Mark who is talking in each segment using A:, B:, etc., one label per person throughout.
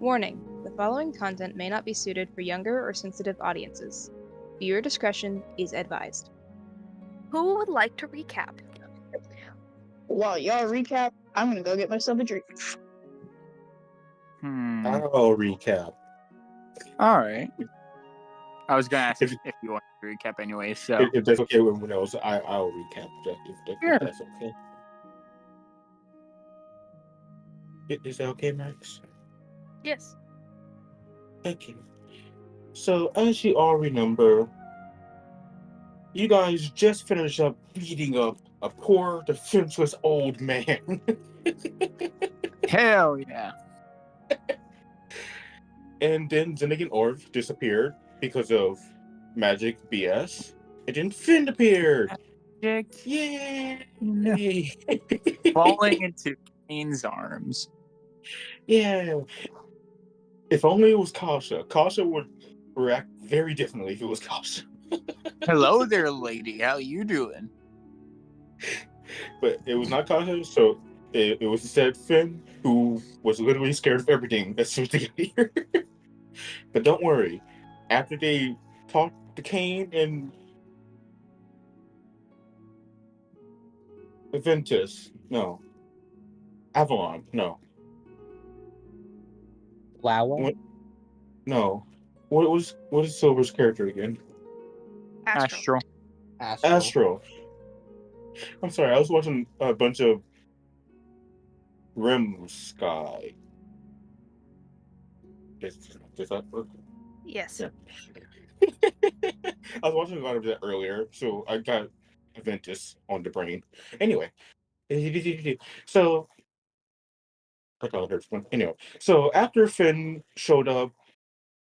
A: Warning: the following content may not be suited for younger or sensitive audiences. Viewer discretion is advised.
B: Who would like to recap?
C: While y'all recap, I'm gonna go get myself a drink.
D: I'll recap.
E: All right. I was gonna ask if you want to recap anyway. So
D: If that's okay with everyone else, I'll recap that if that's okay. Is that okay, Max?
B: Yes.
D: Thank you. So, as you all remember, you guys just finished up beating up a poor, defenseless old man.
E: hell yeah.
D: And then Zinnig and Orv disappeared because of magic BS. And then Finn appeared.
E: Magic.
D: Yay!
E: No. Falling into Kane's arms.
D: Yeah. If only it was Kasha. Kasha would react very differently if it was Kasha.
E: Hello there, lady. How you doing?
D: But it was not Kasha, so it was instead Finn, who was literally scared of everything as soon as they got here. But don't worry. After they talked to Kane and Aventus, no. Avalon, no.
F: Flower?
D: What? No. What is Silver's character again?
B: Astral.
D: Astro. I'm sorry, I was watching a bunch of Rim Sky. Does that work?
B: Yes.
D: Yeah. I was watching a lot of that earlier, so I got Aventus on the brain. Anyway. So I thought it hurts. Anyway. So after Finn showed up,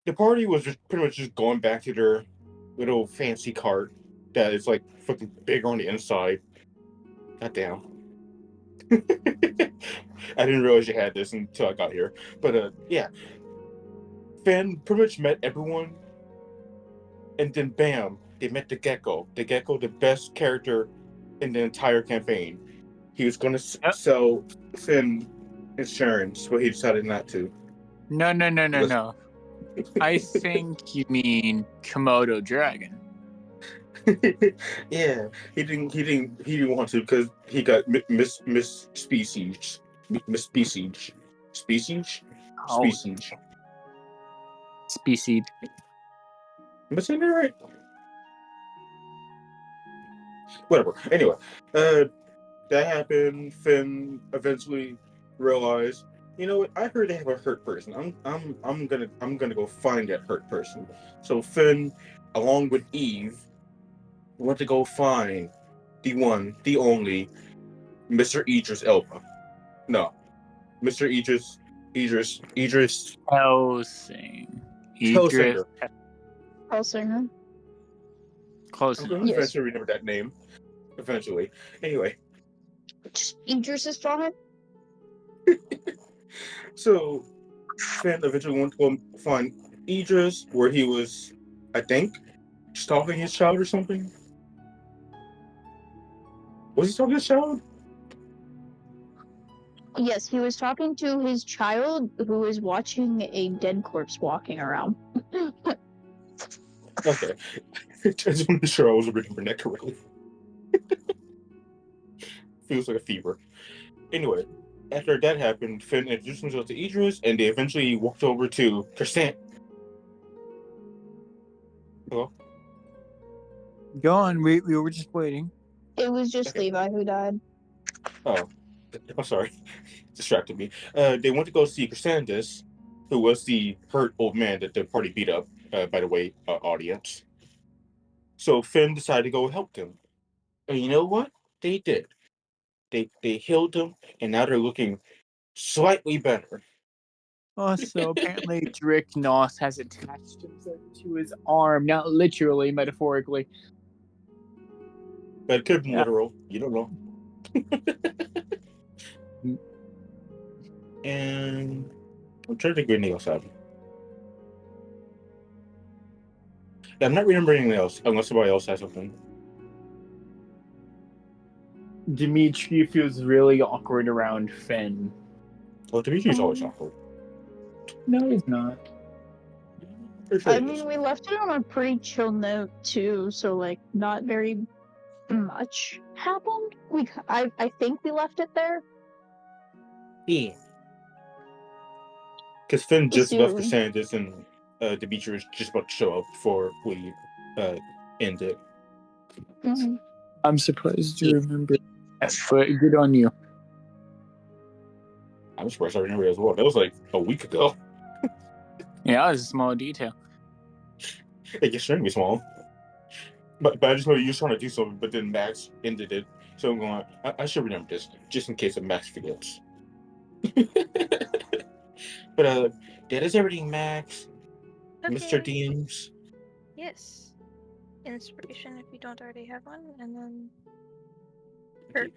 D: the party was just pretty much just going back to their little fancy cart that is like fucking bigger on the inside. Goddamn. I didn't realize you had this until I got here. But yeah. Finn pretty much met everyone. And then bam, they met the Gecko. The Gecko, the best character in the entire campaign. He was gonna sell Finn insurance, but he decided not to.
E: No. I think you mean Komodo dragon.
D: Yeah, he didn't want to because he got miss species.
E: Oh. Species.
D: Am I saying that right? Whatever. Anyway, that happened. Finn eventually realized, you know what? I heard they have a hurt person. I'm gonna go find that hurt person. So Finn, along with Eve, went to go find the one, the only, Mr. Idris Elba. No, Mr. Idris
E: Helsing.
D: Hellsinger.
C: Hellsinger.
E: Close
D: I'm
E: enough.
D: going to
C: Yes.
D: eventually remember that name. Eventually. Anyway.
C: Just Idris is fine.
D: So, Finn eventually went to go find Idris, where he was, I think, stalking his child or something. Was he stalking his child?
C: Yes, he was talking to his child who was watching a dead corpse walking around.
D: Okay. I just want to be sure I was remembering that correctly. Feels like a fever. Anyway, after that happened, Finn introduced himself to Idris, and they eventually walked over to Crescent. Hello?
E: Go on. We were just waiting.
C: It was just
D: Okay.
C: Levi who died.
D: Oh, I'm sorry. Distracted me. They went to go see Crescendus, who was the hurt old man that the party beat up, by the way, audience. So Finn decided to go help them. And you know what? They did. They healed them, and now they're looking slightly better.
E: Also, apparently Drick Noss has attached himself to his arm, not literally, metaphorically.
D: But it could be
E: Yeah.
D: literal. You don't know. And I'm trying to think of anything else happened. Yeah, I'm not remembering anything else, unless somebody else has something.
E: Dimitri feels really awkward around Finn.
D: Well, Dimitri's always awkward.
E: No, he's not.
D: For sure
C: I
D: it
C: mean,
D: is.
C: we left it on a pretty chill note too, so like not very much happened. I think we left it there.
D: Yeah. Because Finn just left the
C: So,
D: Sanders and Demetri was just about to show up before we end it.
C: mhm.
E: I'm surprised you remember that, but good on you.
D: I'm surprised I remember it as well. That was like a week ago.
E: Yeah, that was a small detail.
D: It gets extremely small. But I just know you were trying to do something, but then Max ended it. So I'm going, I should remember this, just in case Max forgets. But that is everything, Max.
B: Okay.
D: Mr. DMs.
B: Yes. Inspiration if you don't already have one, and then hurt.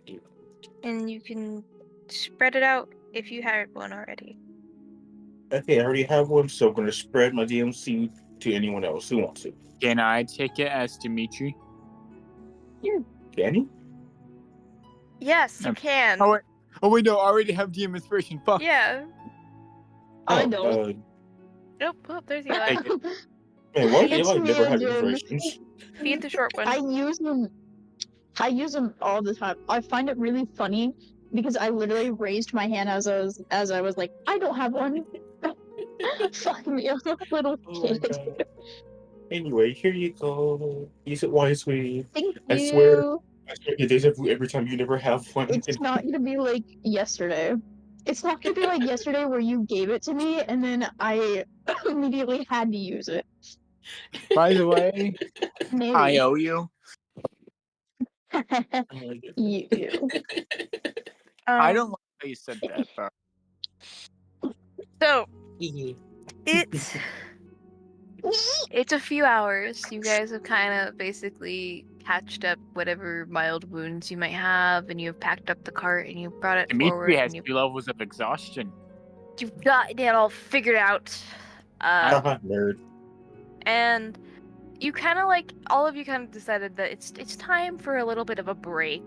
B: And you can spread it out if you have one already.
D: Okay, I already have one, so I'm going to spread my DMC to anyone else who wants it.
E: Can I take it as Dimitri?
D: Danny?
B: Yes, you can.
E: Oh wait, no, I already have DM inspiration. Fuck.
B: Yeah.
C: I don't.
B: Oh, there's Eli.
D: Man, why
C: It's
D: Eli
C: me
D: never had
C: again.
D: inspirations?
B: Feed the short one.
C: I use them all the time. I find it really funny because I literally raised my hand as I was like, I don't have one. Fuck me, I'm a little
D: Oh my
C: kid.
D: god. Anyway, here you go. Use it wisely.
C: Thank
D: I swear
C: you.
D: it is every time you never have one.
C: It's not gonna be like yesterday. It's not gonna be like yesterday where you gave it to me and then I immediately had to use it.
E: By the way,
C: Maybe.
E: I owe you.
C: You.
E: I don't like how you said that, but
B: So it's a few hours. You guys have kind of basically patched up whatever mild wounds you might have, and you've packed up the cart and you brought it forward.
E: Dimitri has
B: And
E: 2 levels of exhaustion.
B: you've got it all figured out.
D: Nerd.
B: And you kind of like all of you kind of decided that it's time for a little bit of a break.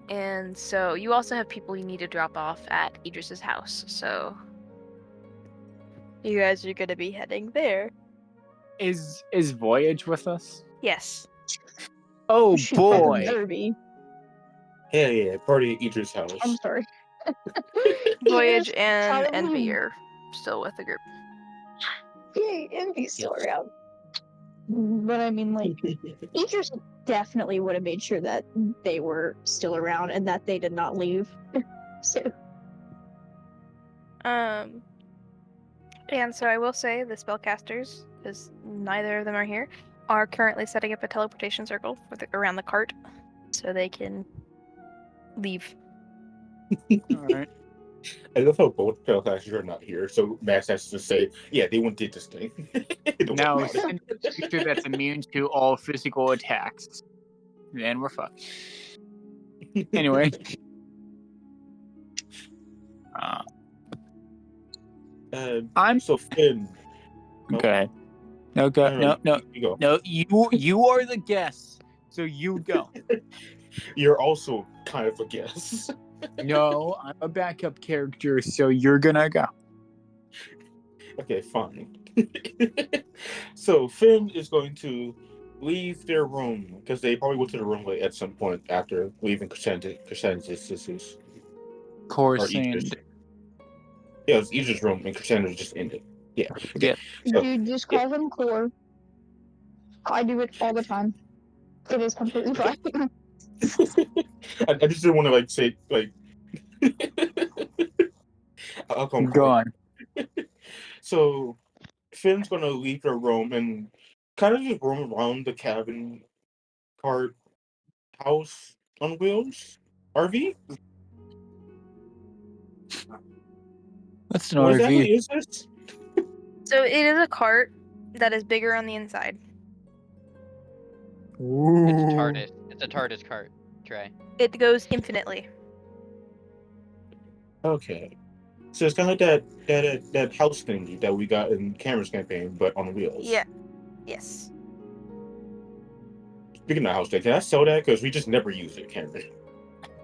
B: And so you also have people you need to drop off at Idris's house. So you guys are gonna be heading there.
E: Is Voyage with us?
B: Yes.
E: Oh
C: She
E: boy.
C: better be.
D: Hell yeah, party at Idris' house.
C: I'm sorry.
B: Voyage
C: Yes,
B: and
C: Halloween.
B: Envy are still with the group.
C: Yay, Envy's still around. But I mean, like, Idris definitely would have made sure that they were still around and that they did not leave. So,
B: And so I will say the spellcasters, because neither of them are here, are currently setting up a teleportation circle around the cart so they can leave.
E: Alright.
D: I love how both spellcasters are not here, so Max has to say, yeah, they did this thing. Don't
E: Now,
D: worry about it.
E: send a creature that's immune to all physical attacks. Then we're fucked. Anyway. I'm
D: So Finn.
E: okay. No, go. No.
D: You go.
E: No, you are the guest, so you go.
D: You're also kind of a guess.
E: No, I'm a backup character, so you're gonna go.
D: Okay, fine. So Finn is going to leave their room because they probably went to the runway at some point after leaving Crescentis.
E: Corsand.
D: Yeah, it was Idris' room and Crescentis just ended. Yeah.
E: Yeah.
D: So,
C: dude, just call him Core. I do it all the time. It is completely fine.
D: I just didn't want to like say like. I'll come.
E: Go on.
D: So Finn's gonna leave their room and kind of just roam around the cabin cart house on wheels RV.
E: That's an
D: What
E: RV.
D: exactly is this?
B: So it is a cart that is bigger on the inside.
F: It's a TARDIS. It's a TARDIS cart, Trey.
B: It goes infinitely.
D: Okay. So it's kind of like that house thingy that we got in Cameron's campaign, but on wheels.
B: Yeah. Yes.
D: Speaking of house thing, can I sell that? Because we just never use it, Cameron.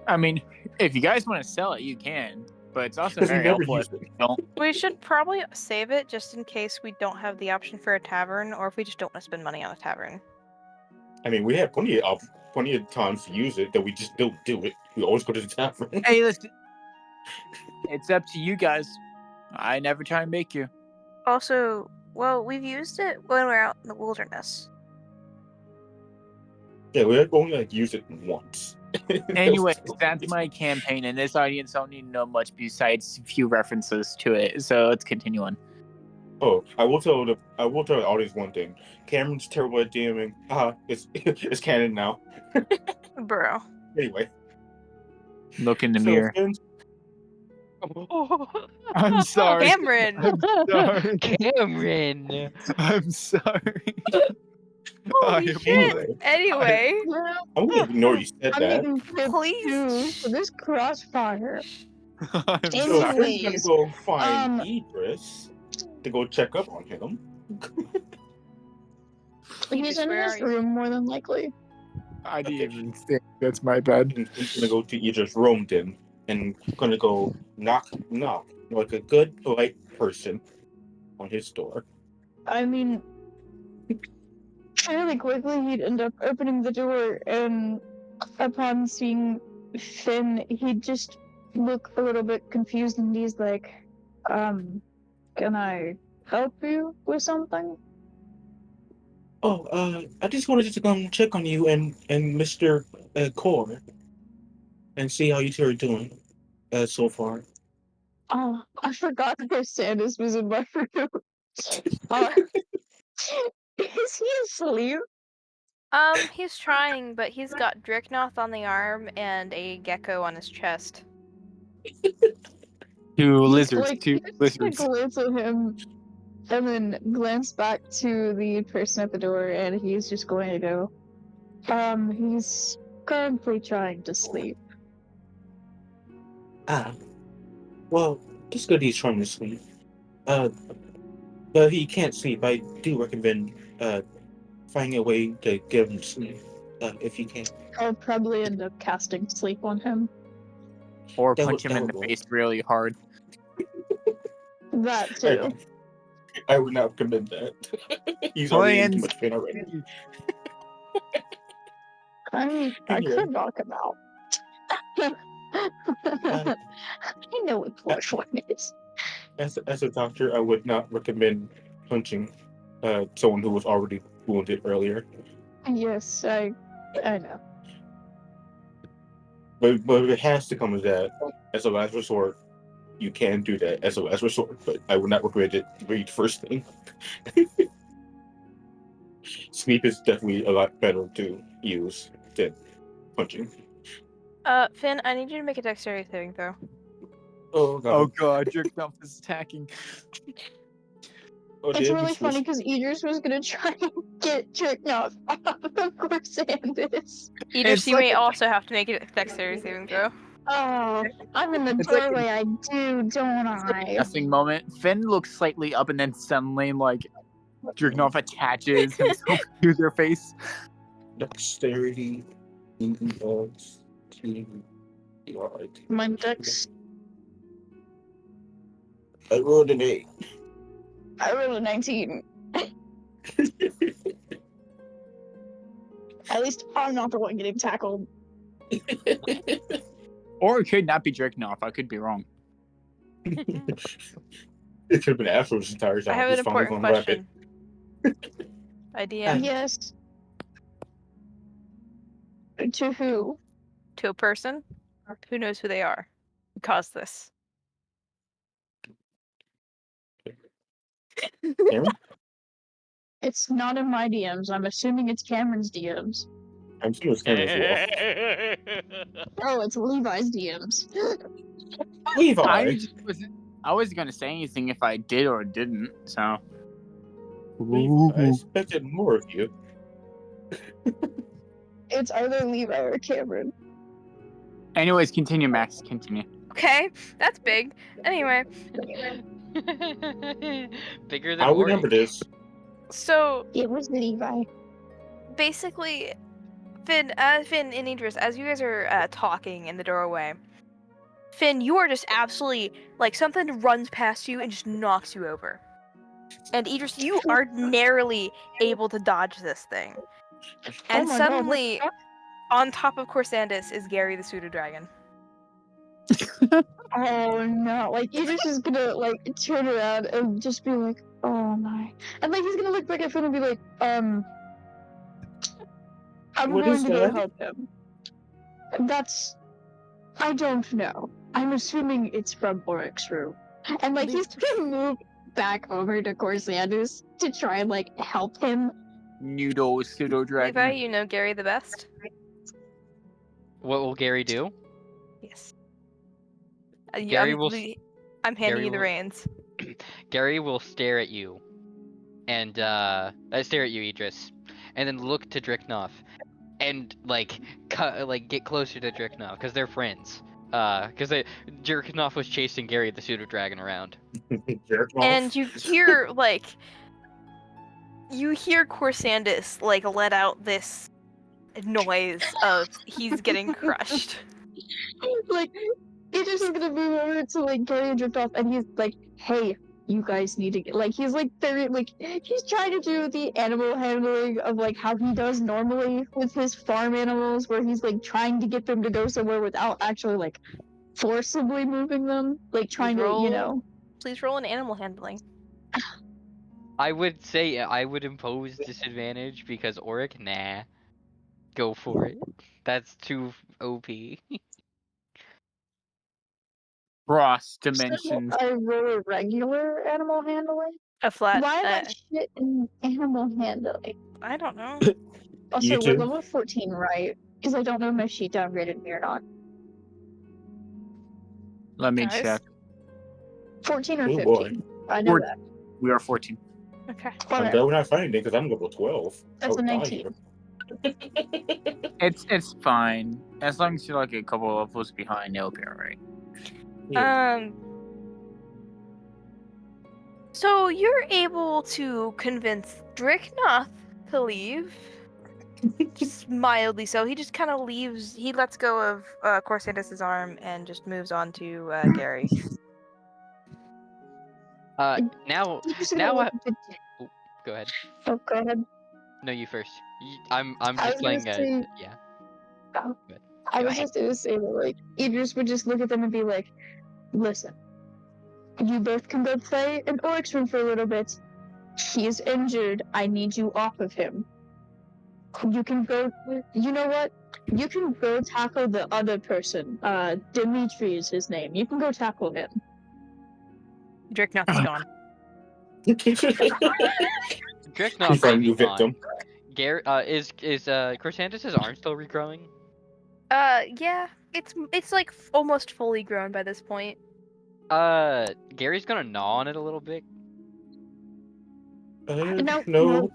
E: I mean, if you guys want to sell it, you can. but it's also
D: Because we
E: very
D: never
E: helpful if
D: used it.
E: we don't.
B: We should probably save it just in case we don't have the option for a tavern, or if we just don't want to spend money on a tavern.
D: I mean, we have plenty of times to use it that we just don't do it. We always go to the tavern.
E: Hey, listen, it's up to you guys. I never try to make you.
B: Also, well, we've used it when we're out in the wilderness.
D: Yeah, we only used it once.
E: Anyways, that's my campaign, and this audience don't need to know much besides a few references to it. So let's continue on.
D: Oh, I will tell the audience one thing. Cameron's terrible at DMing. It's canon now.
B: Bro.
D: Anyway,
E: Look in the
D: so
E: mirror.
D: Finn's
E: I'm sorry.
B: Cameron!
E: I'm sorry.
F: Cameron!
E: I'm sorry.
B: Holy shit! Anyway,
D: I'm gonna ignore you said
C: I'm
D: that.
C: getting tipped
B: Please.
C: too for this crossfire.
E: I'm
C: Anyway.
D: So
E: sorry.
D: Finn's gonna go find
C: Um,
D: Idris to go check up on him.
C: He's in
B: where
C: his
B: are you?
C: room more than likely.
E: I didn't even think. That's my bad.
D: And he's gonna go to Idris' room then, and gonna go knock like a good polite person on his door.
C: I mean, fairly quickly he'd end up opening the door, and upon seeing Finn, he'd just look a little bit confused, and he's like, can I help you with something?
D: Oh, I just wanted to come check on you and Mr. Core and see how you two are doing so far.
C: Oh, I forgot that Sandus was in my room. Is he asleep?
B: He's trying, but he's got Dricknoth on the arm and a gecko on his chest.
E: Two lizards.
C: Like,
E: Two
C: just
E: lizards.
C: glance at him, and then glance back to the person at the door, and he's just going to go. He's currently trying to sleep.
D: Well, it's good he's trying to sleep. But he can't sleep. I do recommend finding a way to get him to sleep, if you can.
C: I'll probably end up casting sleep on him.
E: Or
D: That
E: punch
D: would-
E: him in
D: that
E: the
D: would
E: face really hard.
C: That too.
D: I would not recommend that. He's already in too much pain already.
C: I mean, I
D: Anyway.
C: could knock him out. I know what plus one is.
D: As a doctor, I would not recommend punching someone who was already wounded earlier.
C: Yes, I know.
D: But if it has to come to that, as a last resort, you can do that as a last resort. But I would not recommend it to be the first thing. Sleep is definitely a lot better to use than punching.
B: Finn, I need you to make a dexterity saving throw.
D: Oh god.
E: Oh god, Jerknuff is attacking.
D: Oh,
C: It's
D: damn,
C: really
D: this
C: funny
D: was-
C: because Idris was gonna try and get Jerknoff out of course Sandus.
B: Idris,
E: It's
B: you
E: like
B: may
E: a-
B: also have to make a dexterity saving throw.
C: Oh, I'm in the
E: It's like a-
C: doorway, I do, don't I?
E: Nothing moment. Finn looks slightly up and then suddenly, like, Jerknuff attaches himself to their face.
D: Dexterity.
C: My dex,
D: I rolled an 8.
C: I rolled a 19. At least I'm not the one getting tackled.
E: Or it could not be Jerknuff. I could be wrong.
D: It could have been after this entire time.
B: I have an
D: He's finally
B: important
D: gonna wrap it.
B: question. Idea
C: Yes. To who?
B: to a person who knows who they are who caused this.
D: Cameron?
C: It's not in my DMs. I'm assuming it's Cameron's DMs.
D: I'm still as Cameron as well.
C: Oh, it's Levi's DMs.
D: Levi!
E: I wasn't gonna say anything if I did or didn't, so.
D: Levi, I expected more of you.
C: It's either Levi or Cameron.
E: Anyways, continue, Max. Continue.
B: Okay, that's big. Anyway,
F: Bigger than
D: I'll
F: Ori.
D: remember this.
B: so
C: It was Levi.
B: basically, Finn and Idris, as you guys are talking in the doorway, Finn, you are just absolutely like something runs past you and just knocks you over. And Idris, you are narrowly able to dodge this thing. And
C: my God,
B: suddenly, on top of Corsandus is Gary the pseudo dragon.
C: Oh no! Like Idris is gonna like turn around and just be like, "Oh my!" And like he's gonna look back at Finn and be like, I'm
D: What
C: going
D: is
C: to go
D: that?
C: help him." That's I don't know. I'm assuming it's from Oryx's room. And like he's gonna move back over to Corsandus to try and like help him.
E: Noodle pseudo
B: Levi,
E: dragon.
B: you know Gary the best.
F: What will Gary do?
B: Yes.
F: Gary will.
B: I'm handing
F: Gary
B: you the
F: will-
B: reins.
F: Gary will stare at you, and stare at you, Idris, and then look to Dricknoff, and like get closer to Dricknoff because they're friends. Because Dricknoff was chasing Gary the pseudo dragon around.
D: Jerk off.
B: And you hear Corsandus like let out this noise of he's getting crushed.
C: Like Idris is gonna move over to like Gary and Drift off, and he's like, "Hey, you guys need to get like." He's like very like he's trying to do the animal handling of like how he does normally with his farm animals, where he's like trying to get them to go somewhere without actually like forcibly moving them, like trying to, you know.
B: Please roll an animal handling.
F: I would say I would impose disadvantage because Auric, nah. Go for it. That's too OP.
E: Cross
C: So
E: dimensions.
C: I roll a regular animal handling.
B: A flat.
C: Why am I shit in animal handling?
B: I don't know.
C: Also,
D: You
C: we're
D: too?
C: level 14, right? Because I don't know if my sheet downgraded me or not.
E: Let me
B: Guys?
E: check.
C: 14 or
D: Oh
C: 15.
D: boy.
C: I know
E: Four-
C: that.
E: We are 14.
B: Okay.
D: I'm
C: Okay,
D: glad we're not finding it because I'm level 12.
C: that's
D: I
C: a
D: would die
C: 19.
D: here.
E: It's fine. As long as you're like a couple of levels behind, it'll be alright.
D: Yeah.
B: So you're able to convince Dricknoth to leave. Just mildly so. He just kind of leaves. He lets go of Corsandus' arm and just moves on to Gary.
F: Now
C: He's gonna
F: now I.
C: look at
F: Oh, go ahead.
C: Oh, go ahead.
F: No, you first. I'm
C: I
F: just
C: was gonna
F: playing.
C: say,
F: Yeah.
C: oh,
F: Good.
C: I
F: Go
C: was
F: ahead.
C: just gonna say that, like, Idris would just look at them and be like, "Listen, you both can go play in Oryx's room for a little bit. He is injured. I need you off of him. You can go. You know what? You can go tackle the other person. Dimitri is his name. You can go tackle him."
B: Dricknoth is gone.
F: Dricknoff
D: We
F: will
D: find
F: be
D: new
F: fine.
D: victim.
F: Gary, is Corsandus' arm still regrowing?
B: Yeah. It's like almost fully grown by this point.
F: Gary's gonna gnaw on it a little bit.
C: No,
D: No.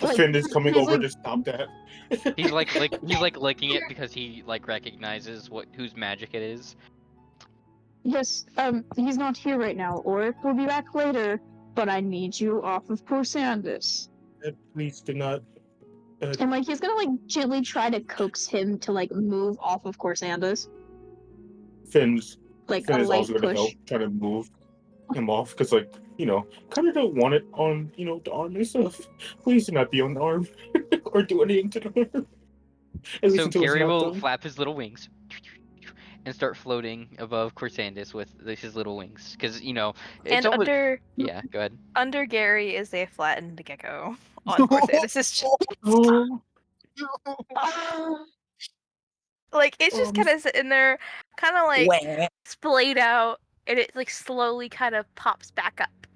C: Like,
D: Finn is coming
C: he's
D: over
C: like-
D: to stop that.
F: He's like licking it because he like recognizes whose magic it is.
C: Yes, he's not here right now. Oryx will be back later, but I need you off of Corsandus.
D: Please do not.
C: And like he's gonna like gently try to coax him to like move off of Corsandus.
D: Finn
C: Like a
D: is
C: light
D: also going to
C: push.
D: help try to move him off because, like, kind of don't want it on, the arm and stuff. Please do not be on the arm or do anything to the arm. At least
F: So
D: until it's
F: Gary
D: not
F: will
D: done.
F: flap his little wings and start floating above Corsandus with his little wings, because it's
B: And
F: almost. Yeah, go ahead.
B: under Gary is a flattened gecko on Corsandus' chest.
C: Oh.
B: Like it's just kind of sitting there, kind of like splayed out, and it like slowly kind of pops back up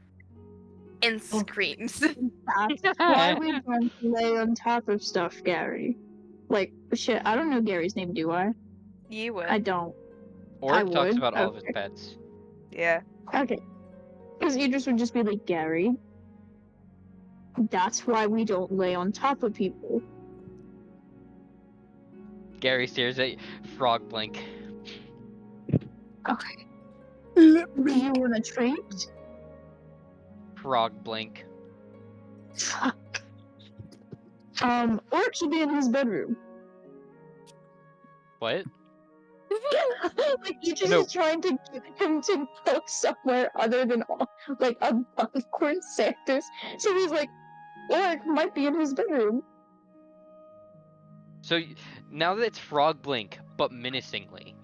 B: and screams.
C: That's why we don't lay on top of stuff, Gary. Like, shit, I don't know Gary's name, do I?
B: You would.
C: I don't.
F: Orc talks
C: would?
F: about all of his
C: Okay.
F: pets.
B: Yeah.
C: Okay. Because Idris would just be like, "Gary, that's why we don't lay on top of people."
F: Gary stares at Frog Blink.
C: Okay. Do you want a treat?
F: Frog Blink.
C: Orc should be in his bedroom.
F: What?
C: Like you just
F: No.
C: is trying to get him to go somewhere other than like above Sanders. So he's like, Ulrich might be in his bedroom.
F: So now that it's Frog Blink, but menacingly.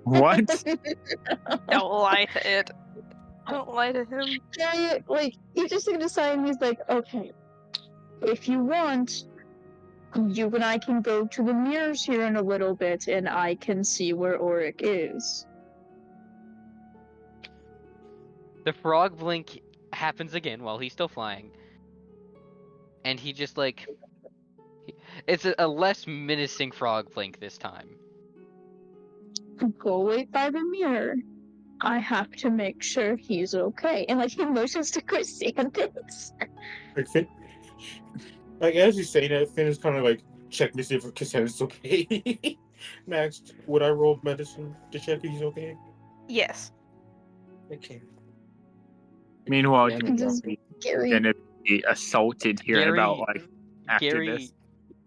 E: What?
B: Don't lie to it. Don't lie to him.
C: Like you're just gonna decide, and he's like, okay, if you want, you and I can go to the mirrors here in a little bit, and I can see where Ulrich is.
F: The Frog Blink happens again while he's still flying. And he just like... It's a less menacing Frog Blink this time.
C: Go wait by the mirror. I have to make sure he's okay. And like he motions to Chrysanthemum.
D: Like Finn, like as you say that, Finn is kind of like checking to see if Cassandra's okay. Max, would I roll medicine to check if he's okay?
B: Yes.
D: Okay.
E: Meanwhile,
D: Yeah,
C: Does Gary
E: gonna be assaulted here in about like after
F: Gary
E: this.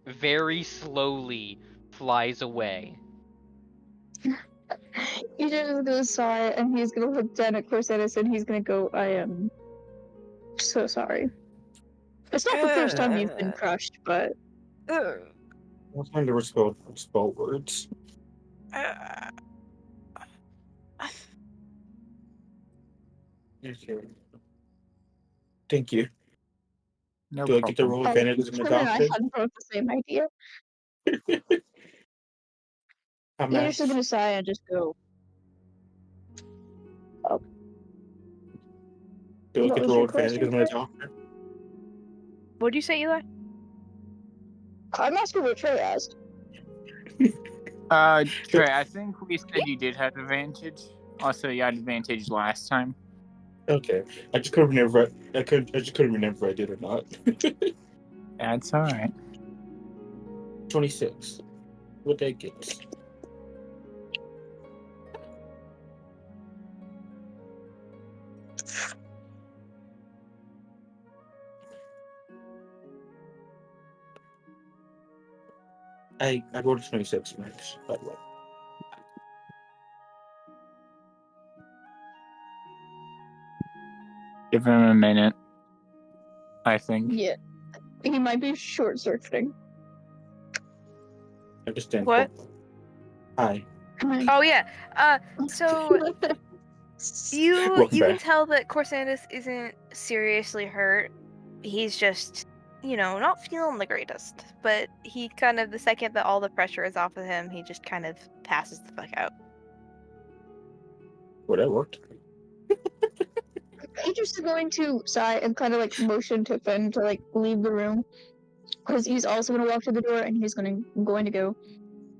F: very slowly flies away.
C: He's just gonna saw it, and he's gonna look down at Corsettus, and he's gonna go, I am so sorry. It's not the first time you've been crushed, but
D: Last time there were spell words. Okay. Thank you.
E: No
D: Do I get to roll
E: problem.
D: advantage in the
C: Kevin and I
D: doctor?
C: had both the same idea.
D: I'm
C: You're
D: Max.
C: just gonna sigh and just go,
D: Do I
C: what
D: get to
C: was
D: roll
C: your
D: advantage
C: question,
D: because I'm a
C: Trey?
D: doctor?
B: What'd you say, Eli?
C: I'm asking what Trey asked.
E: Trey, I think we said you did have advantage. Also, you had advantage last time.
D: Okay. I just couldn't remember. I just couldn't remember if I did or not.
E: That's all right.
D: 26. What did I get? I rolled a 26, Max, by the way.
E: Give him a minute. I think.
C: Yeah. He might be short circuiting.
D: I just stand
B: What?
D: Hi.
B: Oh yeah. So you
D: Welcome
B: can
D: back.
B: tell that Corsandus isn't seriously hurt. He's just, not feeling the greatest. But he kind of, the second that all the pressure is off of him, he just kind of passes the fuck out.
D: Well, that worked.
C: He's just going to sigh and kind of like motion to Finn to like leave the room, because he's also going to walk to the door, and he's going to go,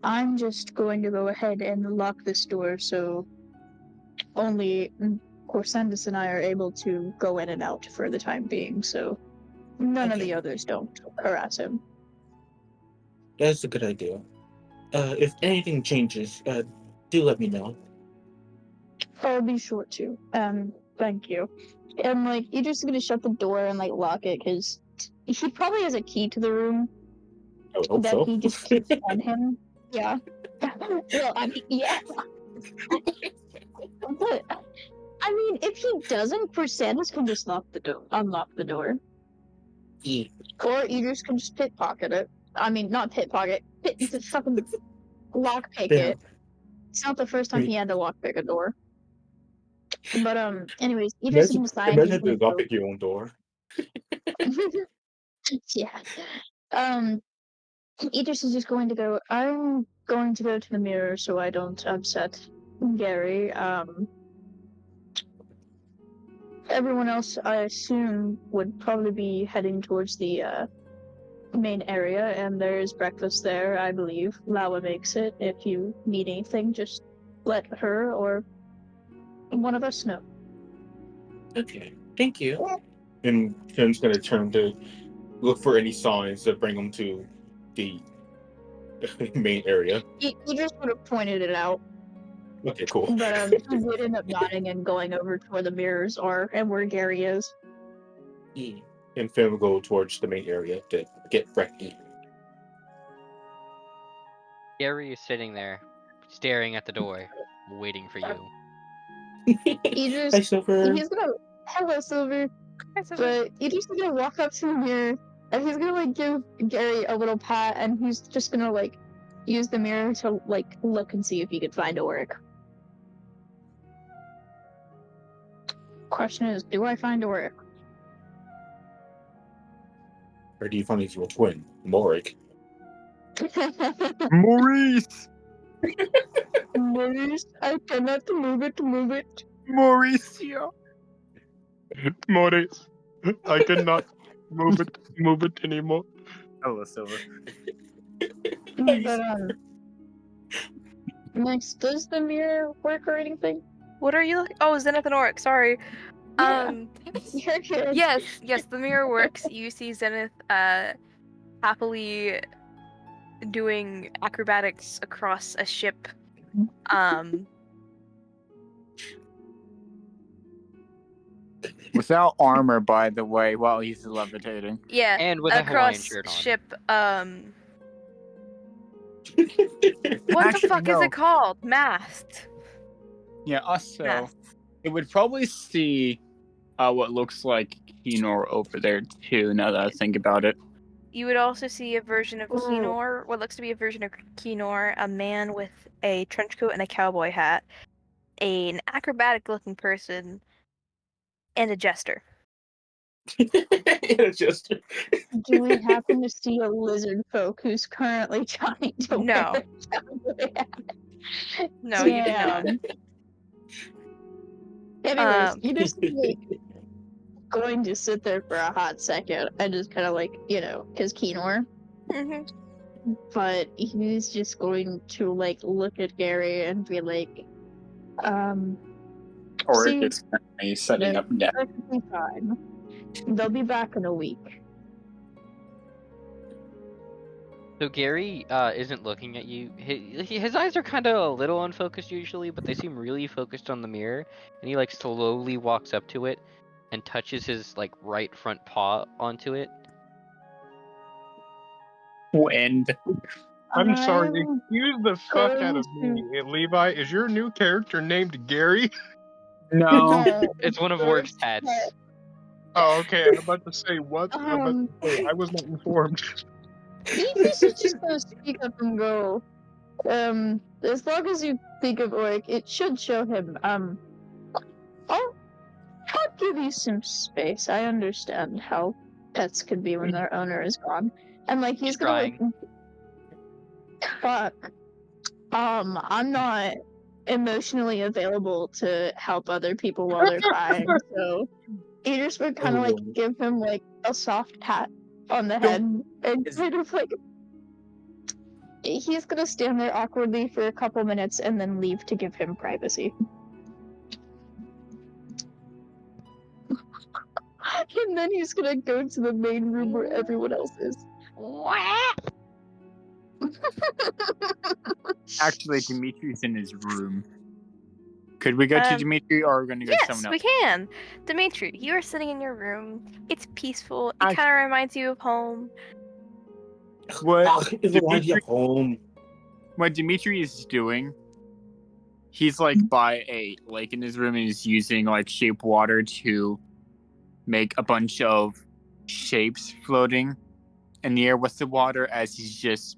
C: I'm just going to go ahead and lock this door so only Corsandus and I are able to go in and out for the time being, so none of the
D: Okay.
C: others don't harass him.
D: That's a good idea. If anything changes, do let me know.
C: I'll be sure to. Thank you. And like, you're just gonna shut the door and like lock it, because he probably has a key to the room
D: I would hope
C: that
D: so.
C: he just keeps on him. Yeah. Well, I mean, yeah. But I mean, if he doesn't, Chrysanthemum can just unlock the door,
D: Yeah.
C: or you just can just pickpocket it. I mean, not pickpocket, fucking lockpick
D: Yeah.
C: it. It's not the first time he had to lockpick a door. But anyways, you just
D: Imagine,
C: decide he's
D: imagine
C: gonna
D: the not
C: go.
D: pick your own door.
C: Yeah. Um, Idris is just going to go, I'm going to go to the mirror so I don't upset Gary. Everyone else, I assume, would probably be heading towards the main area, and there's breakfast there, I believe. Lawa makes it. If you need anything, just let her or one of us know.
D: Okay. Thank you. And Finn's gonna turn to look for any signs that bring him to the main area.
C: He just would have pointed it out,
D: Okay, cool.
C: but he would end up nodding and going over to where the mirrors are and where Gary is.
D: Yeah. And Finn will go towards the main area to get Brekkie.
F: Gary is sitting there, staring at the door, waiting for you.
C: Idris,
D: Hi, Silver.
C: he's gonna hello Silver, but Idris is gonna walk up to the mirror and he's gonna like give Gary a little pat and he's just gonna like use the mirror to like look and see if he could find Oric. Question is, do I find Oric?
D: Or do you find his twin, Morik?
E: Maurice!
C: Maurice, I cannot move it.
E: Mauricio!
G: Maurice, I cannot move it anymore.
E: Hello, Silver.
C: But next, does the mirror work or anything?
B: What are you looking? Oh, Zenith and Oric. Sorry.
C: You're here.
B: Yes, the mirror works. You see Zenith happily doing acrobatics across a ship.
E: Without armor, by the way, while he's levitating.
B: Yeah,
F: And with a Hawaiian
B: across
F: shirt on.
B: ship. What
E: Actually,
B: the fuck is
E: no.
B: it called? Mast.
E: Yeah, also,
B: Mast.
E: it would probably see what looks like Kenor over there, too, now that I think about it.
B: You would also see a version of Kenor, what looks to be a version of Kenor, a man with a trench coat and a cowboy hat, an acrobatic-looking person, and a jester.
D: Yeah, just
C: Do we happen to see a lizard folk who's currently trying to
B: No.
C: wear a cowboy hat?
B: No, you do not.
C: Anyways, you just like going to sit there for a hot second and just kind of like, because Kenor. But he's just going to like look at Gary and be like,
E: Or
C: See,
E: it's currently setting up death.
C: perfectly fine. They'll be back in a week.
F: So Gary isn't looking at you. His eyes are kind of a little unfocused usually, but they seem really focused on the mirror. And he like slowly walks up to it and touches his like right front paw onto it.
E: Wind.
G: I'm sorry,
C: I'm
G: excuse the fuck out of
C: going
G: me. Levi, is your new character named Gary?
E: No.
F: It's one of Oric's pets.
G: Oh, okay. I'm about to say what? I'm about to say, I was not informed.
C: Idris is just gonna speak up and go. As long as you think of Oric, it should show him. I'll give you some space. I understand how pets can be when their owner is gone, and like he's gonna like, fuck. I'm not emotionally available to help other people while they're crying, so Idris would kind of like give him like a soft pat on the head and kind of like he's gonna stand there awkwardly for a couple minutes and then leave to give him privacy. And then he's gonna go to the main room where everyone else is.
E: Actually, Dimitri's in his room. Could we go to Dimitri, or are we going to go to
B: Yes,
E: someone
B: we
E: else?
B: can. Dimitri, you are sitting in your room. It's peaceful. It
E: I-
B: kind of reminds you of home.
E: What
D: It's like
E: Dimitri,
D: home.
E: what Dimitri is doing, he's like by a lake in his room and he's using like shape water to make a bunch of shapes floating in the air with the water as he's just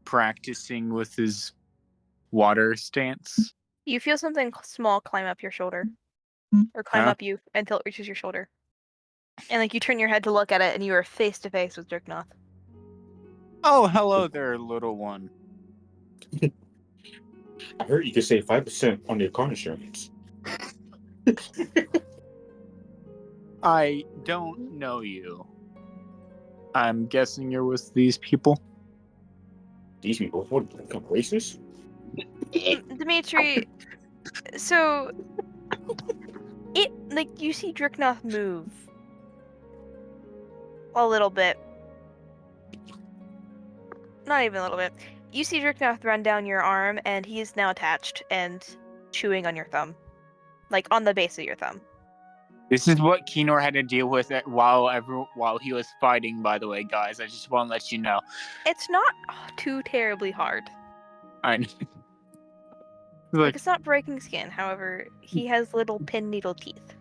E: practicing with his water stance.
B: You feel something small climb up your shoulder. Or climb
E: Huh?
B: up you until it reaches your shoulder. And like you turn your head to look at it and you are face to face with Dirknoth.
E: Oh, hello there, little one.
D: I heard you could save 5% on your car insurance.
E: I don't know you. I'm guessing you're with these people.
D: These people, what, become racist?
B: Dimitri, so it like you see Dirknoth move a little bit. Not even a little bit. You see Dirknoth run down your arm and he is now attached and chewing on your thumb. Like on the base of your thumb.
E: This is what Kenor had to deal with while he was fighting, by the way, guys. I just want to let you know.
B: It's not too terribly hard.
E: I
B: Like, it's not breaking skin. However, he has little pin needle teeth.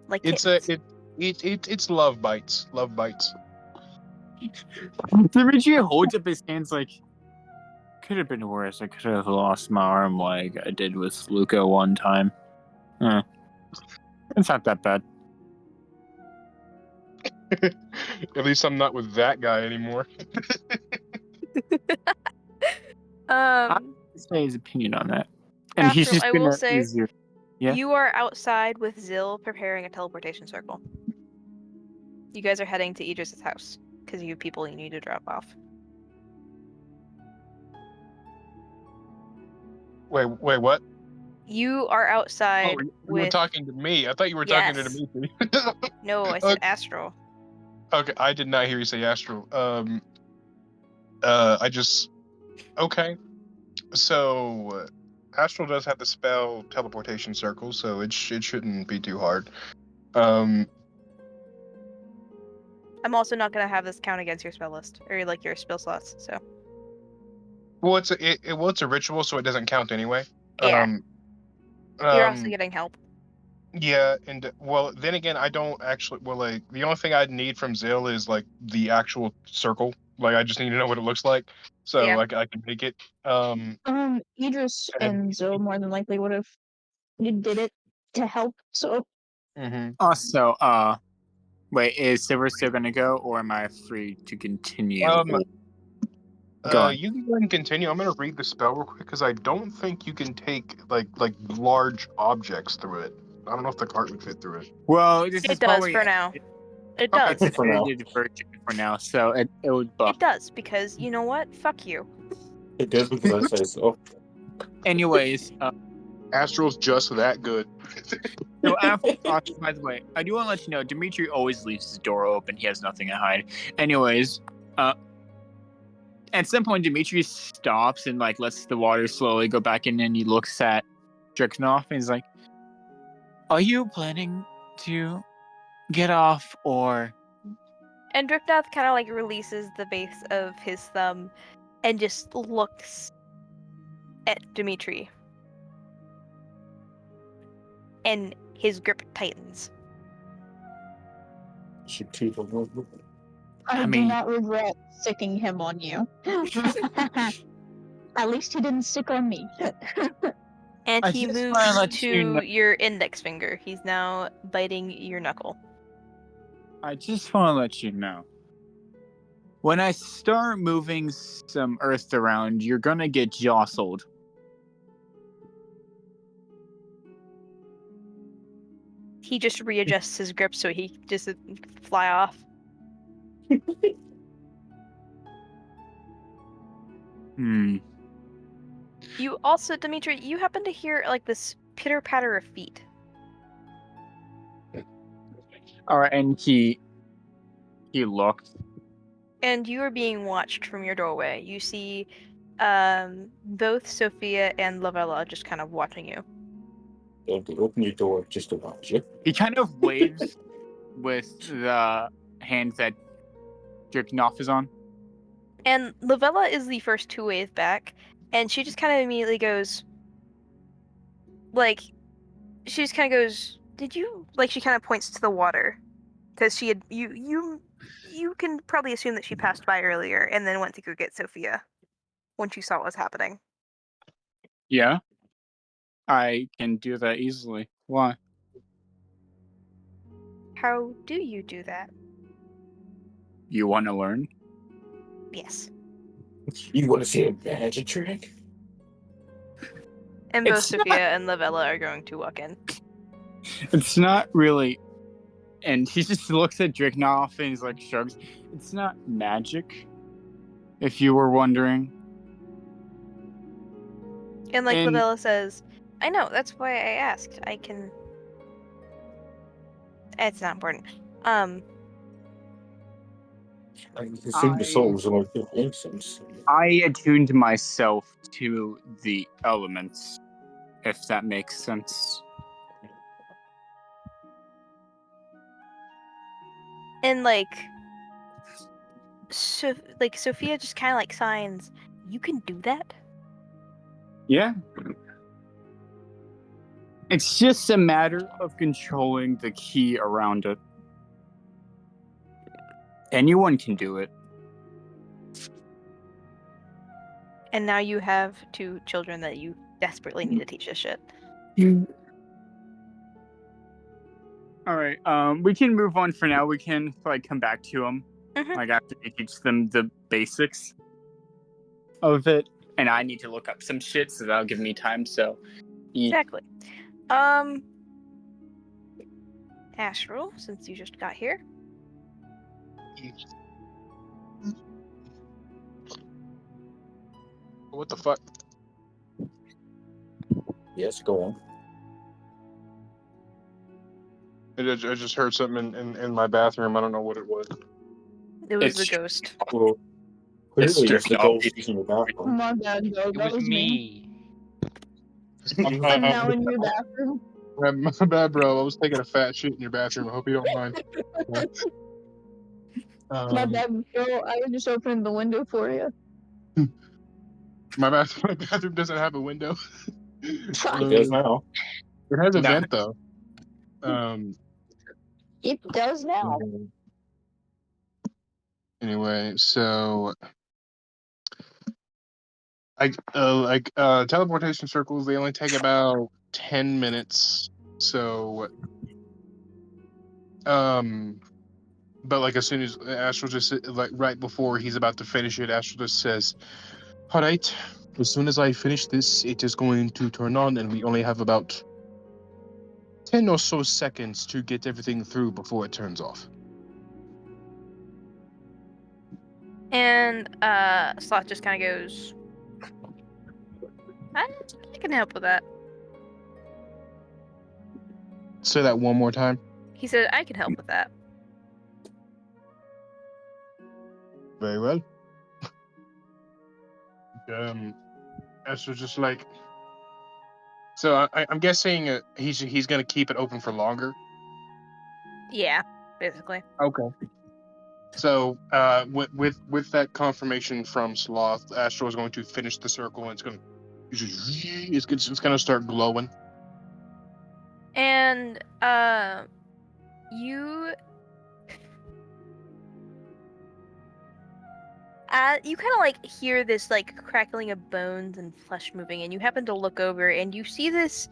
B: Like kittens.
G: It's love bites. Love bites.
E: Dimitri holds up his hands like, could have been worse. I could have lost my arm like I did with Luca one time. It's not that bad.
G: At least I'm not with that guy anymore.
E: Say his opinion on that. And he's just
B: I
E: gonna
B: will say,
E: use your... Yeah?
B: you are outside with Zill preparing a teleportation circle. You guys are heading to Idris's house because you have people you need to drop off.
G: Wait, what?
B: You are outside
G: You
B: with...
G: were talking to me. I thought you were talking to Dimitri.
B: No, I said Astral.
G: Okay, I did not hear you say Astral. Okay. So, Astral does have the spell Teleportation Circle, so it shouldn't be too hard.
B: I'm also not gonna have this count against your spell list or like your spell slots. So.
G: Well, it's a ritual, so it doesn't count anyway.
B: Yeah. You're also getting help.
G: Yeah, and well, then again, I don't actually. Well, like the only thing I'd need from Zill is like the actual circle. Like I just need to know what it looks like, so
B: Yeah.
G: I can make it.
C: Idris and Zoe more than likely would have did it to help. So.
E: Also, wait, is Silver still gonna go, or am I free to continue?
G: You can go ahead and continue. I'm gonna read the spell real quick because I don't think you can take like large objects through it. I don't know if the cart would fit through it.
E: Well,
B: it does for now. It does.
E: It's for now, so it would buff.
B: It does, because you know what? Fuck you.
D: It does because I say so.
E: Anyways,
G: Astral's just that good.
E: So after, by the way, I do want to let you know, Dimitri always leaves his door open. He has nothing to hide. Anyways, at some point, Dimitri stops and like lets the water slowly go back in, and he looks at Driknoff and he's like, "Are you planning to get off, or?"
B: And Driknoff kind of like releases the base of his thumb and just looks at Dimitri. And his grip tightens.
C: I do not regret sticking him on you. At least he didn't stick on me.
B: And he moves to your index finger. He's now biting your knuckle.
E: I just want to let you know. When I start moving some earth around, you're gonna get jostled.
B: He just readjusts his grip so he just fly off. You also, Dimitri, you happen to hear like this pitter patter of feet.
E: Alright, and he looked.
B: And you are being watched from your doorway. You see both Sophia and Lavella just kind of watching you.
D: Open your door just to watch you.
E: He kind of waves with the hand that Driknoff is on.
B: And Lavella is the first to wave back, and she just kind of immediately goes, like, she just kind of goes, "Did you?" Like, she kind of points to the water, because she had you can probably assume that she passed by earlier and then went to go get Sophia when she saw what was happening.
E: Yeah, I can do that easily. Why?
B: How do you do that?
E: You want to learn?
B: Yes.
D: You want to see a magic trick?
B: And both Sophia and Lavella are going to walk in.
E: It's not really... And he just looks at Driknoff and he's like, shrugs. It's not magic, if you were wondering.
B: And like Lavella says, I know, that's why I asked. I can... It's not important.
D: I think the souls are like the incense.
E: I attuned myself to the elements, if that makes sense.
B: And Sophia just kind of like signs. You can do that?
E: Yeah. It's just a matter of controlling the key around it. Anyone can do it.
B: And now you have 2 children that you desperately need to teach this shit.
E: All right. We can move on for now. We can come back to them after you teach them the basics of it. And I need to look up some shit, so that'll give me time. So
B: exactly. Astral, since you just got here.
G: What the fuck?
D: Yes, go on.
G: I just heard something in my bathroom. I don't know what it was.
B: It was the ghost.
D: Well, clearly it's the ghost in your bathroom.
C: My bad, Joe.
F: It
C: That was me. I'm now in your bathroom.
G: My bad, bro. I was taking a fat shit in your bathroom. I hope you don't mind.
C: My bad, Joe. I was just opening the window for you.
G: My bathroom doesn't have a window.
D: It does now.
G: It has a
E: No.
G: vent though.
C: It does now.
G: Anyway, so teleportation circles, they only take about 10 minutes. So but as soon as Astral just right before he's about to finish it, Astral just says, "All right, as soon as I finish this, it is going to turn on, and we only have about 10 or so seconds to get everything through before it turns off."
B: And Sloth just kind of goes, I can help with that.
G: Say that one more time.
B: He said, I can help with that.
G: Very well. Astra's just like, so I'm guessing he's gonna keep it open for longer.
B: Yeah, basically.
G: Okay. So with that confirmation from Sloth, Astro is going to finish the circle, and it's gonna start glowing.
B: And you kind of hear this crackling of bones and flesh moving, and you happen to look over and you see this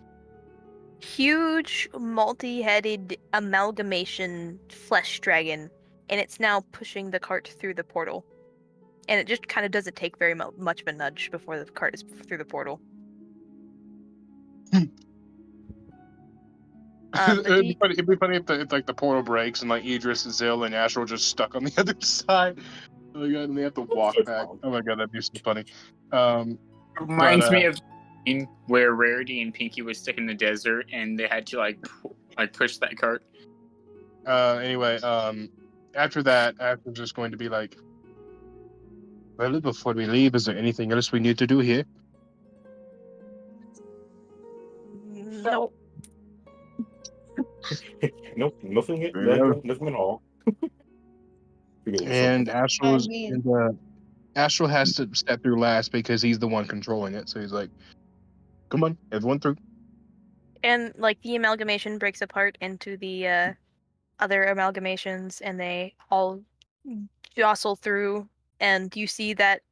B: huge multi-headed amalgamation flesh dragon, and it's now pushing the cart through the portal. And it just kind of doesn't take very much of a nudge before the cart is through the portal.
G: It'd be funny if the portal breaks and Idris, Zill, and Astral just stuck on the other side. Oh my god, and they have to walk back. Oh my god, that'd be so funny.
E: Reminds me of the scene where Rarity and Pinky was stuck in the desert and they had to push that cart.
G: Anyway, after that, Astra's just going to be like, well, before we leave, is there anything else we need to do here?
B: Nope.
D: Nope, nothing at all.
G: And Astral has to step through last because he's the one controlling it. So he's like, "Come on, everyone through."
B: And the amalgamation breaks apart into the other amalgamations, and they all jostle through. And you see that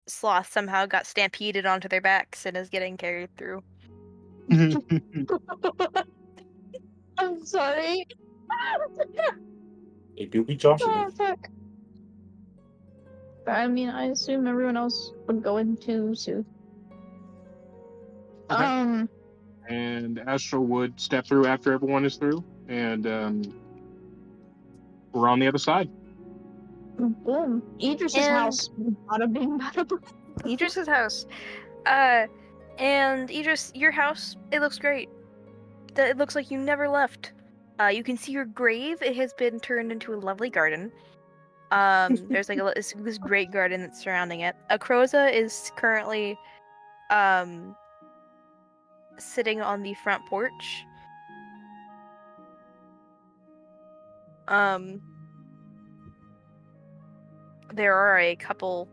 B: Sloth somehow got stampeded onto their backs and is getting carried through.
C: I'm sorry.
D: They do be joshing.
C: I mean, I assume everyone else would go into soon.
G: Okay. And Astral would step through after everyone is through, and we're on the other side.
C: Boom. Idris's house. Bada bing, bada boom.
B: Idris's house. And Idris, your house, it looks great. It looks like you never left. You can see your grave. It has been turned into a lovely garden. There's this great garden that's surrounding it. Akroza is currently sitting on the front porch. there are a couple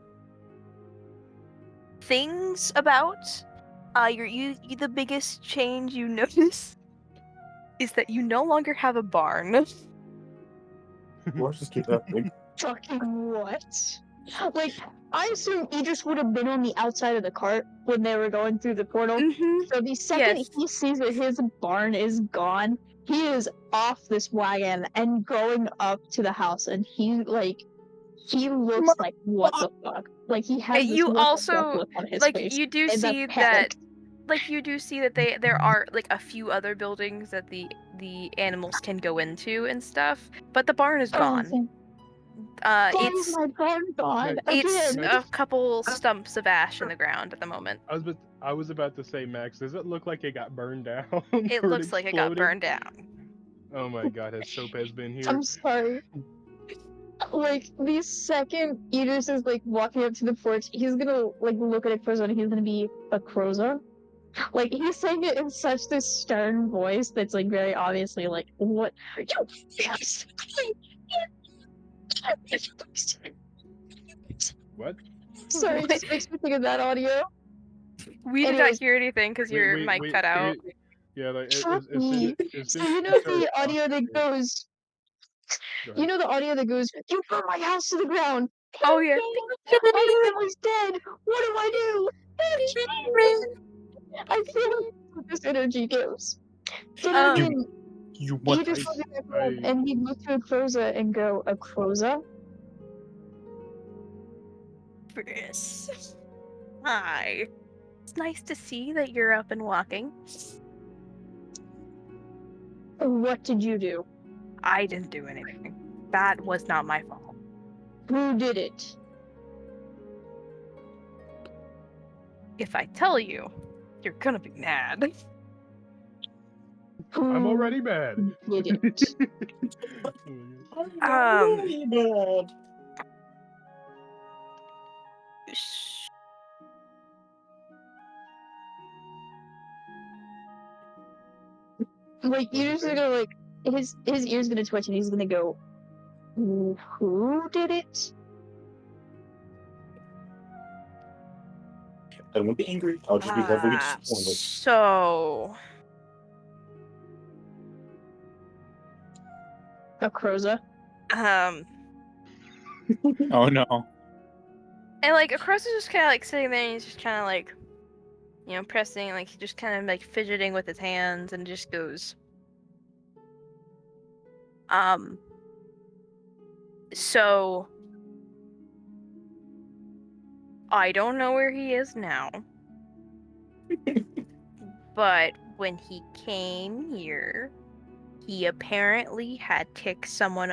B: things about. The biggest change you notice is that you no longer have a barn.
D: Let's just keep that thing.
C: Fucking what? Like, I assume Idris would have been on the outside of the cart when they were going through the portal.
B: Mm-hmm.
C: So the second
B: Yes.
C: he sees that his barn is gone, he is off this wagon and going up to the house, and he looks like, what the fuck? Like, he has this
B: You
C: what the
B: also
C: fuck look on his
B: like
C: face.
B: you do
C: and
B: see
C: that's panic.
B: that there are like a few other buildings that the animals can go into and stuff, but the barn is gone.
C: Why is
B: It's
C: my barn gone?
B: it's
C: Again.
B: a couple stumps of ash in the ground at the moment.
G: I was about to say, Max, does it look like it got burned down?
B: It
G: or
B: looks like it got
G: exploded?
B: burned down.
G: Oh my god, has Soap has been here.
C: I'm sorry. Like, the second Idris is like walking up to the porch, he's gonna like look at Akroza and he's gonna be Akroza. Like, he's saying it in such this stern voice that's like very obviously like, what?
G: What?
C: Sorry, it just makes me think of that audio.
B: We did not
C: Anyways.
B: hear anything because your mic cut out.
G: Yeah, like
C: Fuck
G: as soon
C: me.
G: as
C: So
G: soon
C: you
G: as
C: know
G: she started
C: the audio that
G: talking-
C: goes.
G: Go
C: You
G: ahead.
C: know the audio that goes, "You burned my house to the ground."
B: Oh yeah.
C: My family's dead. What do I do? I feel what this energy gives. So then again,
G: You
C: he
G: what?
C: just look at that
G: I-
C: girl and he'd look to Akroza and go, Akroza?
B: Chris. Hi. It's nice to see that you're up and walking.
C: What did you do?
B: I didn't do anything. That was not my fault.
C: Who did it?
B: If I tell you, you're gonna be mad.
C: Who
G: I'm already mad.
C: did it?
D: Really bad.
C: Like,
G: What'd you
C: you're just
G: say?
C: gonna, like, his ear's gonna twitch and he's gonna go, who did it?
D: I won't be angry. I'll just be heavily disappointed.
B: So
C: Akroza?
E: Oh no.
B: and like Akros is just kind of like sitting there and he's just kind of like, you know, pressing, like he just kind of like fidgeting with his hands and just goes, so I don't know where he is now, but when he came here, he apparently had ticked someone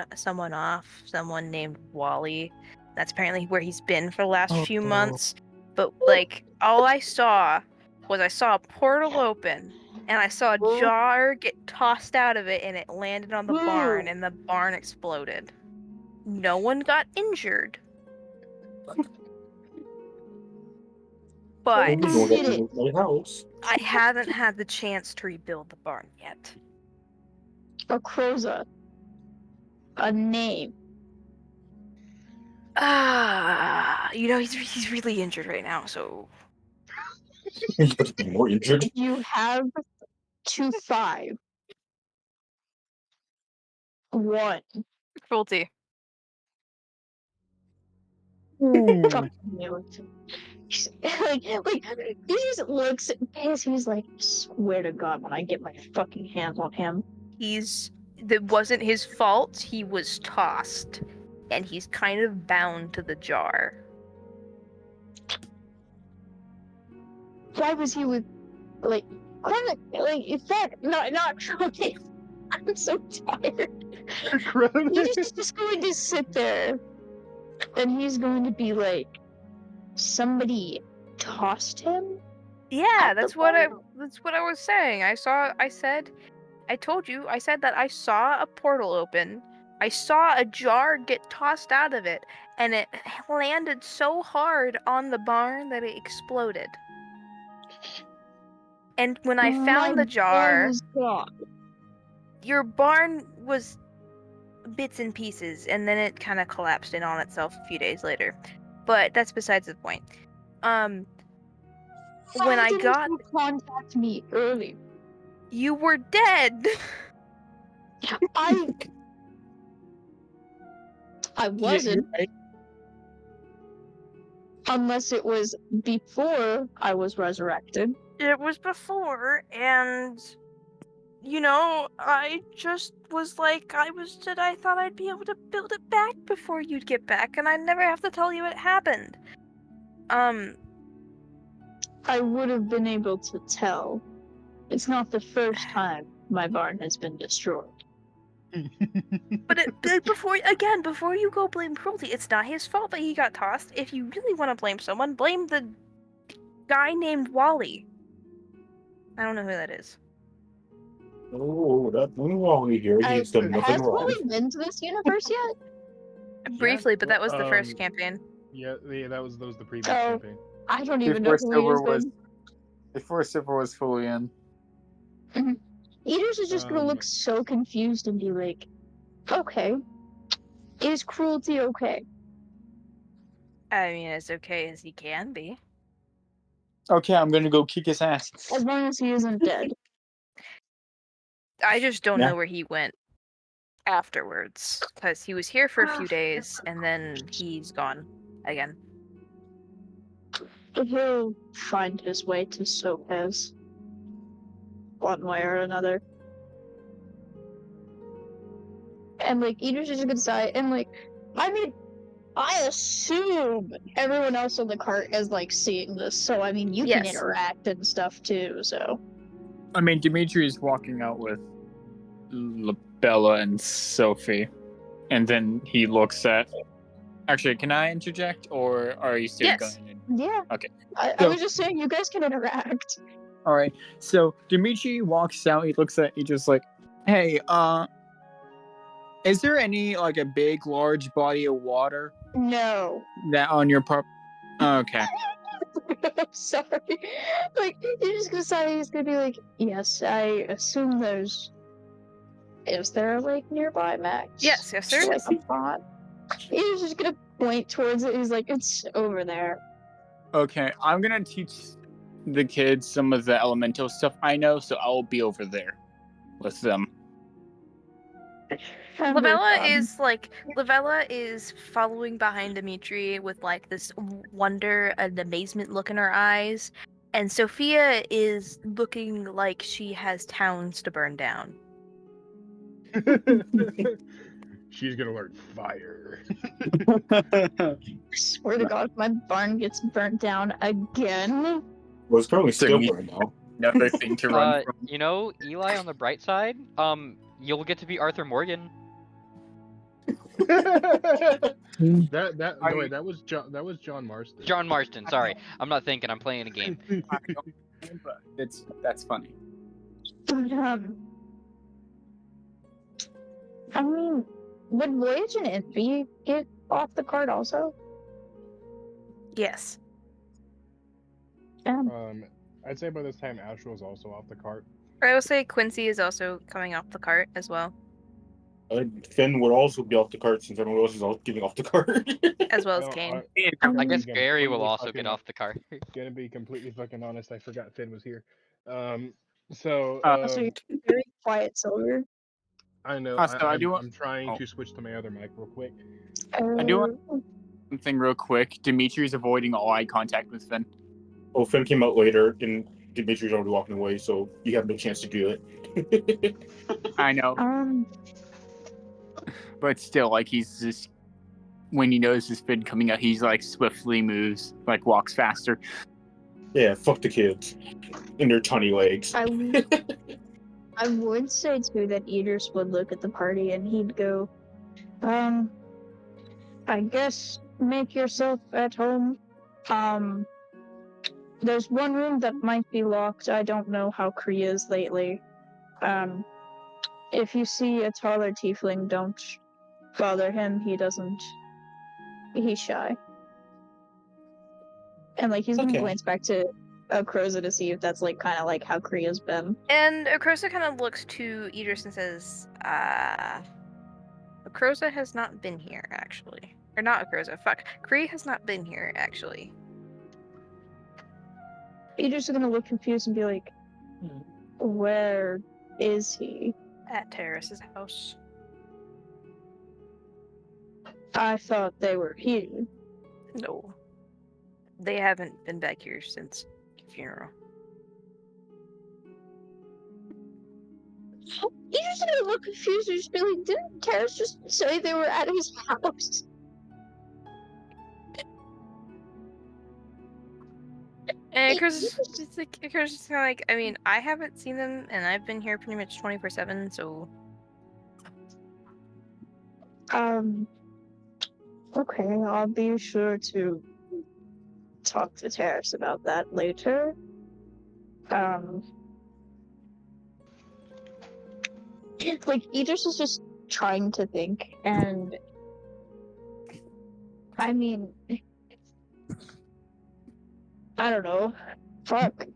B: off, someone named Wally. That's apparently where he's been for the last few months. But like all I saw was a portal open and I saw a jar get tossed out of it and it landed on the barn and the barn exploded. No one got injured. But
D: Only going up to my house.
B: I haven't had the chance to rebuild the barn yet.
C: Akroza. A name.
B: You know, he's really injured right now, so
D: He's supposed to be more injured.
C: You have 5. 1.
B: cruelty.
C: Fucking you. like, he just looks pissed. He's like, swear to God, when I get my fucking hands on him.
B: That wasn't his fault. He was tossed, and he's kind of bound to the jar.
C: Why was he with, like, is that not okay? I'm so tired. He's just going to sit there, and he's going to be like, somebody tossed him?
B: Yeah, that's what I was saying. I said that I saw a portal open. I saw a jar get tossed out of it, and it landed so hard on the barn that it exploded. And when I found the jar,
C: Was gone.
B: your barn was bits and pieces, and then it kind of collapsed in on itself a few days later. But that's besides the point. When
C: Why
B: I
C: didn't
B: got,
C: you contact me early?
B: you were dead.
C: I
E: Yeah,
C: wasn't,
E: you're right.
C: unless it was before I was resurrected.
B: It was before, and I just was like, I thought I'd be able to build it back before you'd get back, and I'd never have to tell you it happened.
C: I would have been able to tell. It's not the first time my barn has been destroyed.
B: But before you go blame cruelty, it's not his fault that he got tossed. If you really want to blame someone, blame the guy named Wally. I don't know who that is.
D: Oh, that Wally here. He's done nothing
C: Has
D: wrong.
C: Wally been to this universe yet?
B: Briefly, but that was the first
G: Um,
B: campaign.
G: Yeah, that was the previous
C: Oh.
G: campaign.
C: I don't even know
E: Before
C: who he has
E: Silver was
C: been.
E: before Silver was fully in.
C: Eaters is just gonna look so confused and be like, okay, is cruelty okay?
B: I mean, as okay as he can be.
E: Okay, I'm gonna go kick his ass.
C: As long as he isn't dead.
B: I just don't
D: Yeah.
B: know where he went afterwards, because he was here for a few days, and then he's gone again.
C: He'll find his way to Sopez. One way or another. And like, Eaters is just gonna sigh, and like, I mean, I assume everyone else on the cart is like seeing this, so I mean, you can
B: Yes.
C: interact and stuff too, so.
E: I mean, Dimitri is walking out with Bella and Sophie, and then he looks at. Actually, can I interject, or are you still
B: Yes.
E: going?
C: Yeah.
E: Okay.
C: I
E: So-
C: was just saying, you guys can interact.
E: All right. So Dimitri walks out. He looks at. He just like, hey, is there any like a big, large body of water
C: No.
E: that on your prop? Okay.
C: I'm sorry. Like, you're just gonna say, he's gonna be like, yes, I assume there's. Is there a lake nearby, Max?
B: Yes, there
C: Like
B: is.
C: a pond? He's just gonna point towards it. He's like, it's over there.
E: Okay. I'm gonna teach the kids some of the elemental stuff I know, so I'll be over there with them.
B: Lavella is following behind Dimitri with like this wonder and amazement look in her eyes, and Sophia is looking like she has towns to burn down.
G: She's gonna learn fire.
C: I swear to God, if my barn gets burnt down again.
D: Well, it's currently
E: So
D: still
E: you-
D: burning now.
E: Another thing to run from.
F: Eli, on the bright side, you'll get to be Arthur Morgan.
G: That
E: Are
G: no wait,
E: you-
G: that was John Marston.
F: John Marston, sorry. I'm not thinking, I'm playing a game.
E: I don't know, but that's funny.
C: But, I mean, would Voyage and Envy get off the card also?
B: Yes.
G: I'd say by this time Astral's also off the cart.
B: I will say Quincy is also coming off the cart as well,
D: Finn would also be off the cart since everyone else is all getting off the cart.
B: as well as
G: No,
B: Kane.
F: I guess
G: Again,
F: Barry will
G: completely
F: also
G: fucking-
F: get off the car.
G: Gonna be completely fucking honest, I forgot Finn was here.
C: So you're very quiet, Silver.
G: I know.
E: So I do want-
G: I'm trying
E: oh.
G: to switch to my other mic real quick.
E: I do want- Something real quick. Dimitri's avoiding all eye contact with Finn.
D: Oh, Finn came out later, and Dimitri's already walking away, so you have no chance to do it.
E: I know, but still, like he's just when he notices Finn coming out, he's like swiftly moves, like walks faster.
D: Yeah, fuck the kids and their tiny legs.
C: I would say too that Eaters would look at the party and he'd go, I guess make yourself at home. There's one room that might be locked. I don't know how Kree is lately. If you see a taller tiefling, don't bother him. He's shy. And like he's gonna
D: Okay.
C: glance back to Croza to see if that's like kind of like how Kree has been.
B: And Akrosa kind of looks to Idris and says, Akroza has not been here, actually. Or not Akroza, fuck. Kree has not been here, actually.
C: Idris is gonna look confused and be like, where is he?
B: At Terrace's house.
C: I thought they were here.
B: No. They haven't been back here since the funeral.
C: Idris is gonna look confused and just be like, didn't Terrace just say they were at his house?
B: And
C: It-
B: Akroza's just kind of like, I mean, I haven't seen them, and I've been here pretty much 24/7, so...
C: Okay, I'll be sure to talk to Terrace about that later. Like, Idris is just trying to think, and I mean, I don't know. Fuck.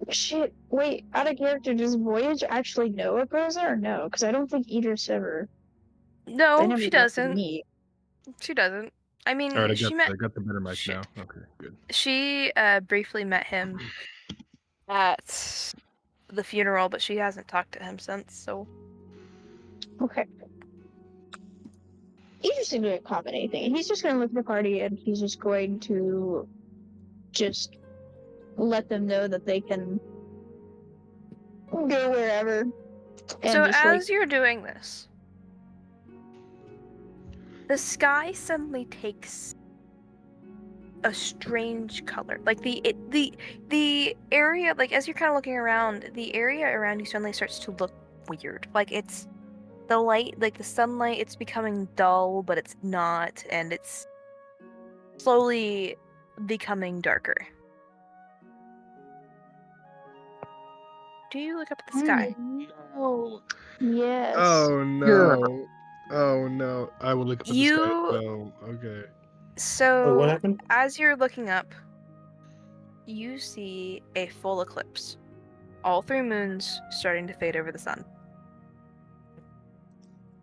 C: Shit, wait, out of character, does Voyage actually know a Broza or no? Because I don't think Idris ever. They
B: No,
C: never
B: she
C: got to
B: doesn't.
C: meet.
B: She doesn't. I mean,
G: All right, I
B: she
G: got the better mic
B: Shit.
G: now. Okay, good.
B: She briefly met him at the funeral, but she hasn't talked to him since, so...
C: Okay. Idris isn't going to comment anything. He's just going to look at the party and he's just going to just let them know that they can go wherever. And
B: So
C: just
B: as you're doing this, the sky suddenly takes a strange color. Like the area, like as you're kind of looking around, the area around you suddenly starts to look weird. Like it's the light, like the sunlight, it's becoming dull, but it's not, and it's slowly becoming darker. Do you look up at the sky?
C: No. Yes.
G: Oh no. Oh no. I will look up at the sky.
B: You-
G: No. Okay.
B: So,
D: What happened?
B: as you're looking up, you see a full eclipse. All three moons starting to fade over the sun.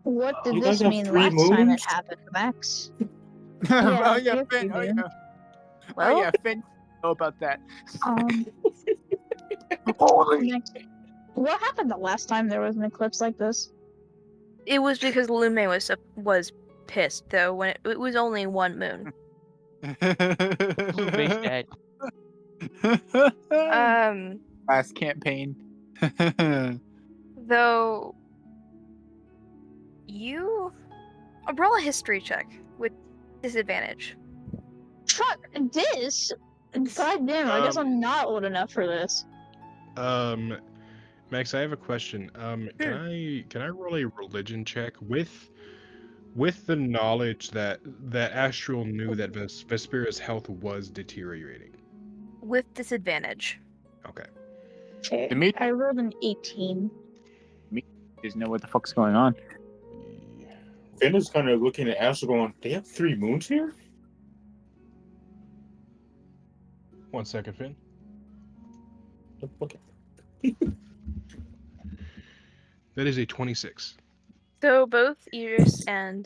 C: What did
D: You guys
C: this
D: have
C: mean
D: 3
C: last time it
D: moons?
C: happened, Max?
E: Oh yeah,
C: yes,
E: Finn.
C: we
E: Oh
C: do.
E: yeah.
B: Well,
E: Oh yeah, Finn. Know about that.
C: Max, what happened the last time there was an eclipse like this?
B: it was because Lume was pissed though when it was only one moon.
F: Lume's dead.
E: Last campaign.
B: Though roll a history check with disadvantage.
C: Fuck this! God damn, I guess I'm not old enough for this.
G: Max, I have a question. Can I roll a religion check with the knowledge that Astral knew that Vespera's health was deteriorating?
B: With disadvantage.
G: Okay.
C: Okay,
E: Dimitri-
C: I rolled an 18.
E: Doesn't know what the fuck's going on.
D: Finn is kind of looking at Astro going, they have 3 moons here?
G: 1 second, Finn.
D: Okay.
G: That is a 26.
B: So both Iris and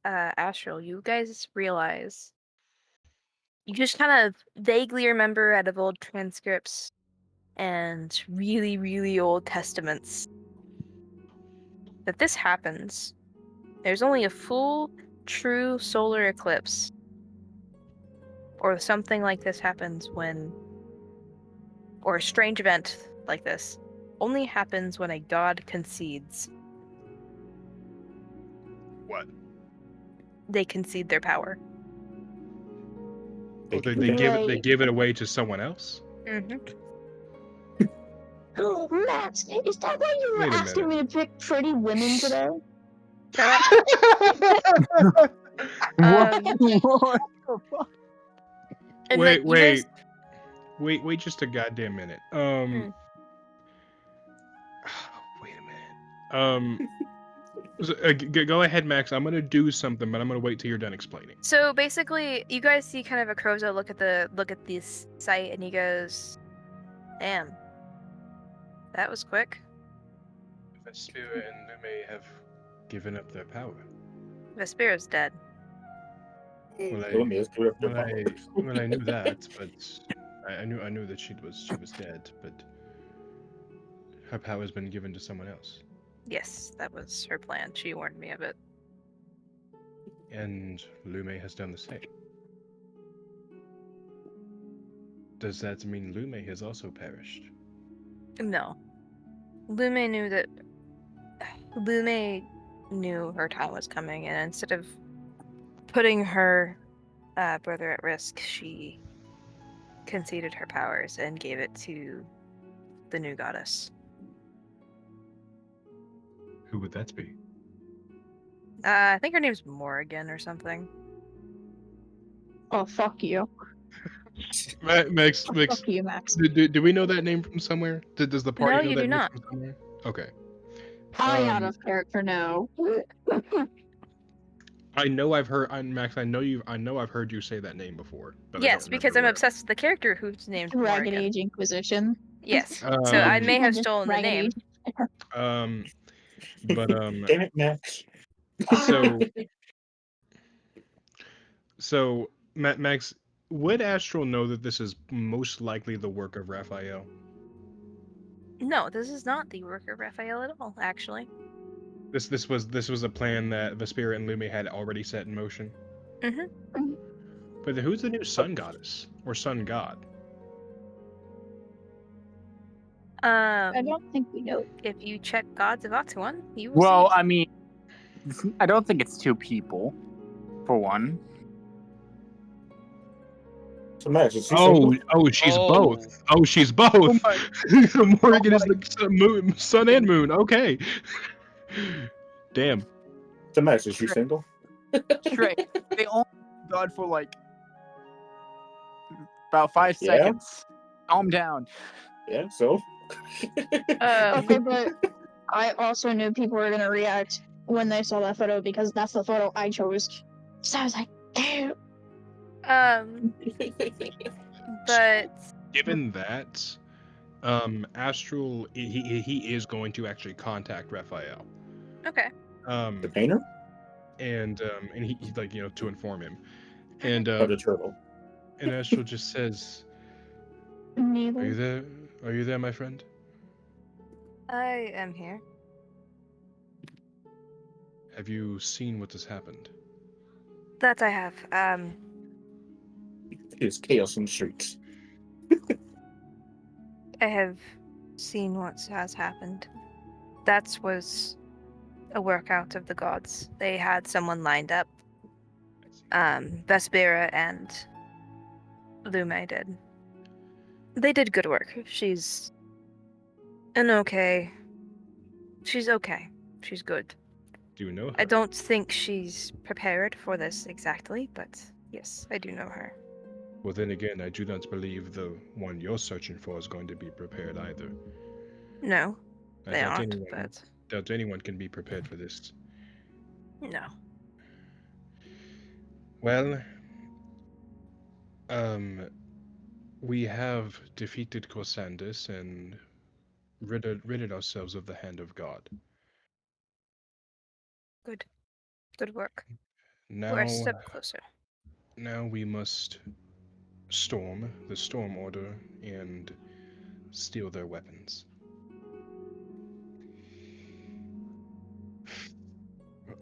B: Astral, you guys realize you just kind of vaguely remember out of old transcripts and really, really old testaments that this happens. There's only a full, true solar eclipse, or something like this happens when, or a strange event like this, only happens when a god concedes.
G: What?
B: They concede their power.
G: They give it away to someone else?
B: Mm-hmm.
C: Oh, Max, is that why you were
G: Wait a
C: asking me to pick pretty women today?
E: What? What the fuck?
B: And
G: Wait,
B: like, you guys-
G: wait just a goddamn minute. Wait a minute. Go ahead, Max. I'm gonna do something, but I'm gonna wait till you're done explaining.
B: So basically, you guys see kind of a Crozo look at this site, and he goes, "Damn, that was quick."
G: Vespera and Lume have
H: given up their power.
B: Vespera's dead.
H: Well,
D: Lumi has given up their
H: well, I knew that, but I knew that she was dead, but her power's been given to someone else.
B: Yes, that was her plan. She warned me of it.
H: And Lume has done the same. Does that mean Lume has also perished?
B: No. Lume knew that. Lume knew her time was coming, and instead of putting her brother at risk, she conceded her powers and gave it to the new goddess.
H: Who would that be?
B: I think her name's Morrigan or something.
C: Oh, fuck you.
H: Max,
C: Fuck you, Max.
H: do we know that name from somewhere? Does the party
B: No,
H: know
B: you
H: that
B: do
H: name
B: not.
H: from somewhere? Okay.
C: I out of character now.
H: I know I've heard. Max, I know I've heard you say that name before. But
B: Yes,
H: I don't
B: because I'm
H: remember
B: obsessed with the character who's named
C: Dragon
B: Morrigan.
C: Age Inquisition.
B: Yes.
H: where.
B: So I may have
C: And just
B: stolen the
C: Dragon
B: name.
C: Age.
H: But
D: Damn it, Max.
H: so Max, would Astral know that this is most likely the work of Raphael?
B: No, this is not the work of Raphael at all, actually.
H: This was a plan that Vespera and Lume had already set in motion.
B: Mm-hmm.
H: But who's the new sun goddess or sun god?
C: I don't think we know.
B: If you check Gods of Atuan, you will
E: Well,
B: see.
E: I mean, I don't think it's two people, for one.
D: So Max, is she single?
H: She's
F: Oh.
H: both. Oh, she's both. Morgan is the sun and moon. Okay. Damn.
D: So Max, is she single?
E: Straight. They only God for like about 5
D: Yeah?
E: seconds. Calm down.
D: Yeah, so?
C: Okay, but I also knew people were gonna react when they saw that photo because that's the photo I chose. So I was like, damn.
B: But
H: Given that, Astral he is going to actually contact Raphael.
B: okay.
D: The painter?
H: And he like to inform him. And
D: Or the turtle?
H: and Astral just says, "Are you
C: Neither.
H: there? Are you there, my friend?
B: I am here.
H: Have you seen what has happened?"
B: That I have.
D: It's chaos in the streets.
B: I have seen what has happened. That was a workout of the gods. They had someone lined up. Vespera and Lume did. They did good work. She's okay. She's okay. She's good.
H: Do you know her?
B: I don't think she's prepared for this exactly, but yes, I do know her.
H: Well, then again, I do not believe the one you're searching for is going to be prepared either.
B: No,
H: I
B: they
H: doubt
B: aren't, but
H: doubt anyone can be prepared for this.
B: no.
H: Well, we have defeated Corsandus and ridded ourselves of the hand of God.
B: Good. Good work.
H: Now,
B: We're a step closer.
H: now we must storm the Storm Order and steal their weapons.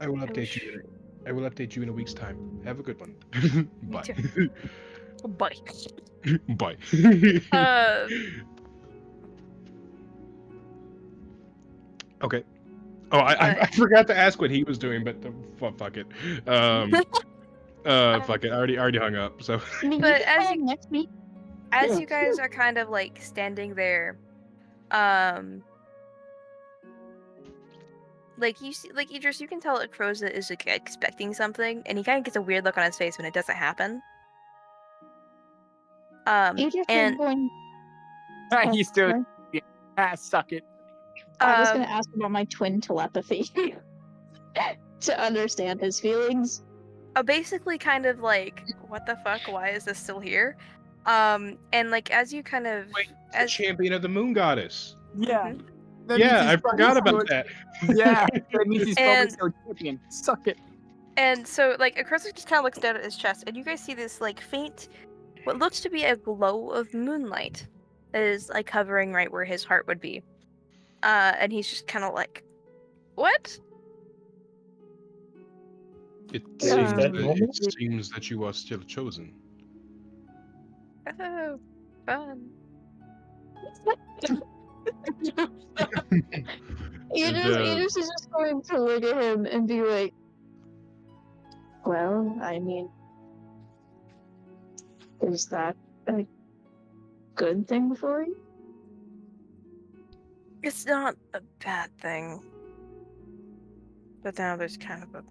H: I will update you. I will update you in a week's time. Have a good one. Bye.
B: too. Bye.
H: Bye. Okay. Oh, I forgot to ask what he was doing, but fuck it. Fuck it. I already hung up. So.
B: But as you,
C: next week.
B: as you guys are kind of like standing there, like you see, like Idris, you can tell that Croza is like expecting something, and he kind of gets a weird look on his face when it doesn't happen.
C: Idris is
B: And
C: going.
E: He's still suck it.
C: I was gonna ask about my twin telepathy to understand his feelings.
B: basically kind of like, what the fuck? Why is this still here? And like as you kind of
H: The champion of the moon goddess.
E: Yeah. That means
G: Yeah,
E: he's
G: I
E: probably
G: forgot about
E: so-
G: that.
E: Yeah, that means he's probably
B: And-
E: so champion. Suck it.
B: And so, like, Akrosa just kind of looks down at his chest, and you guys see this, like, faint, what looks to be a glow of moonlight that is, like, hovering right where his heart would be. And he's just kind of like, what?
G: It
C: Yeah.
G: seems that you are still chosen.
B: Oh, fun.
C: Idris is just going to look at him and be like, well, I mean, is that a good thing for you?
B: It's not a bad thing. But now there's kind of a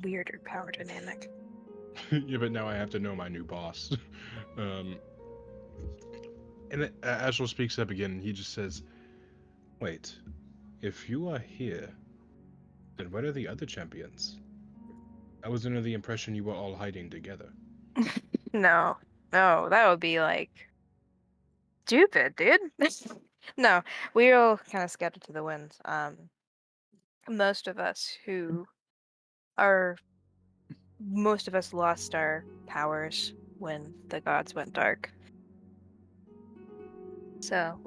B: weirder power dynamic.
G: Yeah, but now I have to know my new boss. And Ashel speaks up again. He just says, "Wait, if you are here, then where are the other champions? I was under the impression you were all hiding together."
B: No, that would be like stupid, dude. No, we all kind of scattered to the winds. Most of us lost our powers when the gods went dark. So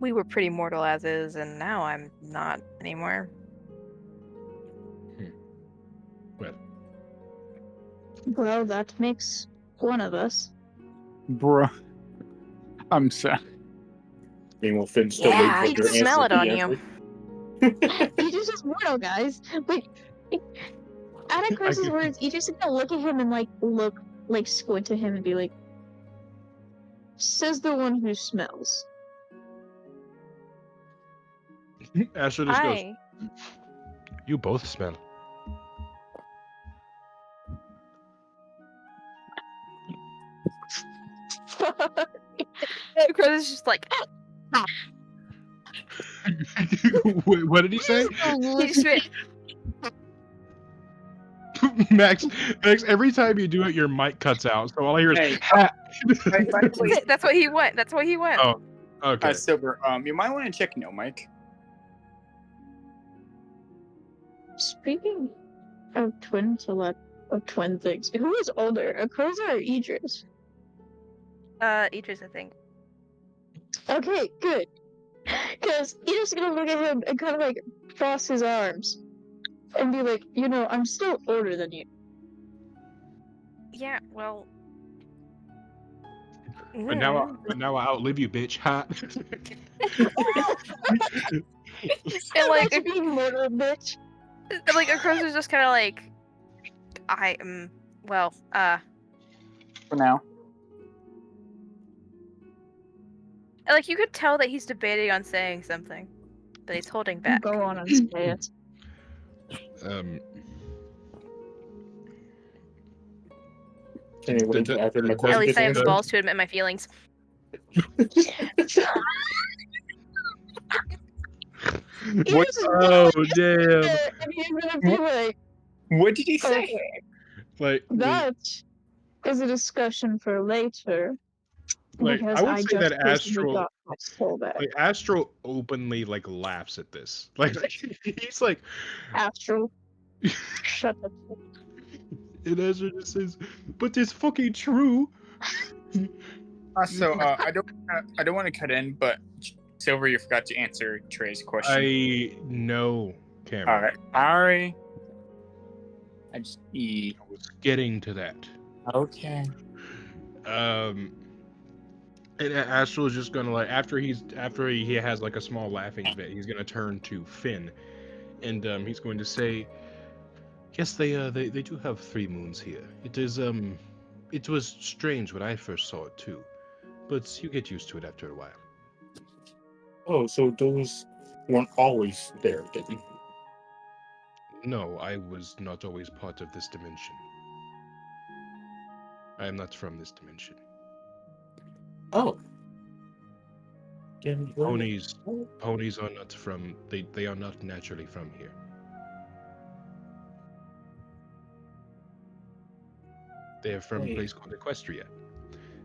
B: we were pretty mortal as is, and now I'm not anymore.
C: Well, that makes one of us.
E: Bruh. I'm sorry.
D: Meanwhile, Finn still
B: Yeah, I
D: waiting
B: can
D: for your
B: smell
D: answer
B: it
D: to
B: on
D: the
B: you.
C: Idris is mortal, guys. Like, out of Chris's words, Idris is gonna look at him and squint at him and be like, says the one who smells.
G: Ashel just goes,
B: Hi.
G: "You both smell."
B: Chris is just like,
G: Wait, what did he say?
B: he just went,
G: Max, every time you do it, your mic cuts out. So all I hear is,
E: Hey.
G: "Ha."
B: that's what he went. That's what he went.
G: Oh, okay.
E: Silver, you might want to check no mic.
C: Speaking of twin things, who is older, Akrosa or Idris?
B: Idris, I think.
C: Okay, good. Because Idris is gonna look at him and kind of like cross his arms and be like, I'm still older than you.
B: Yeah, well.
G: But now I outlive you, bitch. Ha.
B: And like,
C: Imagine being mortal, bitch.
B: Akrosa's just kind of like, I am,
E: For now.
B: like you could tell that he's debating on saying something, but he's holding back.
C: Go on and say it.
D: Anyway, after my
B: At
D: question
B: least
D: gets
B: I have the
D: answered,
B: balls to admit my feelings.
G: What? Oh, damn.
C: And he's gonna be like,
E: What did he say?
C: okay,
G: Like,
C: that is a discussion for later. Because
G: I would
C: I
G: say
C: just
G: that
C: recently
G: Astral,
C: got my soul back.
G: like, Astral openly, like, laughs at this. Like, he's like,
C: Astral. Shut the fuck.
G: and Astral just says, "But it's fucking true."
E: So, I don't want to cut in, but Silver, you forgot to answer Trey's question.
G: I know, Cameron.
E: All right, sorry. I
G: was getting to that.
E: Okay.
G: And Astral is just gonna, like, after he has like a small laughing fit, he's gonna turn to Finn, and he's going to say, "Yes, they do have 3 moons here. It is it was strange when I first saw it too, but you get used to it after a while."
D: oh, so those weren't always there, then?
G: No, I was not always part of this dimension. I am not from this dimension.
D: Oh. Then where-
G: Ponies are not from. They are not naturally from here. They are from a place called Equestria.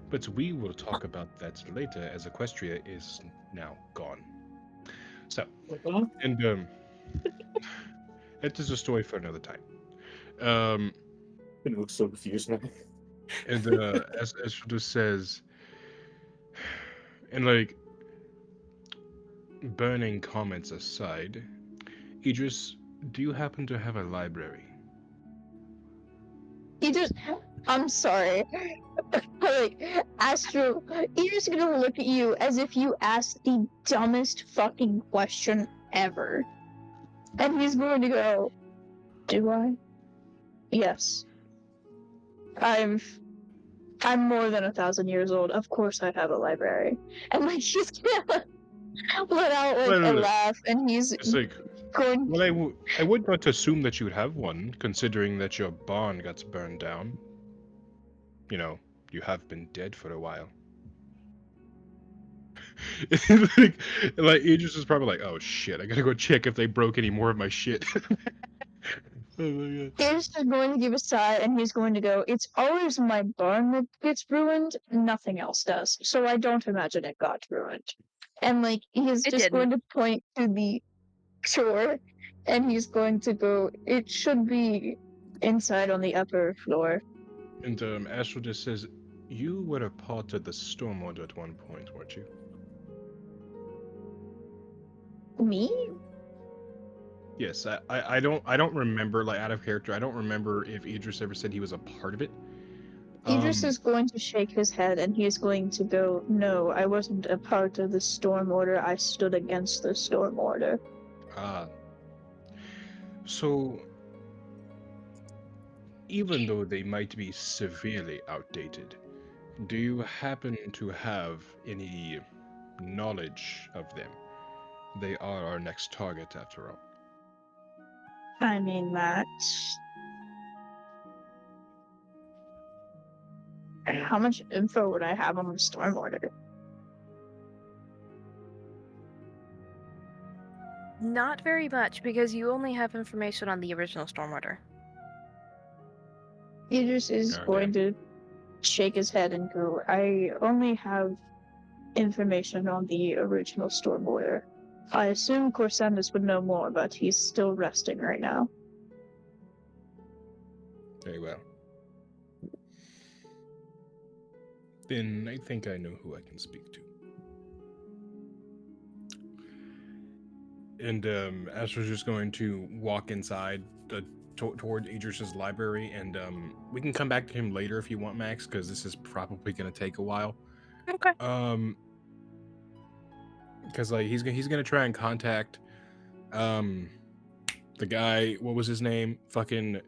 G: But we will talk about that later, as Equestria is now gone.
H: So,
D: Huh?
H: and it is a story for another time. Um,
D: I look so confused now.
H: and as Shudder says, and like burning comments aside, Idris, do you happen to have a library?
C: I'm sorry. Like, Astro, you're just gonna look at you as if you asked the dumbest fucking question ever. And he's going to go, do I? Yes. I'm more than 1,000 years old. Of course I have a library. And like, she's gonna let out like a
H: Well,
C: laugh, and he's
H: It's like,
C: going,
H: well, I would not assume that you would have one, considering that your barn got burned down. You know, you have been dead for a while. like Idris is probably like, oh shit, I gotta go check if they broke any more of my shit. Oh my god.
C: He's just going to give a sigh, and he's going to go, it's always my barn that gets ruined, nothing else does. So I don't imagine it got ruined. And like, he's
B: It
C: just going
B: didn't.
C: to point to the shore, and he's going to go, it should be inside on the upper floor.
H: And Astral just says, you were a part of the Stormlord at one point, weren't you?
C: Me?
H: Yes, I don't remember, like out of character, I don't remember if Idris ever said he was a part of it.
C: Idris is going to shake his head, and he's going to go, no, I wasn't a part of the Storm Order, I stood against the Storm Order.
H: So, even though they might be severely outdated, do you happen to have any knowledge of them? They are our next target, after all.
C: I mean, that. How much info would I have on the Storm Order?
B: Not very much, because you only have information on the original Storm Order.
C: Idris is
H: Okay.
C: going to shake his head and go, I only have information on the original Storm Order. I assume Corsandus would know more, but he's still resting right now.
H: Very well. Then I think I know who I can speak to. And Astra's just going to walk inside toward Idris's library, and we can come back to him later if you want, Max, because this is probably going to take a while.
B: Okay.
H: Because like he's gonna try and contact the guy. What was his name? Fucking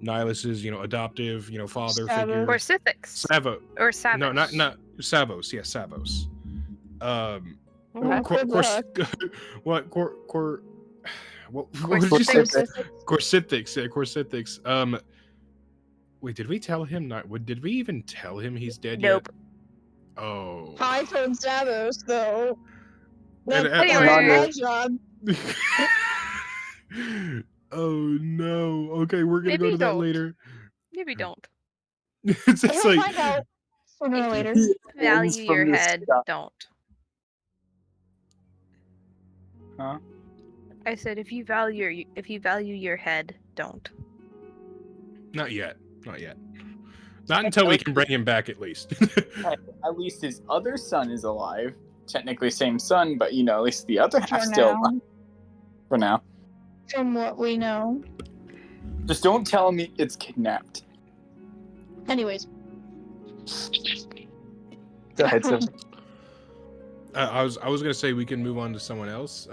H: Nihilus's, adoptive, father figure.
B: Or Sithix.
H: Savo.
B: Or Savage.
H: No, not Savos. Yes, Savos.
C: Well, good luck.
H: What
B: Corsithix.
H: did you say? Corsithix. Yeah, Corsithix. Wait, did we tell him not? Did we even tell him he's dead
B: Nope.
H: yet? Oh.
C: I told Savos, though.
H: And-
C: That's
B: Anyway.
C: my job.
H: Oh no. Okay, we're gonna
B: Maybe
H: go to that
B: don't.
H: later.
B: Maybe don't.
H: It's just
C: He'll
H: like
C: find out sooner or later.
B: Value
F: from
B: your
F: this
B: head,
F: stuff.
B: don't.
F: Huh?
B: I said if you value your head, don't.
H: not yet. Not until we can bring him back, at least.
E: At least his other son is alive. Technically same son, but at least the other
C: For
E: half's still
C: now,
E: alive. For now.
C: from what we know.
E: Just don't tell me it's kidnapped.
C: Anyways,
E: Go ahead, Sim.
H: I was gonna say we can move on to someone else,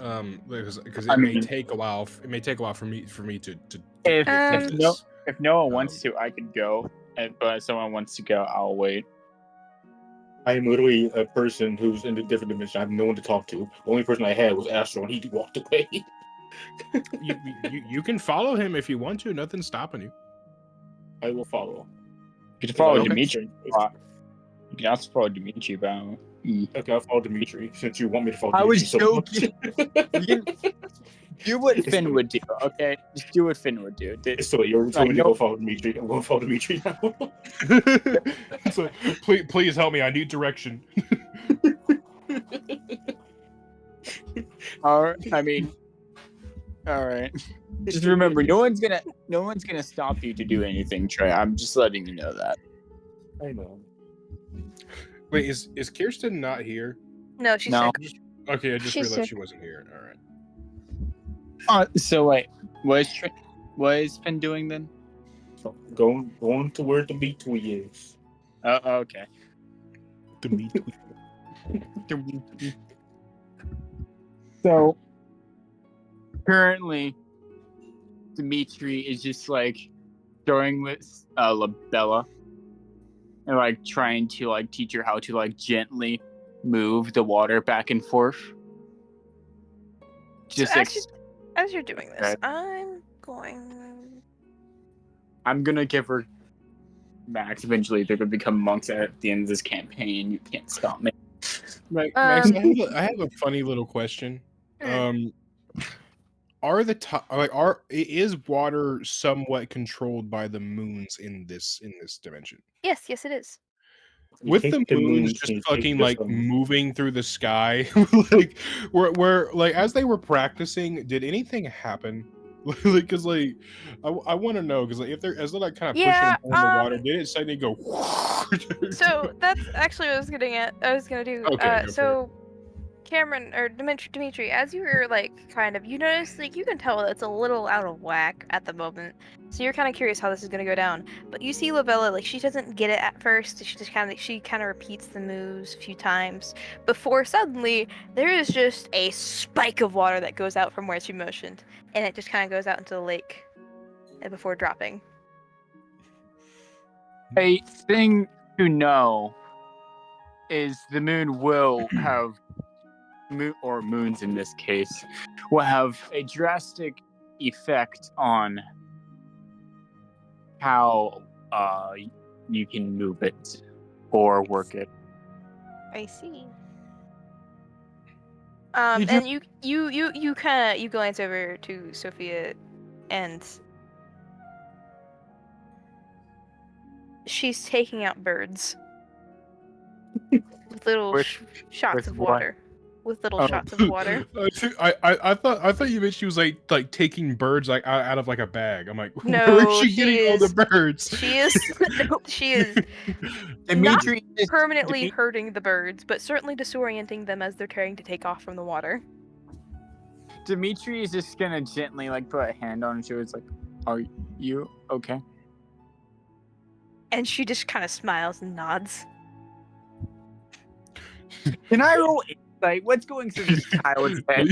H: because
E: I
H: it may
E: mean-
H: take a while. It may take a while for me to
E: If
H: finish
B: Um,
H: this.
E: if no one wants to, I could go. But if someone wants to go, I'll wait.
D: I am literally a person who's in a different dimension. I have no one to talk to. The only person I had was Astro, and he walked away.
H: You can follow him if you want to. Nothing's stopping you.
D: I will follow.
E: You can follow
H: Okay.
E: Dimitri. You can also follow Dimitri, but
D: Okay, I'll follow Dimitri since you want me to follow
E: I
D: Dimitri
E: was
D: so much.
E: do what Finn would do, okay? Just do what Finn would do.
D: So you're telling me to
E: know-
D: go follow Dimitri. I'm going to follow Dimitri now.
H: So, please help me. I need direction.
E: I mean, all right. Just remember, no one's gonna stop you to do anything, Trey. I'm just letting you know that.
D: I know.
G: Wait, is Kirsten not here?
B: No, she's
E: No.
B: sick.
G: Okay, I just
C: She's
G: realized
C: sick.
G: she wasn't here. All right.
E: So wait, what is Finn doing then?
D: So going to where the B2 is.
E: Okay.
G: The meat.
E: So currently, Dimitri is just like throwing with Labella and like trying to like teach her how to like gently move the water back and forth. Just
B: So as you're doing this,
E: Right.
B: I'm going.
E: I'm gonna give her Max. Eventually, they're gonna become monks at the end of this campaign. You can't stop me.
G: Max,
B: Um,
G: I have a funny little question.
B: Hmm.
G: Are is water somewhat controlled by the moons in this dimension?
B: Yes, it is.
D: You
G: With
D: take
G: the
D: the
G: moons
D: moon,
G: just
D: you take
G: fucking
D: the
G: like
D: sun.
G: moving through the sky, like where like as they were practicing, did anything happen? Because like I want to know because like if they're as they're like kind of pushing
B: Yeah.
G: them in the water, did it suddenly go?
B: So that's actually what I was getting at. I was gonna do.
G: Okay, go for
B: So Cameron or Dimitri, as you were like kind of, you notice like you can tell it's a little out of whack at the moment. So you're kind of curious how this is gonna go down. But you see Lavella, like she doesn't get it at first. She kind of repeats the moves a few times before suddenly there is just a spike of water that goes out from where she motioned, and it just kind of goes out into the lake, and before dropping.
E: A thing to know is the moon will have moons in this case will have a drastic effect on how you can move it or work it.
B: I see.
E: You do-
B: And you kind of glance over to Sophia, and she's taking out birds with little
E: With-
B: shots
E: with
B: of
E: what?
B: water. With little
E: Oh.
B: shots of water.
G: I thought you meant she was like taking birds like out of like a bag. I'm like,
B: No,
G: where is she
B: she
G: getting all the
B: is-
G: birds?
B: She is nope, she is
E: Dimitri is
B: permanently
E: Dimi-
B: hurting the birds, but certainly disorienting them as they're trying to take off from the water.
E: Dimitri is just gonna gently like put a hand on her shoulder. It's like, are you okay?
B: And she just kind of smiles and nods.
E: Can I roll insight? What's going through this child's head?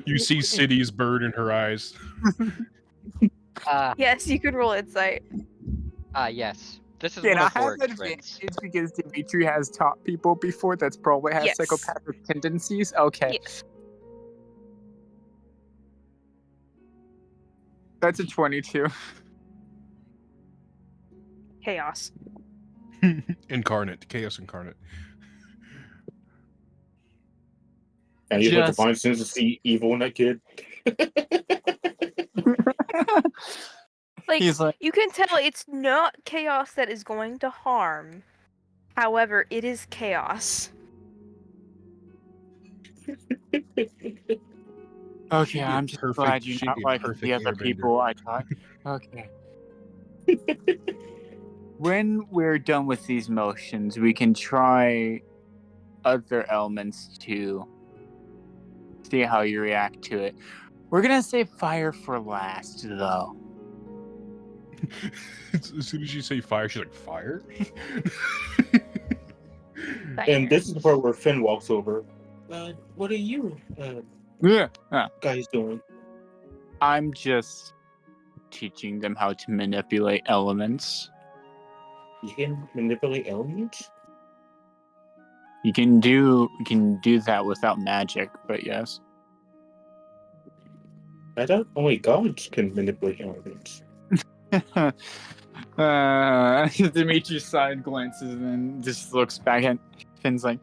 G: You see City's bird in her eyes.
B: Yes, you can roll insight.
F: Yes. This is
E: Can
F: one
E: I
F: of
E: have
F: Borg's
E: advantage
F: friends.
E: because Dimitri has taught people before that's probably has
B: Yes.
E: psychopathic tendencies? Okay.
B: Yes.
E: That's a 22.
B: Chaos.
G: Incarnate, chaos incarnate.
D: And you have a
E: Just-
D: divine sense to see evil in that kid.
B: Like,
E: He's like,
B: you can tell it's not chaos that is going to harm. However, it is chaos.
E: okay, I'm just glad you're
G: she'd
E: not
G: be a
E: like
G: perfect
E: the other
G: airbender.
E: people I taught. Okay. When we're done with these motions, we can try other elements to see how you react to it. We're gonna save fire for last, though.
G: As soon as you say fire, she's like, fire?
D: And this is the part where Finn walks over. What are you
E: Yeah.
D: guys doing?
E: I'm just teaching them how to manipulate elements.
D: You can manipulate elements?
E: You can do that without magic, but yes.
D: I thought only gods can manipulate elements.
E: Dimitri side glances and just looks back at Finn's like,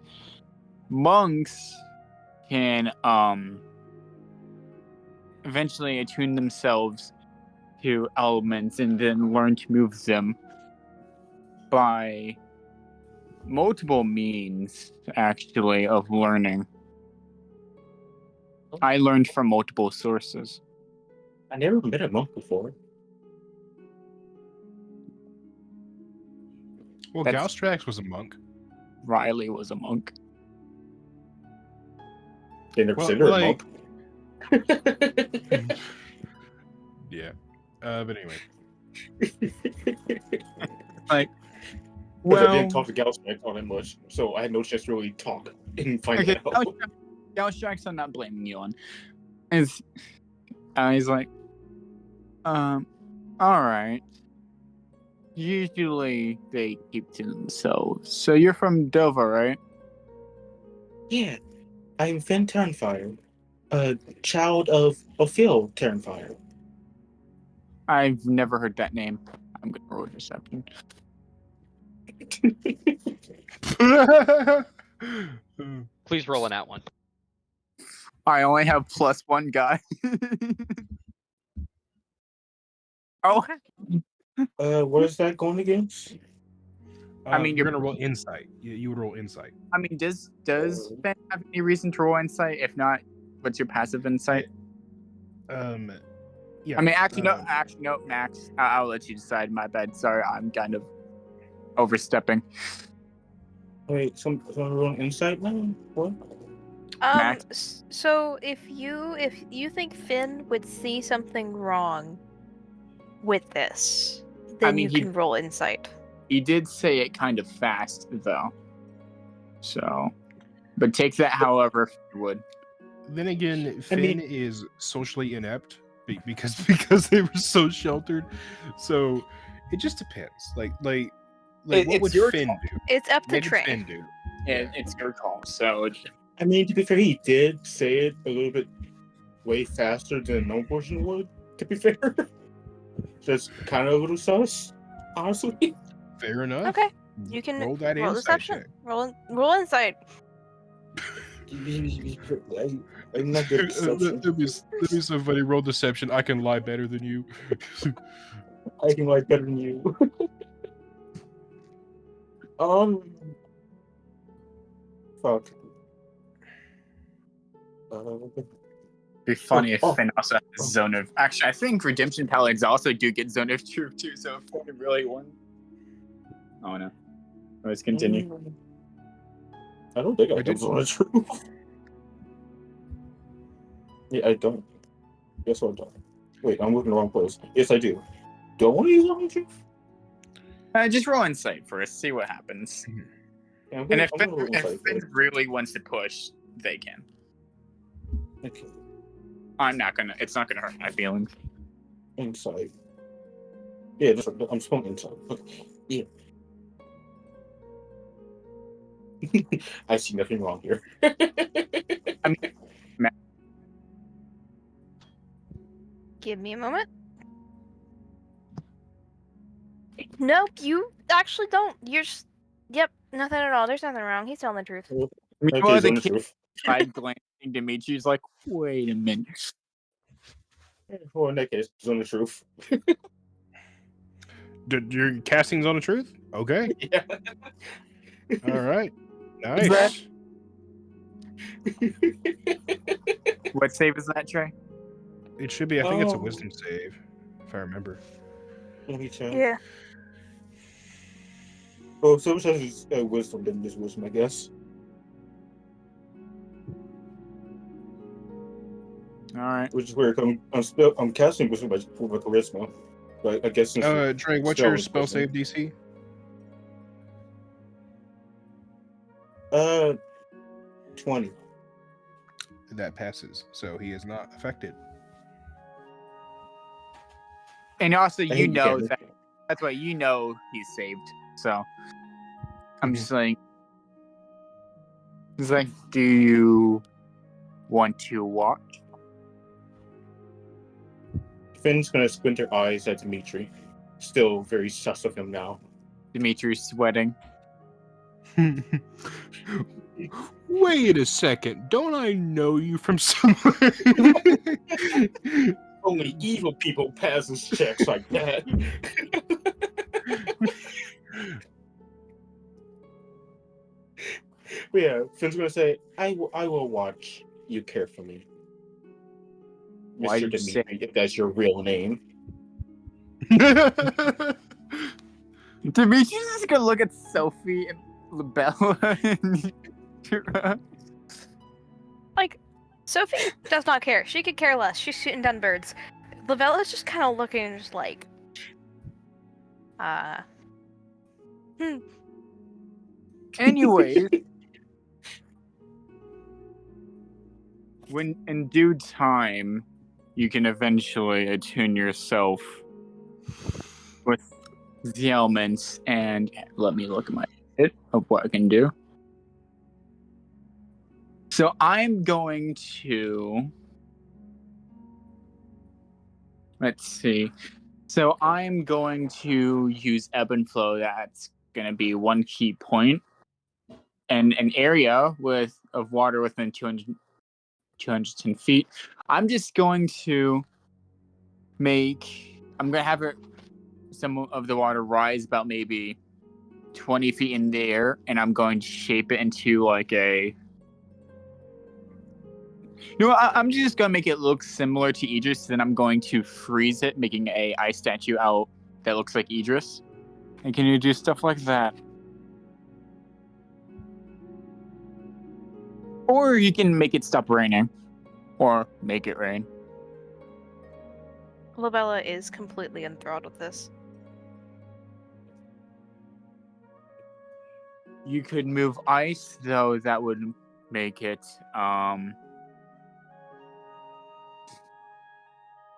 E: monks can eventually attune themselves to elements and then learn to move them by multiple means actually of learning. I learned from multiple sources.
D: I never met a monk before.
G: Well,
E: That's-
G: Gaustrax was a monk.
E: Riley was a monk.
D: They never
G: Well,
D: said they're
G: like-
D: a monk.
G: Yeah. But anyway.
E: Like,
D: Because I
E: well,
D: didn't talk to Gaustrax all that much, so I had no chance to really talk and find
E: okay,
D: that out.
E: Gaustrax, I'm not blaming you on. Is he's like, all right. Usually they keep to themselves. So you're from Dover, right?
D: Yeah, I'm Finn Turnfire, a child of Phil Turnfire.
E: I've never heard that name. I'm gonna roll deception.
F: Please roll an out one.
E: I only have +1 guy. Oh,
D: What is that going against?
E: I mean,
G: you're
E: you're-
G: gonna roll insight. You would roll insight.
E: I mean, does Ben have any reason to roll insight? If not, what's your passive insight?
G: Yeah.
E: I mean, actually, no, Max. I'll let you decide. My bad. Sorry, I'm kind of overstepping.
D: Wait, someone rolling insight now? What?
E: Max?
B: So if you think Finn would see something wrong with this, then
E: mean,
B: you can roll insight.
E: He did say it kind of fast, though. So, but take that however you would.
G: Then again, Finn is socially inept because they were so sheltered. So it just depends. Like what would Finn do?
B: It's up to
G: What did
B: Trey.
G: Finn do?
E: It's your call. So,
D: I mean, to be fair, he did say it a little bit way faster than a normal person would, to be fair. Just kind of a little sus, honestly.
G: Fair enough.
B: Okay, you can
G: roll that
B: roll
G: insight
B: deception.
G: check.
B: Roll insight.
D: I'm not good at deception.
G: That'd be so funny. Roll deception. I can lie better than you.
D: I can like better than you. Fuck.
E: be funny if
D: Oh.
E: Finn also has zone of. Actually, I think Redemption Paladins also do get zone of truth too. So if Finn really won. Oh no. Let's continue.
D: I don't think I have zone of truth. Yeah, I don't. Guess what I don't. Wait, I'm looking in the wrong place. Yes, I do. Do I want to use zone of truth?
E: Just roll insight first. See what happens.
D: Yeah,
E: And if
D: I'm gonna roll insight
E: Finn
D: first.
E: really wants to push, they can.
D: Okay.
E: It's not gonna hurt my feelings.
D: Insight. Yeah, I'm spelling insight. Okay. Yeah. I see nothing wrong here.
B: Give me a moment. Nope, you actually don't. You're just. Yep, nothing at all. There's nothing wrong. He's telling the truth.
E: Meanwhile,
D: Okay,
E: the
D: zone of
E: kid
D: truth.
E: tried glancing Dimitri's like, wait a minute.
D: Well, in that case, zone of truth.
G: Your casting's on the truth? Okay.
D: Yeah.
G: All right.
E: Is that-
G: Nice.
E: What save is that, Trey?
G: It should be. I think it's a
D: Oh.
G: wisdom save, if I remember.
D: Let me check.
B: Yeah.
D: Oh, so it says wisdom, then just wisdom, I guess.
E: All right.
D: Which is weird. I'm casting wisdom with my charisma, but I guess since
G: Trey, what's
D: spell
G: your
D: is
G: spell
D: wisdom.
G: save DC?
D: 20.
G: That passes, so he is not affected.
E: And also,
D: I
E: you
D: hate
E: know
D: cameras.
E: that's why you know he's saved. So I'm
G: Mhm.
E: just like, he's like, do you want to watch?
D: Finn's gonna squint her eyes at Dimitri. Still very sus of him now.
E: Dimitri's sweating.
G: Wait a second. Don't I know you from somewhere?
D: Only evil people pass his checks like that. But yeah, Finn's gonna say, I will watch you carefully.
E: Why
D: Mr.
E: did you say?
D: Dimitri, if that's your real name.
E: Dimitri's just gonna look at Sophie and Labella and
B: Like, Sophie does not care. She could care less. She's shooting down birds. Lavella's just kind of looking, just like,
E: Anyways, when in due time, you can eventually attune yourself with the elements, and let me look at my bit of what I can do. So I'm going to, let's see. So I'm going to use ebb and flow. That's going to be one key point, and an area of water within 210 feet. I'm just going to I'm going to have some of the water rise about maybe 20 feet in the air, and I'm going to shape it into like I'm just going to make it look similar to Idris, then I'm going to freeze it, making a ice statue out that looks like Idris. And can you do stuff like that? Or you can make it stop raining. Or make it rain.
B: Labella is completely enthralled with this.
E: You could move ice, though that would make it,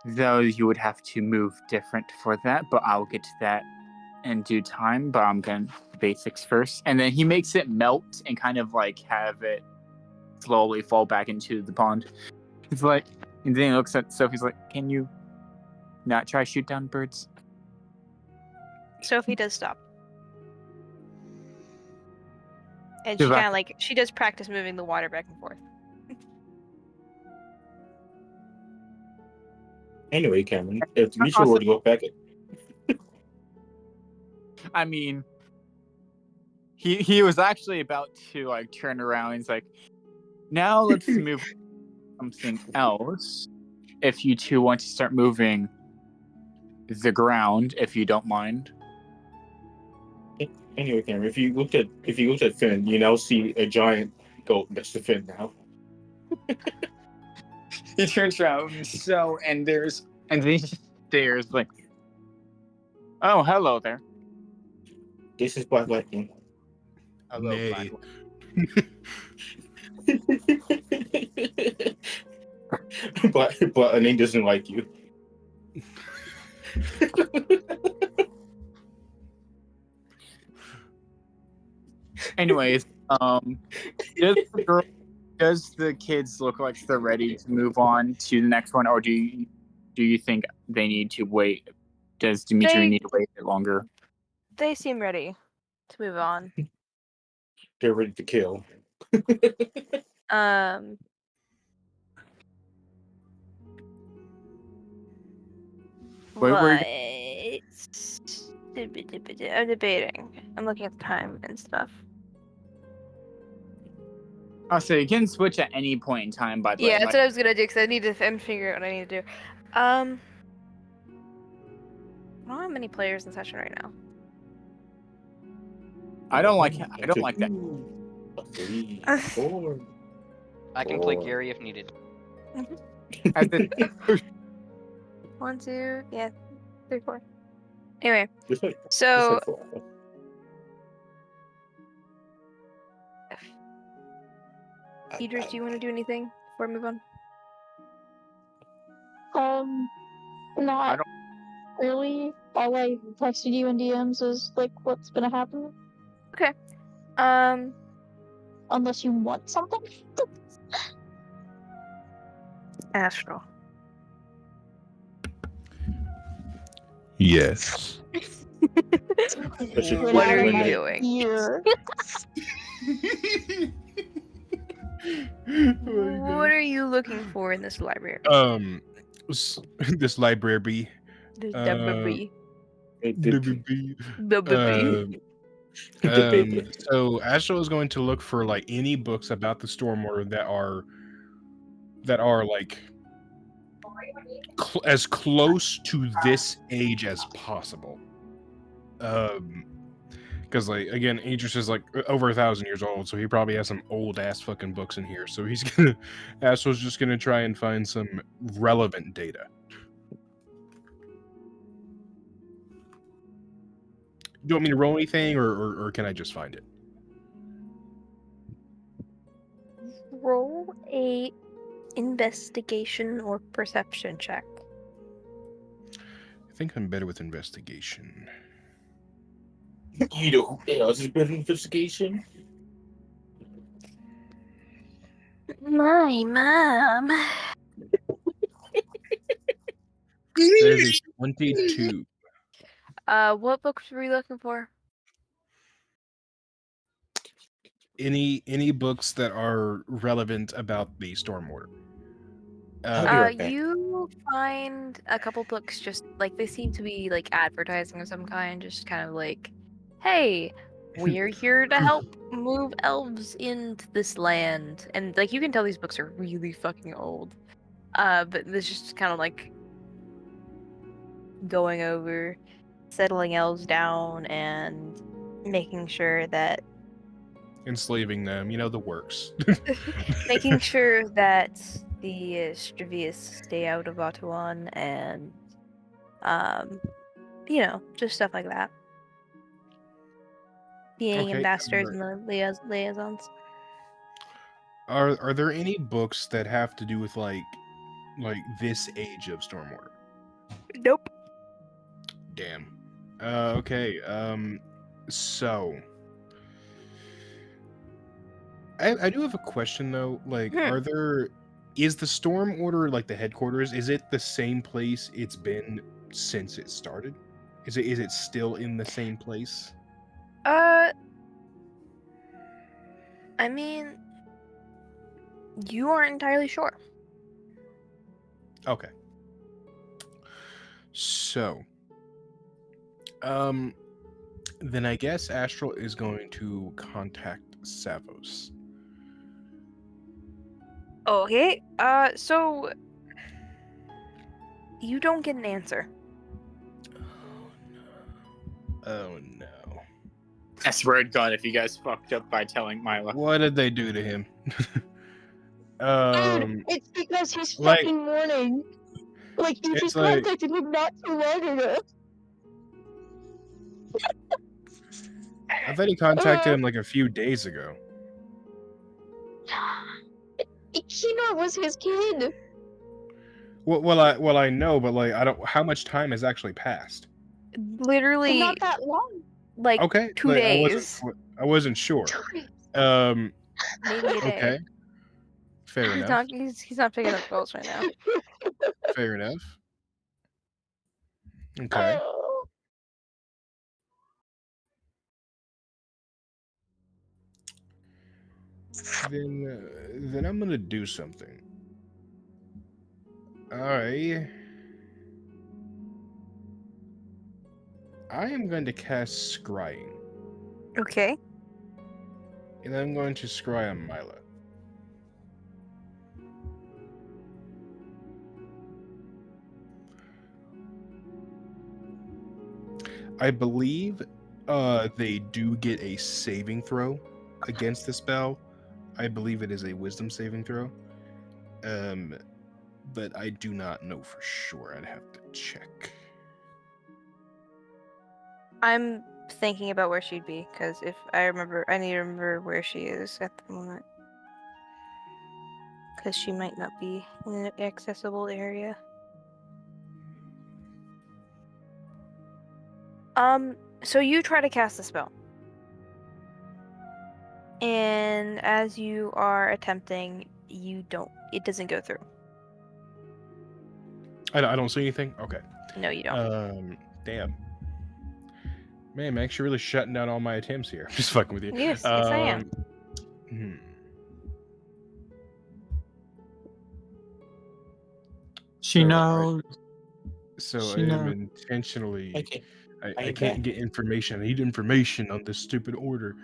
E: though you would have to move different for that, but I'll get to that in due time, but I'm going to basics first. And then he makes it melt and kind of like have it slowly fall back into the pond. He's like, and then he looks at Sophie's like, can you not try shoot down birds?
B: Sophie does stop. And
E: Do
B: she
E: that.
B: kind of like, she does practice moving the water back and forth.
D: Anyway, Cameron, if Dimitri were to look back at
E: I mean, he was actually about to like turn around. He's like, now let's move something else. If you two want to start moving the ground, if you don't mind.
D: Anyway, Cameron, if you looked at Finn, you now see a giant goat next to Finn now.
E: He turns around, and then he stares like, oh, hello there.
D: This is Black Lightning.
E: Hello,
H: Nay.
D: Black Lightning doesn't like you.
E: Anyways, does the kids look like they're ready to move on to the next one, or do you think they need to wait? Does Dimitri need to wait a bit longer?
B: They seem ready to move on.
D: They're ready to kill.
E: Wait,
B: I'm debating. I'm looking at the time and stuff.
E: Oh, so you can switch at any point in time, by the way.
B: Yeah, that's what I was gonna do because I need to figure out what I need to do. I don't have many players in session right now.
E: I don't like that.
D: 3, 4.
F: I can play Gary if needed.
B: One, two, yeah, 3, 4. Anyway,
D: Just like
B: so
D: 4.
B: Idris, do you want to do anything before we move on?
C: Not really. All I texted you in DMs is like what's gonna happen.
B: Okay.
C: Unless you want something.
B: Astral.
H: Yes.
B: What are you doing?
C: Here.
B: What are you looking for in this library?
H: This library.
B: This
H: WB. So Astro is going to look for like any books about the Stormwater that are like
G: as close to this age as possible. Because like again, Idris is like over 1,000 years old, so he probably has some old ass fucking books in here. So he's gonna, Astro's just gonna try and find some relevant data. Do you want me to roll anything, or can I just find it?
B: Roll a investigation or perception check.
G: I think I'm better with investigation.
D: You know who else is better investigation?
B: My mom.
G: There's a 22.
B: What books were you looking for?
G: Any books that are relevant about the Storm Order.
D: I'll be right back.
B: You find a couple books just like they seem to be like advertising of some kind, just kind of like, hey, we're here to help move elves into this land. And like you can tell these books are really fucking old. But this just kind of like going over settling elves down and making sure that
G: Enslaving them, the works.
B: making sure that the Stravius stay out of Atuan and just stuff like that. Being
G: Okay,
B: ambassadors and the liaisons.
G: Are there any books that have to do with like this age of Storm Order?
B: Nope.
G: Damn. Okay. So I do have a question though. Like, is the Storm Order like the headquarters? Is it the same place it's been since it started? Is it still in the same place?
B: I mean, you aren't entirely sure.
G: Okay. So, then I guess Astral is going to contact Savos.
B: Okay. So you don't get an answer.
G: Oh no.
E: I swear to God, if you guys fucked up by telling Mila.
G: What did they do to him?
C: Dude, it's because he's
G: like-
C: fucking mourning. Like, you
G: It's
C: just
G: like-
C: contacted him not too long ago.
G: I thought he contacted him like a few days ago.
C: Kino was his kid.
G: Well, I know, but like, I don't. How much time has actually passed?
B: Literally,
C: Not that long.
B: like
G: Okay,
B: 2
G: like,
B: days.
G: I wasn't sure.
B: Maybe a day.
G: Okay. Fair enough.
B: He's not picking up calls right now.
G: Fair enough. Okay.
C: Oh.
G: Then I'm gonna do something. I am going to cast Scrying,
B: Okay.
G: and I'm going to scry on Mila. I believe they do get a saving throw against the spell. I believe it is a wisdom saving throw. But I do not know for sure. I'd have to check.
B: I'm thinking about where she'd be, because if I need to remember where she is at the moment. Because she might not be in an accessible area. So you try to cast the spell. And as you are attempting, it doesn't go through.
G: I don't see anything? Okay.
B: No, you don't.
G: Damn. Man, I'm actually really shutting down all my attempts here. I'm just fucking with you.
B: Yes, I am.
E: She knows.
G: So
E: She
G: I am
E: knows.
G: intentionally...
D: Okay.
G: I can't get information. I need information on this stupid order.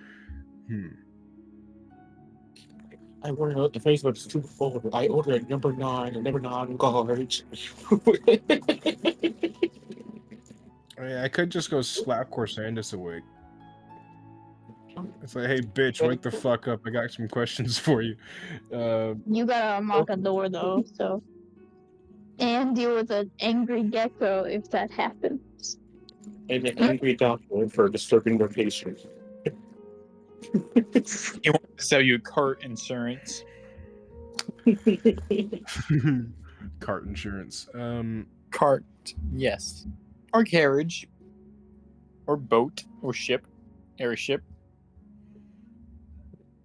D: I ordered a Facebook is too full. I ordered number 9 and number 9 cards.
H: I could just go slap Corsandus awake. It's like, hey, bitch, wake the fuck up. I got some questions for you.
C: You gotta unlock a door though, so and deal with an angry gecko if that happens.
D: And an angry doctor for disturbing their patient.
E: He wants to sell you cart insurance.
H: Cart insurance.
E: Cart, yes. Or carriage. Or boat. Or ship. Airship.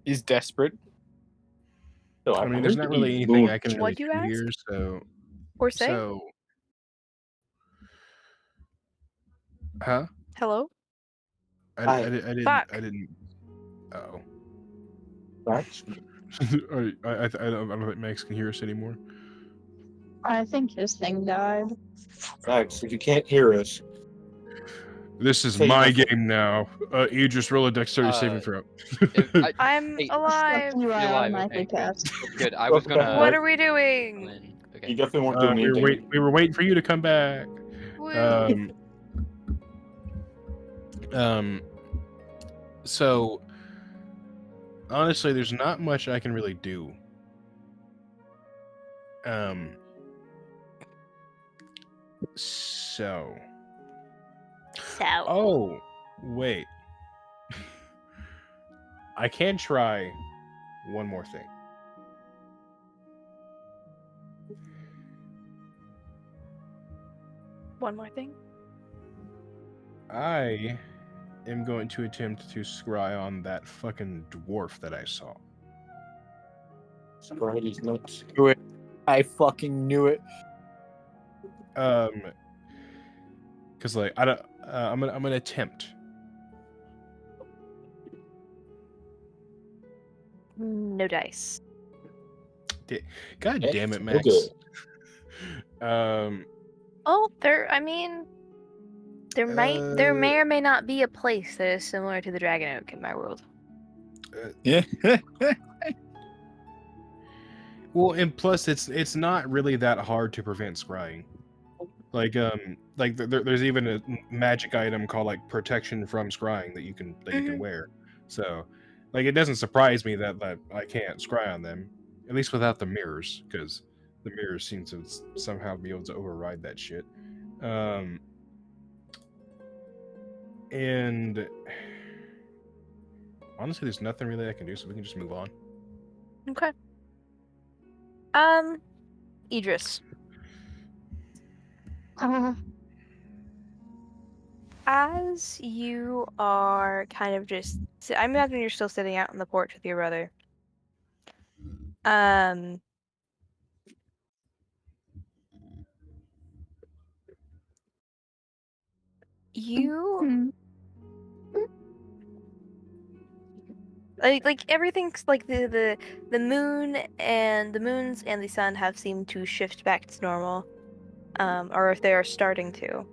E: Is desperate.
D: So
H: I mean, there's not really anything I can really do here, so.
B: Or say?
H: So. Huh?
B: Hello?
H: I didn't.
B: Fuck.
H: I didn't. Oh.
D: What?
H: I don't think Max can hear us anymore.
C: I think his thing died.
D: Max, if you can't hear us,
H: This is
D: say
H: my
D: nothing.
H: game now. Idris, roll a dexterity saving throw.
B: I'm
F: Hey,
B: alive.
C: You
F: You're
C: are
F: alive.
C: automatically
F: Okay, good.
C: passed.
F: Good. I was gonna.
B: What are we doing?
F: Okay.
D: You definitely weren't doing anything.
H: We were waiting for you to come back.
B: Woo.
H: So honestly, there's not much I can really do. So. Oh, wait. I can try one more thing.
B: One more thing.
H: I am going to attempt to scry on that fucking dwarf that I saw.
D: Sobriety's nuts.
E: Knew it. I fucking knew it.
H: Because like I don't, I'm gonna attempt.
B: No dice.
H: God damn it, Max.
D: Okay.
B: Oh, there may or may not be a place that is similar to the Dragon Oak in my world.
E: Yeah.
H: Well, and plus it's not really that hard to prevent scrying. There's even a magic item called like protection from scrying that you can wear. So, like, it doesn't surprise me that I can't scry on them, at least without the mirrors, because the mirrors seem to somehow be able to override that shit. And honestly, there's nothing really I can do, so we can just move on.
B: Okay. Idris. As you are kind of just, I imagine you're still sitting out on the porch with your brother. You like everything's like the moon and the moons and the sun have seemed to shift back to normal, or if they are starting to.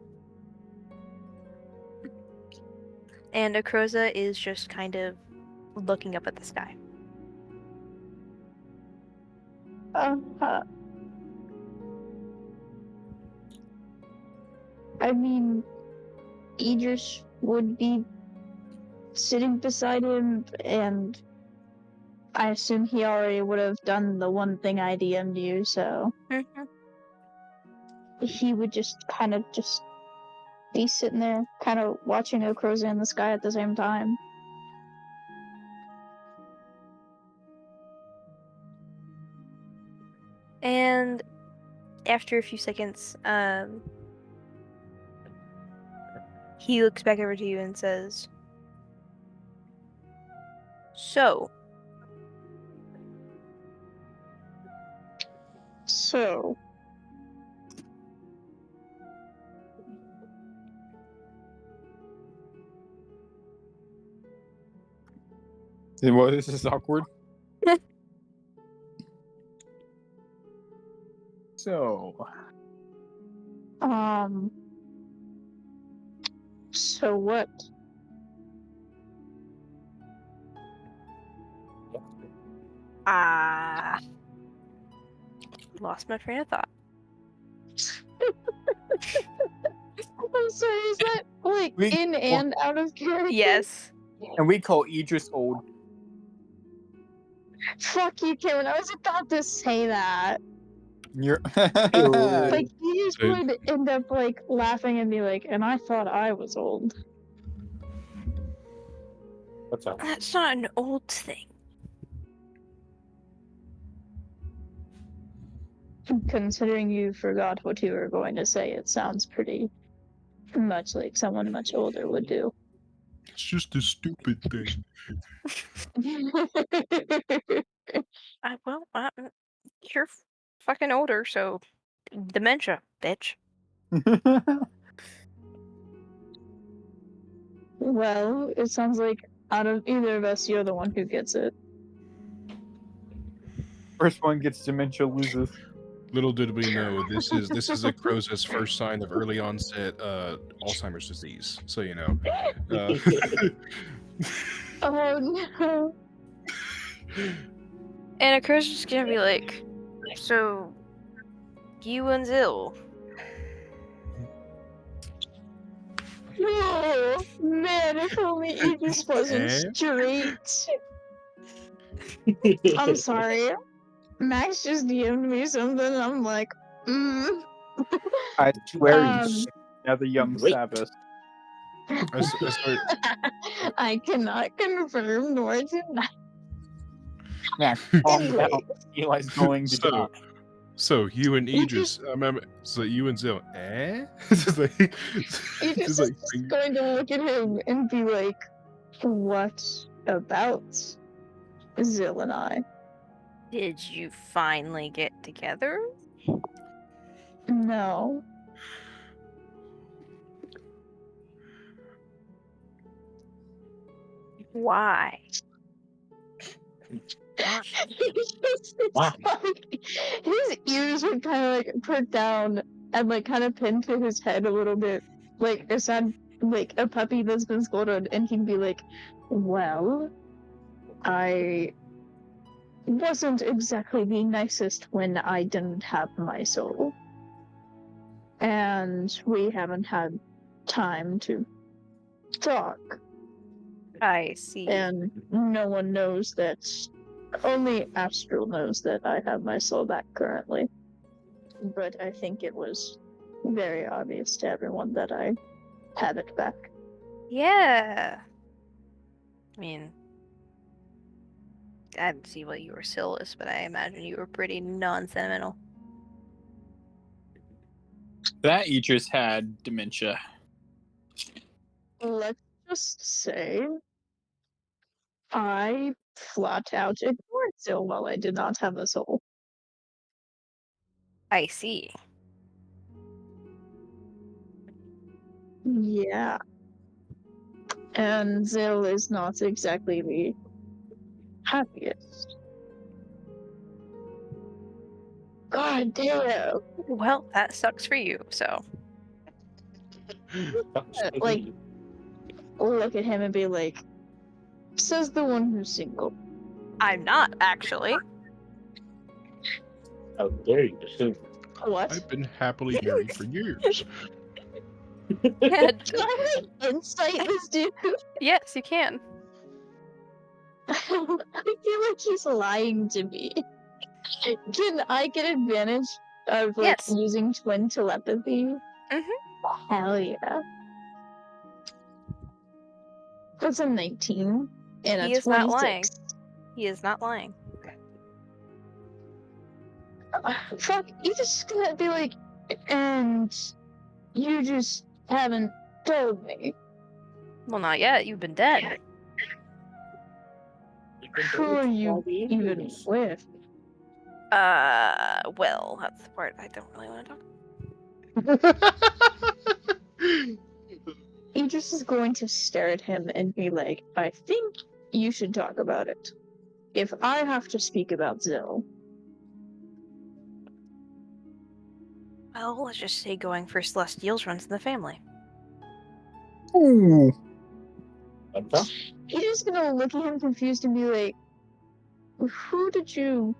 B: And Akroza is just kind of looking up at the sky.
C: I mean, Idris would be sitting beside him, and I assume he already would have done the one thing I DM'd you, so he would just kind of just be sitting there, kind of watching Okroza in the sky at the same time.
B: And after a few seconds, he looks back over to you and says, So,
E: Well, this is awkward. So
C: what?
B: Lost my train of thought.
C: I'm sorry, is that like
E: We-
C: in and out of character?
B: Yes.
E: And we call Idris old.
C: Fuck you, Cameron. I was about to say that.
E: You're
C: Like, you just
G: So-
C: would end up like laughing and be like, and I thought I was old.
D: What's up?
B: That's not an old thing.
C: Considering you forgot what you were going to say, it sounds pretty much like someone much older would do.
G: It's just a stupid thing.
B: You're fucking older, so dementia, bitch.
C: Well, it sounds like out of either of us, you're the one who gets it.
E: First one gets dementia loses.
G: Little did we know, this is a Croza's first sign of early onset Alzheimer's disease. So you know.
C: Oh no.
B: And Akira's just gonna be like, so, you and Zill.
C: No, man, if only Aegis wasn't straight. I'm sorry. Max just DM'd me something, and I'm like,
E: I swear
C: Um,
E: you another young
D: Wait.
E: Sabbath.
G: I start,
C: I cannot confirm nor deny.
E: Max, calm down. Eli's going to
G: So-
E: die.
G: so you and
C: You
G: Idris, I remember. So you and Zill, Just like,
C: Aegis
G: just like,
C: is going to look at him and be like, what about Zill and I?
B: Did you finally get together?
C: No.
B: Why?
D: Wow.
C: His ears would kind of like perk down and like kind of pin to his head a little bit, like a sad, like a puppy that's been scolded, and he'd be like, "Well, I wasn't exactly the nicest when I didn't have my soul, and we haven't had time to talk."
B: I see.
C: And no one knows that. Only Astral knows that I have my soul back currently. But I think it was very obvious to everyone that I had it back.
B: Yeah. I mean, I didn't see what you were Silas, but I imagine you were pretty non-sentimental.
E: That Idris had dementia.
C: Let's just say I flat out ignored Zill while I did not have a soul.
B: I see.
C: Yeah. And Zill is not exactly the happiest. God damn.
B: Well, that sucks for you, so.
C: Like, look at him and be like, says the one who's single.
B: I'm not, actually.
D: How dare you?
C: What?
G: I've been happily married for years.
B: Yeah,
C: Can I like insight this dude?
B: yes, you can.
C: I feel like he's lying to me. Can I get advantage of like
B: Yes.
C: using twin telepathy?
B: Mhm.
C: Hell yeah. That's a 19 and
B: He
C: a
B: is not
C: 26.
B: lying. He is not lying.
C: Fuck, you just gonna be like, and you just haven't told me.
B: Well, not yet. You've been dead.
C: Who are you even with?
B: Well, that's the part I don't really want to talk.
C: Idris is going to stare at him and be like, I think you should talk about it. If I have to speak about Zill,
B: Well, let's just say going for Celestials runs in the family.
E: Ooh.
C: Idris is gonna look at him confused and be like, Who did you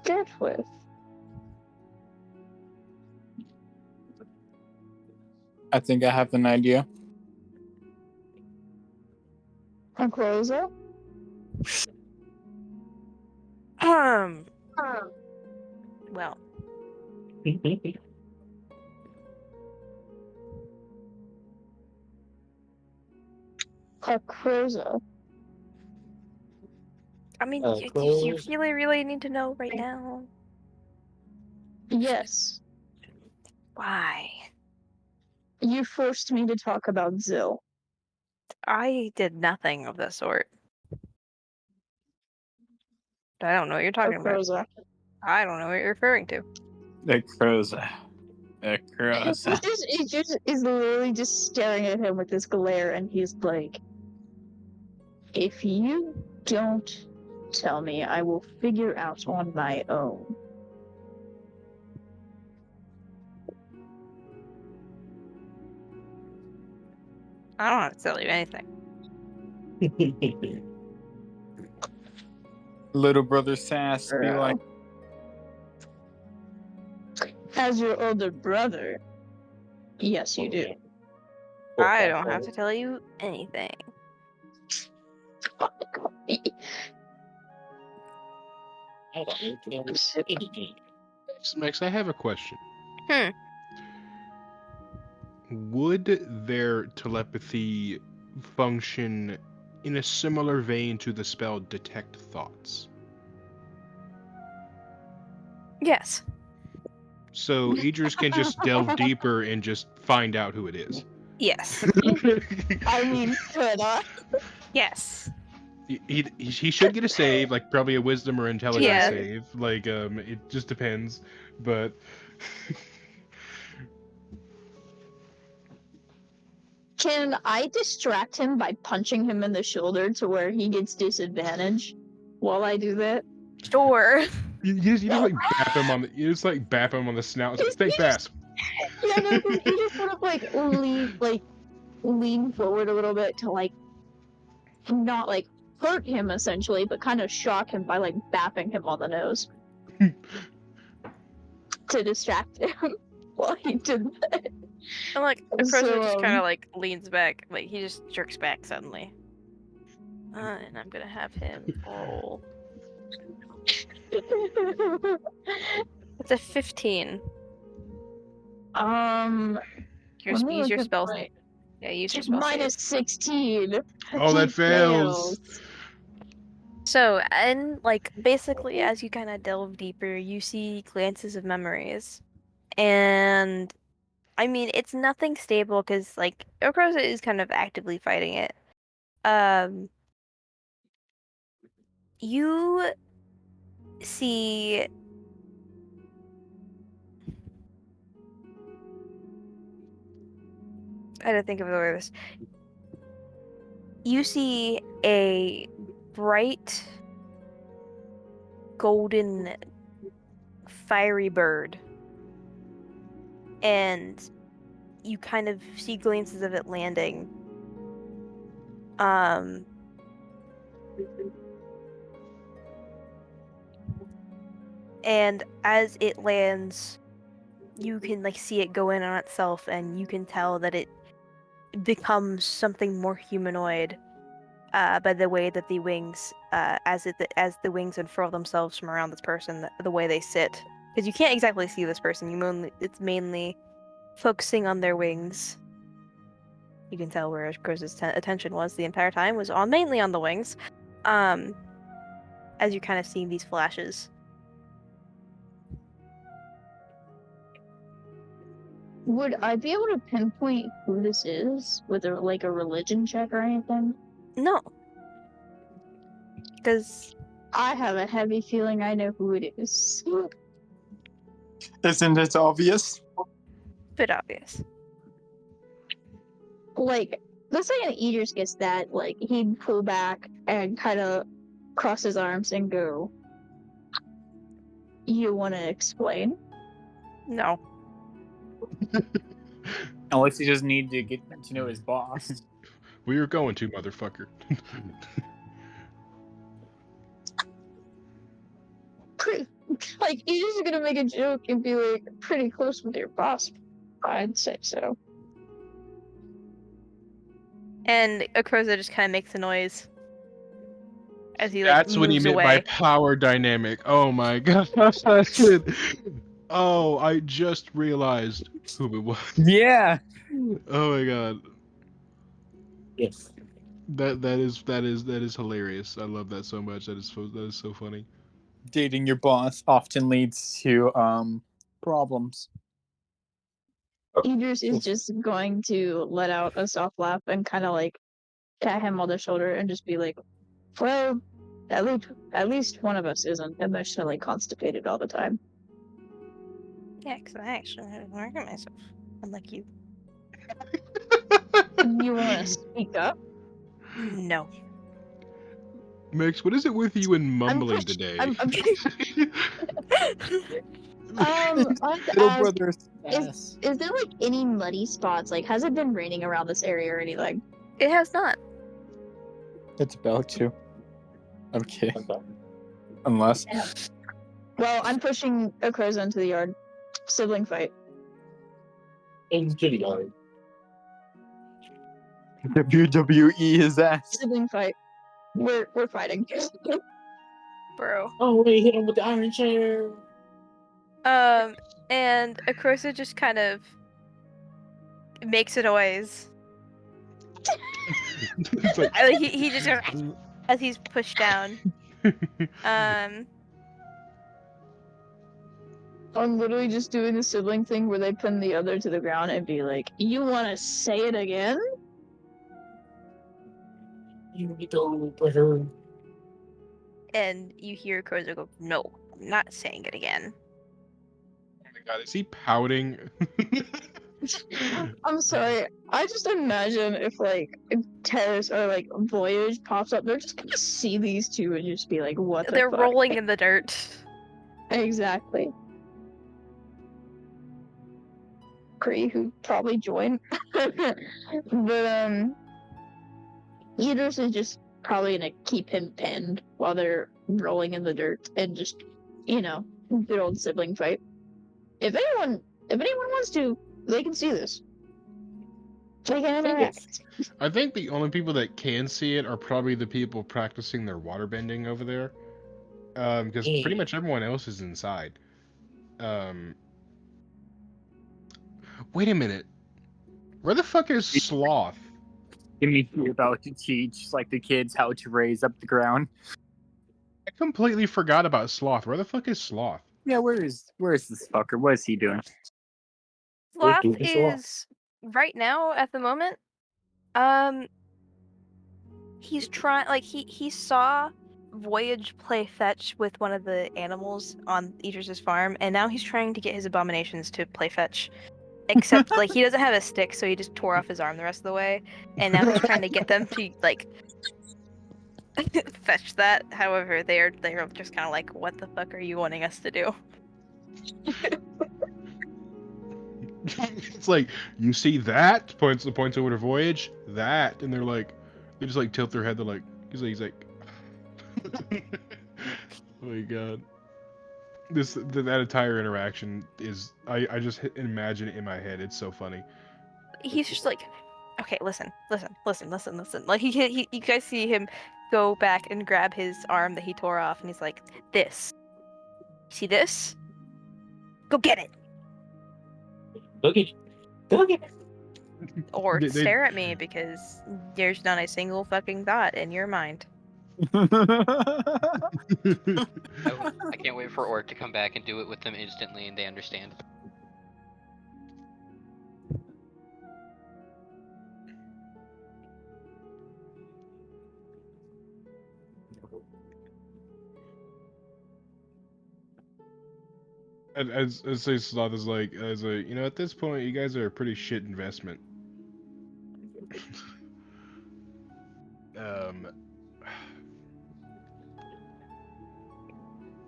C: get with?
E: I think I have an idea.
C: Rosa?
B: Well,
C: Rosa.
B: I mean, you really need to know right now.
C: Yes.
B: Why?
C: You forced me to talk about Zill.
B: I did nothing of the sort. I don't know what you're talking about.
C: Rosa.
B: I don't know what you're referring to.
E: The Croza. The Croza.
C: Idris is literally just staring at him with this glare, and he's like, if you don't tell me, I will figure out on my own.
B: I don't have to tell you anything.
E: Little brother Sass be like,
C: As your older brother, yes, you do.
B: I don't have to tell you anything.
G: Max, I have a question.
B: Hmm.
G: Would their telepathy function in a similar vein to the spell Detect Thoughts?
B: Yes.
G: So Idris can just delve deeper and just find out who it is.
B: Yes.
C: I mean, could I?
B: Yes.
G: He should get a save, like probably a wisdom or intelligence
B: Yeah.
G: save. Like it just depends, but
C: Can I distract him by punching him in the shoulder to where he gets disadvantage while I do that?
B: Sure.
G: you just like bap him on the snout. Stay fast.
C: Yeah, no, because he just sort of like lean forward a little bit to like not like hurt him essentially, but kind of shock him by like bapping him on the nose to distract him while he did that.
B: And like,
C: So,
B: Frozen just kind of like leans back, like he just jerks back suddenly. And I'm gonna have him roll. It's a 15. Use your spells. Yeah, use your spell
C: minus
B: save.
C: 16.
G: Oh, that
C: He
G: fails.
B: So, and like basically, as you kind of delve deeper, you see glances of memories, and I mean, it's nothing stable because like Okrosa is kind of actively fighting it. You see I had to think of the word this. You see a bright golden fiery bird, and you kind of see glances of it landing. And as it lands, you can like see it go in on itself, and you can tell that it becomes something more humanoid by the way that the wings, as the wings unfurl themselves from around this person, the way they sit, because you can't exactly see this person. It's mainly focusing on their wings. You can tell where Croz's attention was the entire time was mainly on the wings. As you're kind of seeing these flashes.
C: Would I be able to pinpoint who this is with a religion check or anything?
B: No. Because
C: I have a heavy feeling I know who it is.
E: isn't it obvious?
B: Bit obvious.
C: Like, the second Idris gets that, like, he'd pull back and kind of cross his arms and go, "You want to explain?"
B: No.
E: Unless he just need to get to know his boss.
G: We were going to, motherfucker.
C: Like, you're just gonna make a joke and be like pretty close with your boss. I'd say so.
B: And Akroza just kind of makes a noise as he
G: That's what he
B: moves
G: meant by
B: away.
G: power dynamic. Oh my god, that's it. Oh, I just realized who it was.
E: Yeah.
G: Oh my god,
D: Yes.
G: that is hilarious. I love that so much. That is so funny.
E: Dating your boss often leads to problems.
C: Idris is just going to let out a soft laugh and kind of like pat him on the shoulder and just be like, "Well, at least one of us isn't emotionally constipated all the time."
B: Yeah, because I actually had to work on myself. Unlike you.
C: You want to speak up?
B: No.
G: Max, what is it with you and mumbling
C: push-
G: today?
C: I'm I have to
E: Little
C: ask,
E: brother yes.
C: is there like any muddy spots? Like, has it been raining around this area or anything?
B: It has not.
E: It's about to. I'm kidding. Unless
C: Well, I'm pushing a Croza into the yard. Sibling fight.
D: Into the yard.
E: WWE his ass.
C: Sibling fight. We're fighting.
B: Bro.
D: Oh wait, hit him with the iron chair.
B: And Akrosa just kind of makes a noise.
G: It's like,
B: He just goes as he's pushed down.
C: I'm literally just doing the sibling thing where they pin the other to the ground and be like, "You want to say it again?"
D: You little brother.
B: And you hear Akrosa go, "No, I'm not saying it again."
G: oh my god, is he pouting?
C: I'm sorry. I just imagine if Terrace or like Voyage pops up, they're just gonna see these two and just be like, "What the
B: They're
C: fuck?"
B: rolling in the dirt.
C: Exactly. Kree, who probably joined. But Idris is just probably gonna keep him pinned while they're rolling in the dirt and just, good old sibling fight. If anyone wants to, they can see this. They can interact.
G: I think the only people that can see it are probably the people practicing their waterbending over there. Because pretty much everyone else is inside. Wait a minute. Where the fuck is Sloth?
E: Give me about to teach like the kids how to raise up the ground.
G: I completely forgot about Sloth. Where the fuck is Sloth?
E: Yeah, where is this fucker? What is he doing?
B: Sloth
D: do this a lot.
B: is right now at the moment. He's trying. Like he saw Voyage play fetch with one of the animals on Idris's farm, and now he's trying to get his abominations to play fetch. Except like he doesn't have a stick, so he just tore off his arm the rest of the way, and now he's trying to get them to like fetch that. However, they're just kind of like, "What the fuck are you wanting us to do?"
G: It's like, you see that? Points over to Voyage. That, and they just like tilt their head. They're like, he's like, oh my god. That entire interaction is I just imagine it in my head. It's so funny.
B: He's just like, "Okay, listen. Like he you guys see him go back and grab his arm that he tore off, and he's like, "This. See this? Go get it."
D: Look at it.
B: Or
G: They-
B: stare at me because there's not a single fucking thought in your mind.
F: I can't wait for Orc to come back and do it with them instantly, and they understand.
G: And as say Sloth is like, at this point, you guys are a pretty shit investment.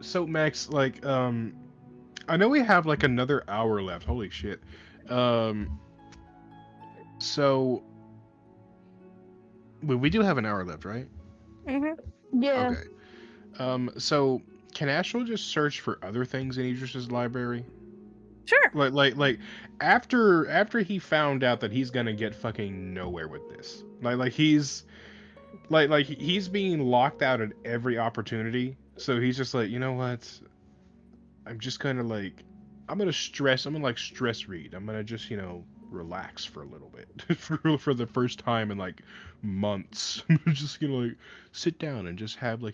G: So Max, like, I know we have like another hour left. Holy shit. So we do have an hour left, right?
B: Mm-hmm.
C: Yeah.
G: Okay. So can Astral just search for other things in Idris's library?
B: Sure.
G: Like after he found out that he's gonna get fucking nowhere with this. He's he's being locked out at every opportunity. So he's just like, you know what? I'm just gonna I'm gonna stress read. I'm gonna just, relax for a little bit for the first time in months. I'm just gonna sit down and just have a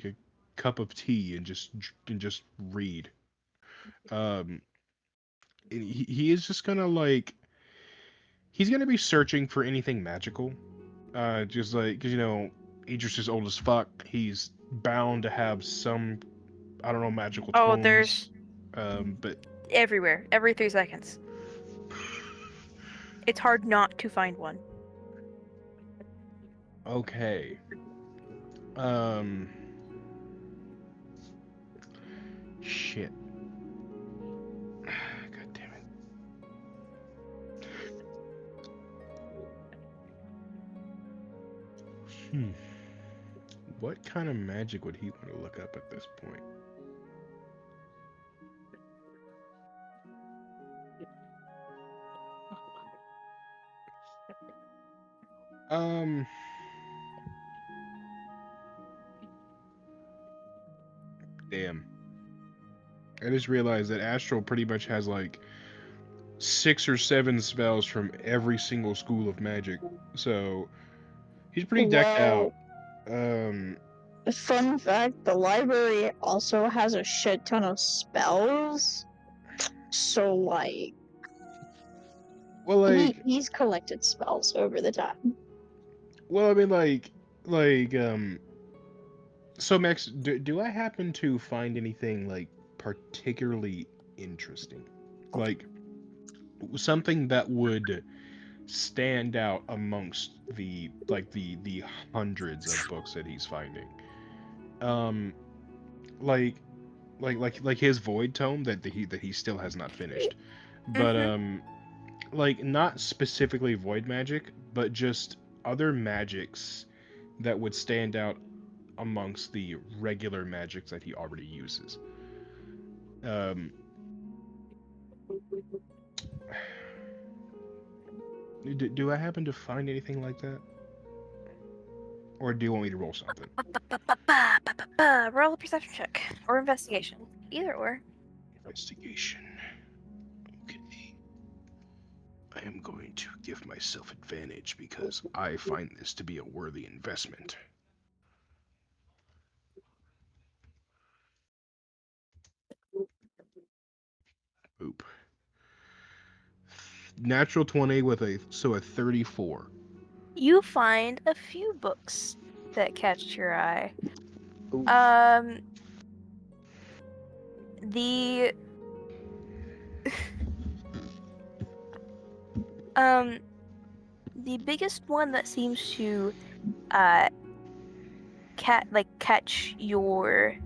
G: cup of tea and just read. Um, and he is just gonna he's gonna be searching for anything magical. Just because Idris is old as fuck. He's bound to have some, I don't know, magical
B: Oh,
G: tomes.
B: there's
G: But
B: everywhere, every 3 seconds. It's hard not to find one.
G: okay. Shit. God damn it. What kind of magic would he want to look up at this point? Damn. I just realized that Astral pretty much has 6 or 7 spells from every single school of magic. So he's pretty decked out.
C: Fun fact, the library also has a shit ton of spells. So
G: well,
C: he's collected spells over the time.
G: well, I mean, so Max, do I happen to find anything particularly interesting? Something that would stand out amongst the hundreds of books that he's finding. Like his void tome that he still has not finished. But not specifically void magic, but just other magics that would stand out amongst the regular magics that he already uses. Do I happen to find anything like that? Or do you want me to roll something?
B: Roll a perception check. Or investigation. Either or.
G: Investigation. Okay. I am going to give myself advantage because I find this to be a worthy investment. Oop. Natural 20 with a 34.
B: You find a few books that catch your eye.
G: Ooh.
B: The the biggest one that seems to catch your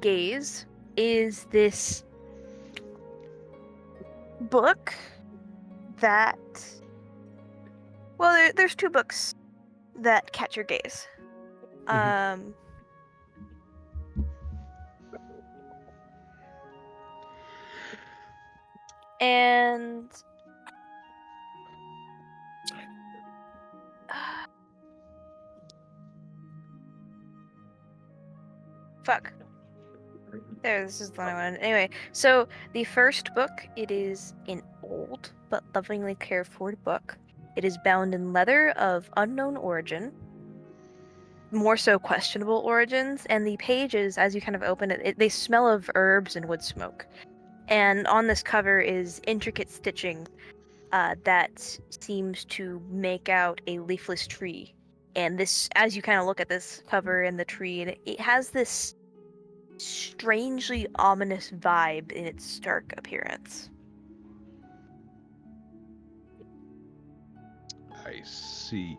B: gaze is this book that, well, there's 2 books that catch your gaze. And fuck. There, this is the one I wanted. Anyway, so the first book, it is an old but lovingly cared for book. It is bound in leather of unknown origin, more so questionable origins, and the pages, as you kind of open it, they smell of herbs and wood smoke. And on this cover is intricate stitching that seems to make out a leafless tree. And this, as you kind of look at this cover and the tree, it has this strangely ominous vibe in its stark appearance.
G: I see.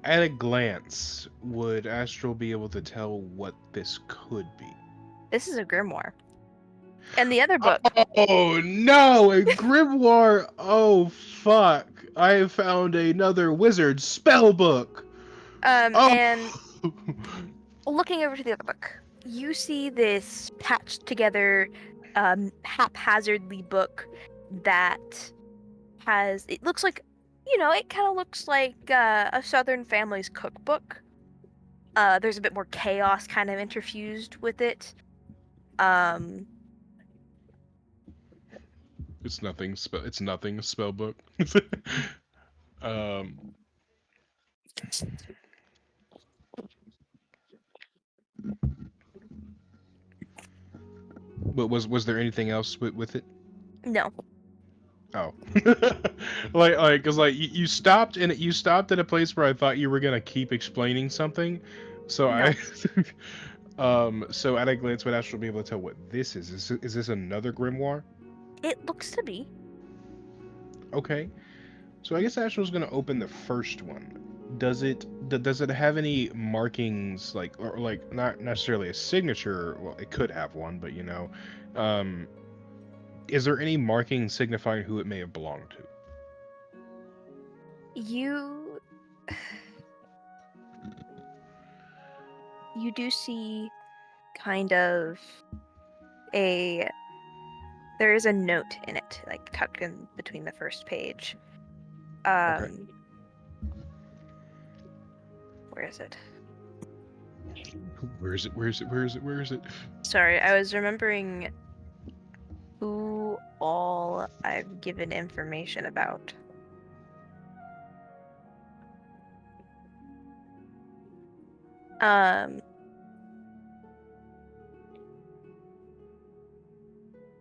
G: At a glance, would Astral be able to tell what this could be?
B: This is a grimoire. And the other book.
G: Oh no, a grimoire! Oh fuck! I have found another wizard spell book.
B: And Looking over to the other book, you see this patched together, haphazardly book that has. It looks like, it kind of looks like a Southern family's cookbook. There's a bit more chaos kind of interfused with it.
G: It's nothing. It's nothing. Spell book. um. But was there anything else with it?
B: No.
G: Oh, cause you stopped at a place where I thought you were gonna keep explaining something, so
B: No.
G: so at a glance would actually be able to tell what this is. Is this another grimoire?
B: It looks to be.
G: Okay, so I guess Ashley's gonna open the first one. Does it have any markings or not necessarily a signature? Well, it could have one, but is there any marking signifying who it may have belonged to?
B: You do see kind of there is a note in it, like tucked in between the first page.
G: Okay.
B: Where is it?
G: Where is it?
B: Sorry, I was remembering who all I've given information about.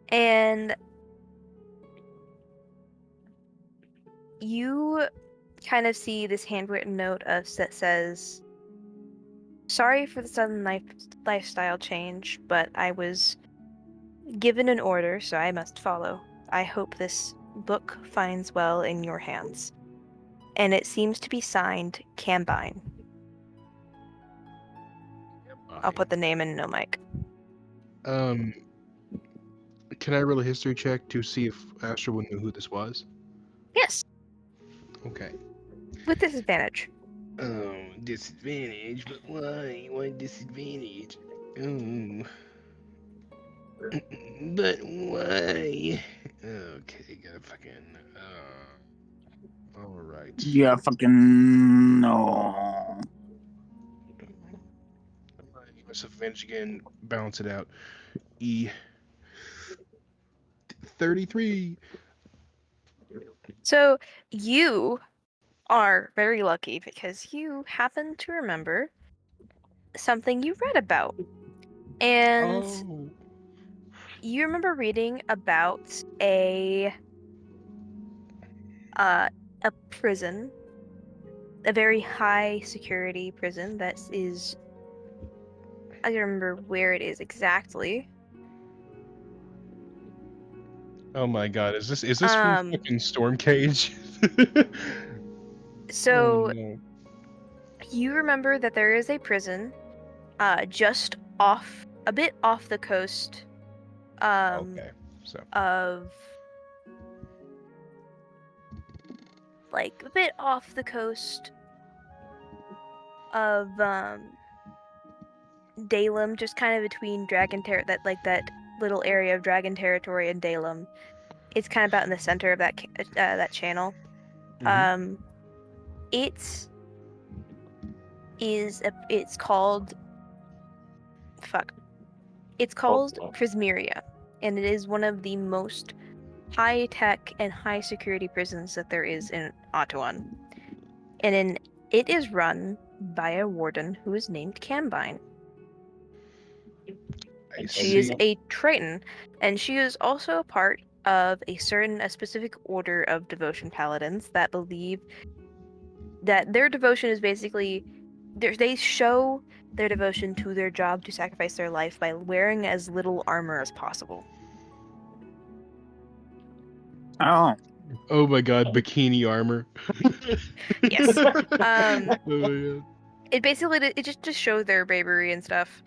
B: And you kind of see this handwritten note that says, "Sorry for the sudden lifestyle change, but I was given an order, so I must follow. I hope this book finds well in your hands." And it seems to be signed Cambine. I'll put the name in no mic.
G: Can I roll a history check to see if Asher would know who this was?
B: Yes,
G: Okay.
B: with disadvantage.
G: Oh, disadvantage? But why? Why disadvantage? Oh. But why? Okay, gotta fucking. Alright.
E: Yeah, fucking no.
G: Give myself advantage again. Balance it out. E. 33.
B: So you are very lucky because you happen to remember something you read about. And
G: Oh.
B: you remember reading about a prison, a very high security prison that is, I don't remember where it is exactly.
G: Oh my god, is this from fucking Storm Cage?
B: So
G: Oh, no.
B: you remember that there is a prison just a bit off the coast
G: Okay, so
B: of like a bit off the coast of Dalem, just kind of between that little area of Dragon Territory and Dalem. It's kind of about in the center of that channel.
G: Mhm.
B: It's called Prismeria, and it is one of the most high-tech and high-security prisons that there is in Ottawan. And it is run by a warden who is named Cambine. She is a Triton, and she is also a part of a specific order of devotion paladins that believe that their devotion is basically they show their devotion to their job to sacrifice their life by wearing as little armor as possible.
E: Oh.
G: Oh my god, bikini armor.
B: Yes.
G: Oh my god.
B: It basically just shows their bravery and stuff.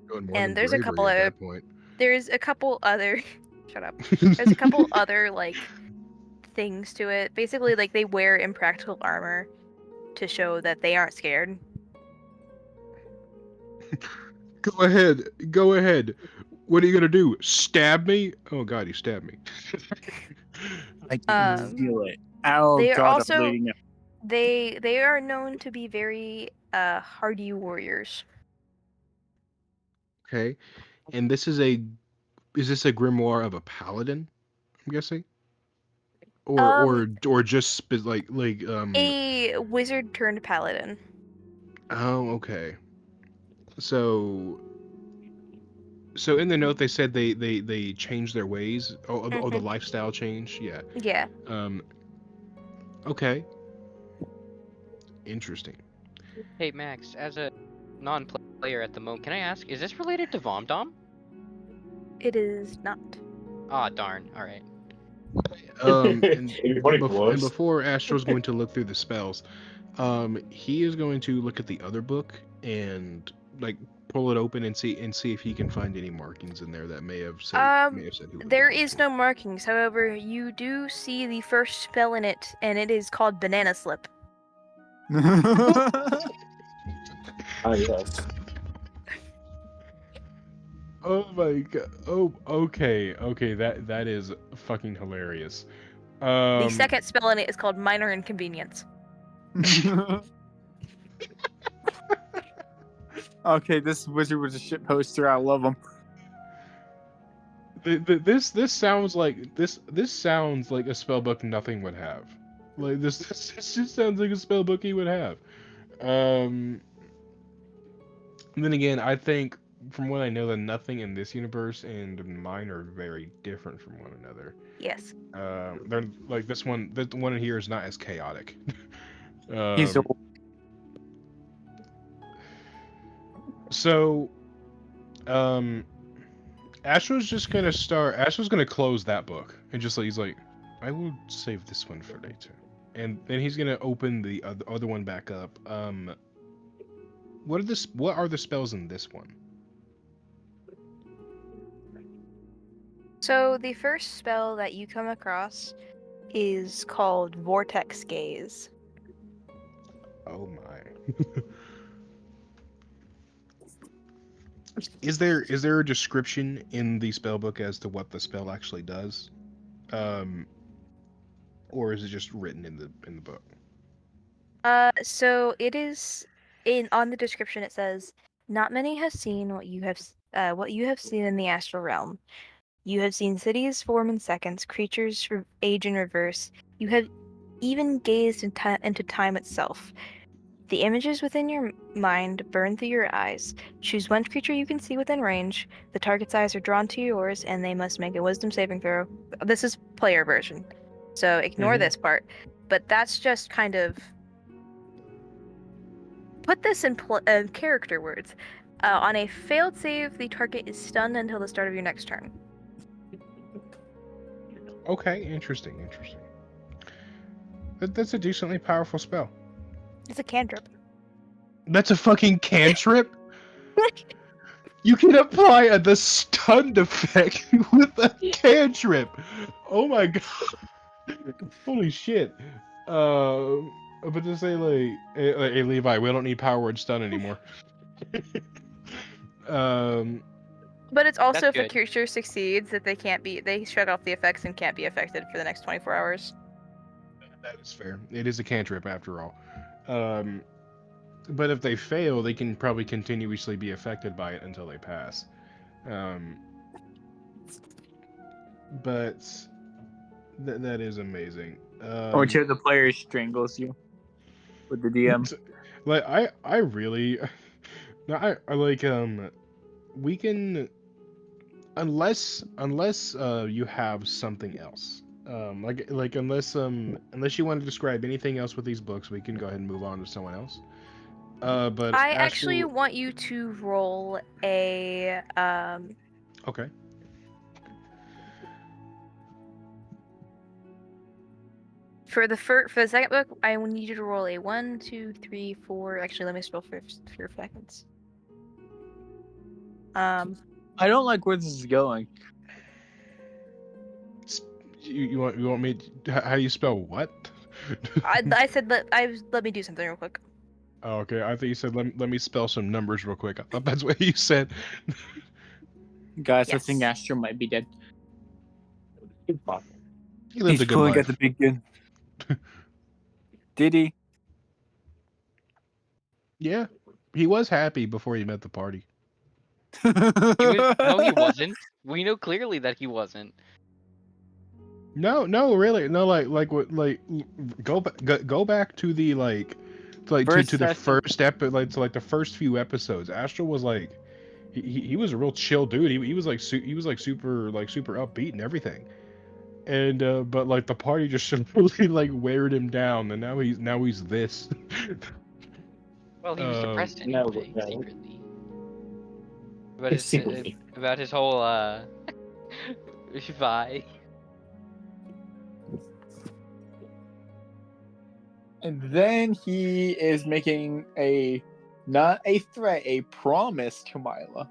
G: Going more
B: And
G: than
B: there's a
G: bravery
B: couple
G: at
B: other
G: that point.
B: there's a couple other shut up. There's a couple other like things to it. Basically, like they wear impractical armor. to show that they aren't scared.
G: Go ahead. What are you gonna do? Stab me? Oh god, you stabbed me.
E: I can
B: Um,
E: feel it. Oh
B: they are
E: god, I'm
B: also
E: bleeding out.
B: they are known to be very hardy warriors.
G: Okay, and is this a grimoire of a paladin? I'm guessing,
B: Um,
G: or just
B: a wizard turned paladin.
G: Oh, okay. So so in the note they said they changed their ways. Oh, the
B: Mhm.
G: lifestyle change. Yeah.
B: Yeah.
G: Um. Okay. Interesting.
F: Hey Max, as a non-player at the moment, can I ask, is this related to Vomdom?
B: It is not.
F: Ah, darn. All right.
G: And
D: It'd be funny if it
G: and
D: was.
G: before Astro's going to look through the spells, he is going to look at the other book and like pull it open and see if he can find any markings in there that may have said who it
B: There
G: belonged
B: is
G: to.
B: no markings. However, you do see the first spell in it, and it is called Banana Slip.
D: Ah, yes.
G: Oh my god. Oh, okay. That is fucking hilarious.
B: The second spell in it is called Minor Inconvenience.
E: Okay, this wizard was a shit poster. I love him.
G: This sounds like this sounds like a spell book nothing would have. Like this just sounds like a spell book he would have. And then again, I think from what I know, that nothing in this universe and mine are very different from one another.
B: Yes.
G: They're like this one. The one in here is not as chaotic.
E: He's
G: Um, so, um, Astro's gonna close that book and he's like, I will save this one for later, and then he's gonna open the other one back up. What are the spells in this one?
B: So the first spell that you come across is called Vortex Gaze.
G: Oh my. Is there a description in the spell book as to what the spell actually does? Or is it just written in the book?
B: So it is on the description. It says, "Not many have seen what you have seen in the astral realm. You have seen cities form in seconds, creatures age in reverse. You have even gazed into time itself. The images within your mind burn through your eyes. Choose one creature you can see within range. The target's eyes are drawn to yours, and they must make a wisdom saving throw." This is player version, so ignore this part. But that's just kind of put this in character words. On a failed save, the target is stunned until the start of your next turn.
G: Okay, interesting. That's a decently powerful spell.
B: It's a cantrip.
G: That's a fucking cantrip? You can apply the stunned effect with a cantrip. Oh my god. Holy shit. But to say hey Levi, we don't need power word stun anymore.
B: But it's also
F: That's
B: if a
F: good.
B: creature succeeds that they shrug off the effects and can't be affected for the next 24 hours.
G: That is fair. It is a cantrip after all. But if they fail, they can probably continuously be affected by it until they pass. But that is amazing.
E: Which of the players strangles you with the DM?
G: Like I really, no, I like we can unless you have something else. Unless you want to describe anything else with these books, we can go ahead and move on to someone else. But
B: I actually want you to roll a
G: Okay.
B: for the second book. I need you to roll a 1, 2, 3, 4. Actually, let me spell for seconds.
E: I don't like where this is going.
G: You want me? How do you spell what?
B: I said let me do something real quick.
G: Oh, okay, I think you said let me spell some numbers real quick. I thought that's what you said.
E: Guys, I
B: Yes.
E: think Astro might be dead.
G: He lived
E: He's
G: a good
E: pulling
G: life.
E: at the big gun. Did he?
G: Yeah, he was happy before he met the party.
F: No, he wasn't. We know clearly that he wasn't.
G: No, really, no. Like what? Like go back to the
E: First
G: to the
E: session.
G: first to the first few episodes. Astro was like, he was a real chill dude. He was like he was like super upbeat and everything. And but like the party just really like weared him down, and now he's this.
F: Well, he was depressed
D: No,
F: anyway,
D: no.
F: secretly.
D: Secretly.
F: About his whole Vi.
E: And then he is making not a threat, a promise to Mila.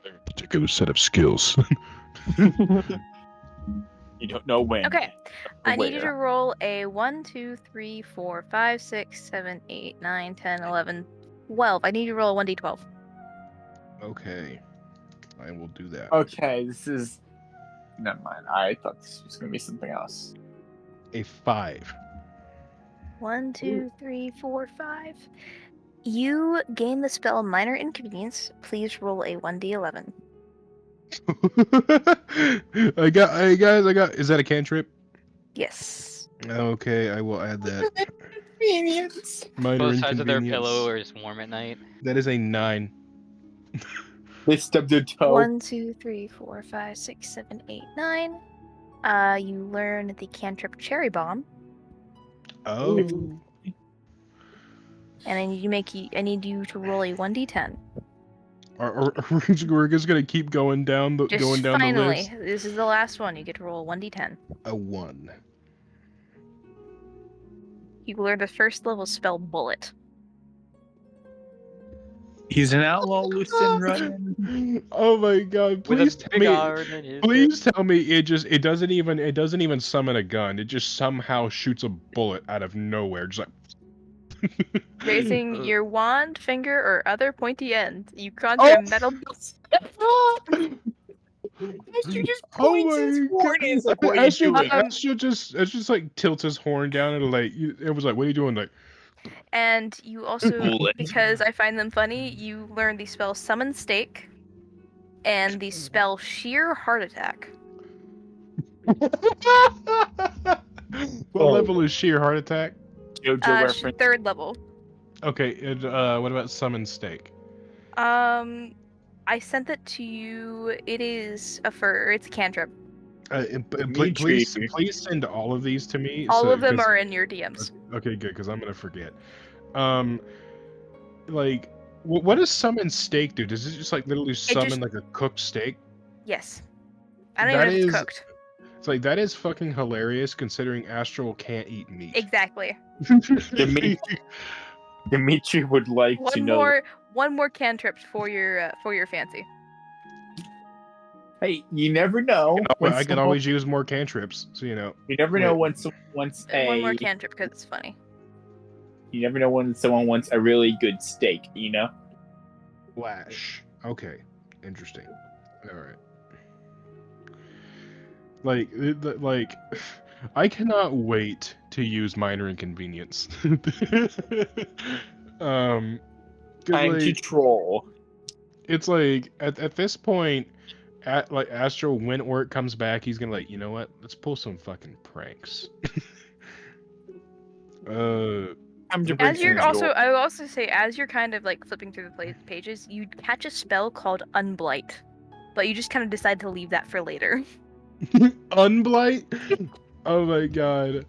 G: Very particular set of skills.
E: You don't know when.
B: Okay. I need you to
E: Where.
B: roll a 1, 2, 3, 4, 5, 6, 7, 8, 9, 10, 11, 12. I need you to roll a 1d12.
G: Okay, I will do that.
E: Okay, this is. Never mind. I thought this was gonna be something else.
G: A 5.
B: 1, 2, 3, 4, 5. You gain the spell Minor Inconvenience. Please roll a 1d11.
G: I got. Is that a cantrip?
B: Yes.
G: Okay, I will add that.
E: Convenience.
G: Minor
F: Both sides of their
G: inconvenience.
F: pillow are just warm at night.
G: That is a 9.
E: They stubbed their toe.
B: 1, 2, 3, 4, 5, 6, 7, 8, 9. You learn the cantrip Cherry Bomb,
G: Oh.
B: and I need you to roll a 1d10.
G: We're just gonna keep going down the
B: Just
G: the
B: finally,
G: list.
B: this is the last one. You get to roll a 1d10.
G: A 1.
B: You learn the first level spell Bullet.
E: He's an outlaw, loose and running.
G: Oh my god!
F: With a
G: Please tell
F: big
G: me.
F: iron in his
G: Please tell me it doesn't even summon a gun. It just somehow shoots a bullet out of nowhere, just like.
B: Raising your wand, finger, or other pointy end, you conjure a metal.
E: You just
G: Oh
E: points his
G: my
E: horn
G: god!
E: is like, what are you doing?
G: Astro just like tilts his horn down and like it was like, what are you doing? Like,
B: And you also,
E: Bullet.
B: because I find them funny, you learn the spell Summon Stake and the spell Sheer Heart Attack.
G: what level is sheer heart attack?
E: JoJo reference.
B: 3rd level.
G: Okay, and what about summon stake?
B: I sent that to you. It is it's a cantrip.
G: Please send all of these to me.
B: All of them are in your DMs.
G: Okay, good, because I'm gonna forget. Like, what does summon steak do? Does it just like literally summon like a cooked steak?
B: Yes. I don't even know if it's cooked.
G: It's like that is fucking hilarious considering Astral can't eat meat.
B: Exactly.
E: Dimitri would like to know.
B: One more cantrip for your fancy.
E: Hey, you never know.
G: I can always use more cantrips, so you know.
E: You never know when someone wants
B: One more cantrip because it's funny.
E: You never know when someone wants a really good steak, you know?
G: Flash. Okay. Interesting. Alright. Like, I cannot wait to use minor inconvenience.
E: Time
G: like,
E: to troll.
G: It's like, at this point, Astro, when Orc comes back, he's gonna like, you know what? Let's pull some fucking pranks.
B: I will also say, as you're kind of like flipping through the pages, you catch a spell called Unblight, but you just kind of decide to leave that for later.
G: Unblight? Oh my god.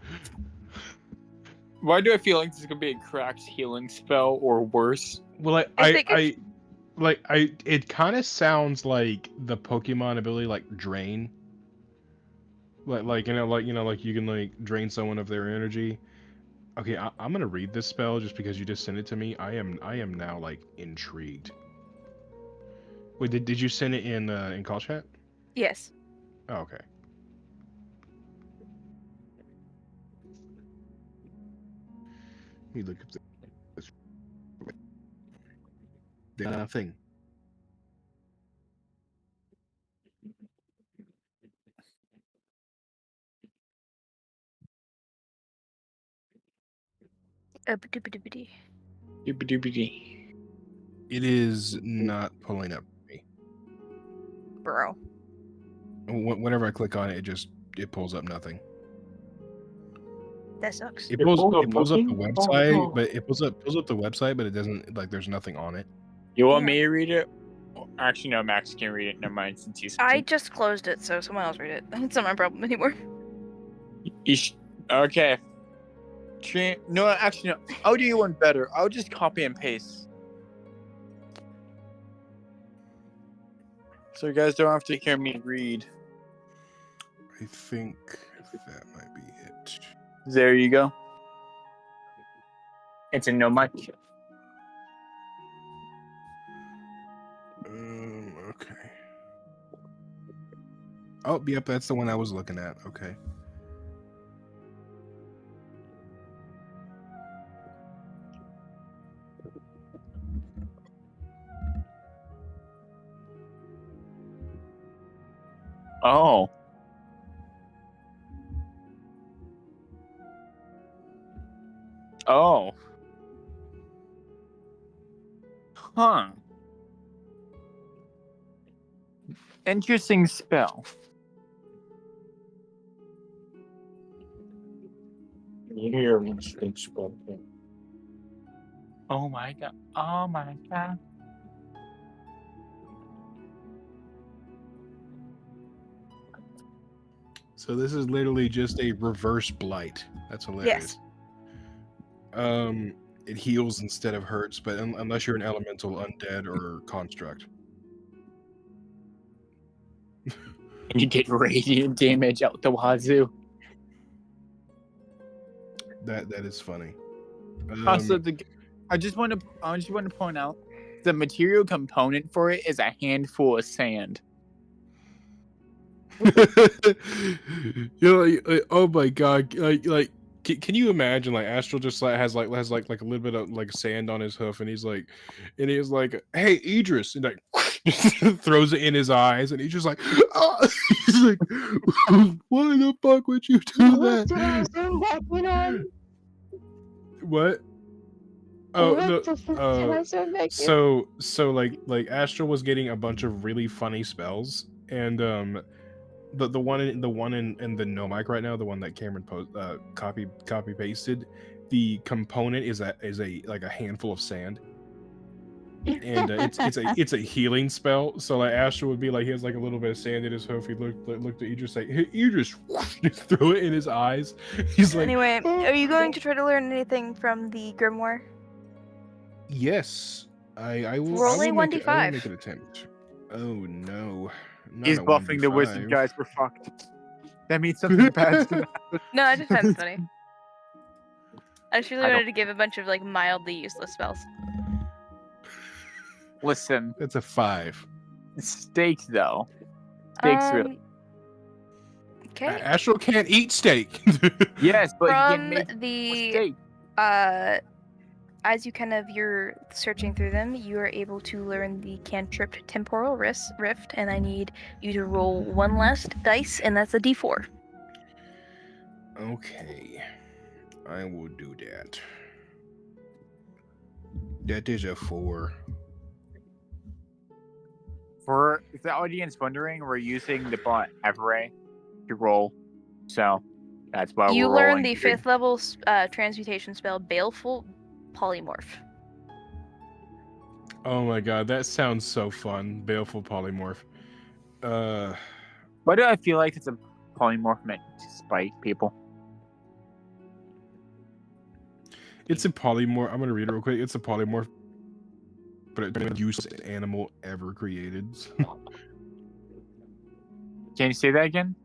E: Why do I feel like this is gonna be a cracked healing spell or worse?
G: Well, it kind of sounds like the Pokemon ability, like Drain. Like you can like drain someone of their energy. Okay, I'm gonna read this spell just because you just sent it to me. I am now like intrigued. Wait, did you send it in call chat?
B: Yes.
G: Oh, okay. me look at this. Nothing.
B: Ba-doop-a-doop-a-dee.
E: Doobie-doobie-dee.
G: It is not pulling up for me.
B: Bro.
G: Whenever I click on it, it pulls up nothing.
B: That sucks.
G: It
D: It
G: pulls
D: pulled up
G: it pulls up the
D: nothing? Oh,
G: website,
D: no.
G: but it pulls up the website, but it doesn't like there's nothing on it.
E: You want
B: Yeah.
E: me to read it? Actually, no, Max can read it. Never mind, since he's.
B: I just closed it, so someone else read it. It's not my problem anymore.
E: Okay. No, actually, no. I'll do you one better. I'll just copy and paste. So you guys don't have to hear me read.
G: I think that might be it.
E: There you go. It's a no mic.
G: Okay. Oh, yep, that's the one I was looking at. Okay.
E: Oh. Oh. Huh. Interesting spell.
D: Here, interesting spell.
E: Oh my god. Oh my god.
G: So this is literally just a reverse blight. That's hilarious. It heals instead of hurts, but unless you're an elemental, undead, or construct.
E: And you get radiant damage out the wazoo.
G: That is funny.
E: Also, I just want to point out the material component for it is a handful of sand.
G: You know, oh my god! Can you imagine? Like Astral just has a little bit of like sand on his hoof, and he's like, "Hey, Idris," and like throws it in his eyes, and he's just like, oh! He's like, "Why the fuck would you do
C: What
G: that?"
C: did I zoom back in on?
G: What? Oh
C: What
G: no.
C: the fuck did I zoom back in?
G: So like Astral was getting a bunch of really funny spells, and the one in the no mic right now, the one that Cameron copy pasted, the component is a like a handful of sand, and it's a healing spell. So like Astral would be like, he has like a little bit of sand in his hoof. He looked at Idris like, "Hey, Idris," just throw it in his eyes. He's like,
B: Anyway,
G: "Oh,
B: are you going to try to learn anything from the grimoire?
G: yes, I will.
B: Roll
G: I
B: a
G: will make
B: 1d5.
G: make an attempt. Oh no, not
E: He's
G: a
E: buffing the
G: 1d5.
E: wizard, guys. We're fucked. That means something bad's gonna happen.
B: No, I just found it funny. I just really
E: I don't-
B: wanted to give a bunch of like mildly useless spells.
E: Listen,
G: That's a 5.
E: steak though. Steak's really
B: Okay.
G: Astral can't eat steak.
E: yes, but he can
B: From
E: make
B: the
E: steak.
B: as you're searching through them, you are able to learn the cantrip temporal rift, and I need you to roll one last dice, and that's a d4.
G: Okay, I will do that. That is a 4.
E: For the audience wondering, we're using the bot Everay to roll, so that's why
B: You
E: we're
B: learn
E: rolling.
B: the 5th level transmutation spell, Baleful Polymorph.
G: Oh my god, that sounds so fun. Baleful polymorph.
E: Why do I feel like it's a polymorph meant to spite people?
G: It's a polymorph. I'm gonna read it real quick. It's a polymorph, but it's the useless animal ever created.
E: Can you say that again?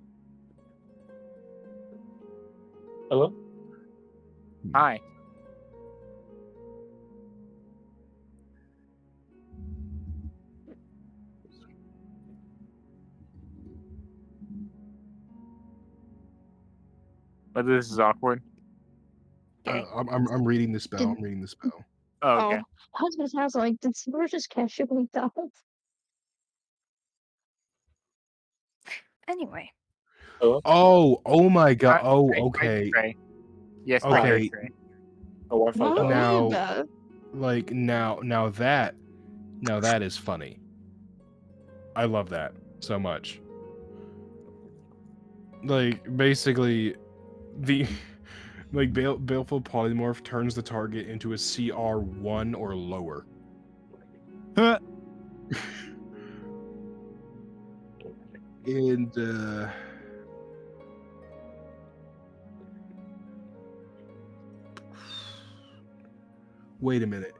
D: Hello?
E: Hi. But this is awkward.
G: I'm reading the spell. I'm reading the spell.
E: Oh, okay.
C: I was gonna say, I was like, did Summer just catch it like that?
B: Anyway,
G: Oh my god. Oh,
E: Right,
G: okay.
E: Trey. Yes,
G: Okay.
E: right, Trey.
D: Oh, I found out.
G: Now, like now that is funny. I love that so much. Like basically, the like baleful polymorph turns the target into a CR1 or lower. And wait a minute.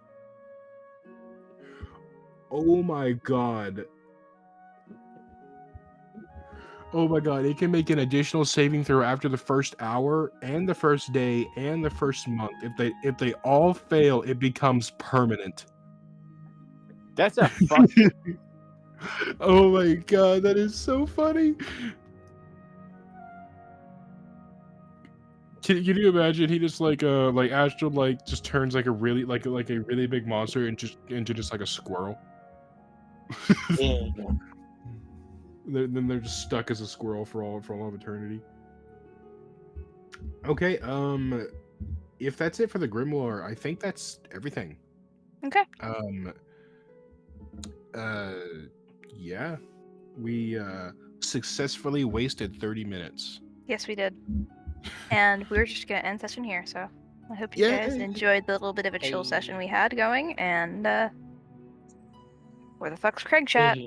G: Oh my god. Oh my god, it can make an additional saving throw after the first hour and the first day and the first month. If they all fail, it becomes permanent.
E: That's a fucking.
G: Oh my god, that is so funny. Can you imagine he just like Astral like just turns like a really like a really big monster into just like a squirrel. Then they're just stuck as a squirrel for all of eternity. Okay, if that's it for the Grimoire, I think that's everything.
B: okay.
G: Yeah, we successfully wasted 30 minutes.
B: Yes, we did. And we're just gonna end session here. So I hope you guys enjoyed the little bit of a chill session we had going. And where the fuck's Craig chat?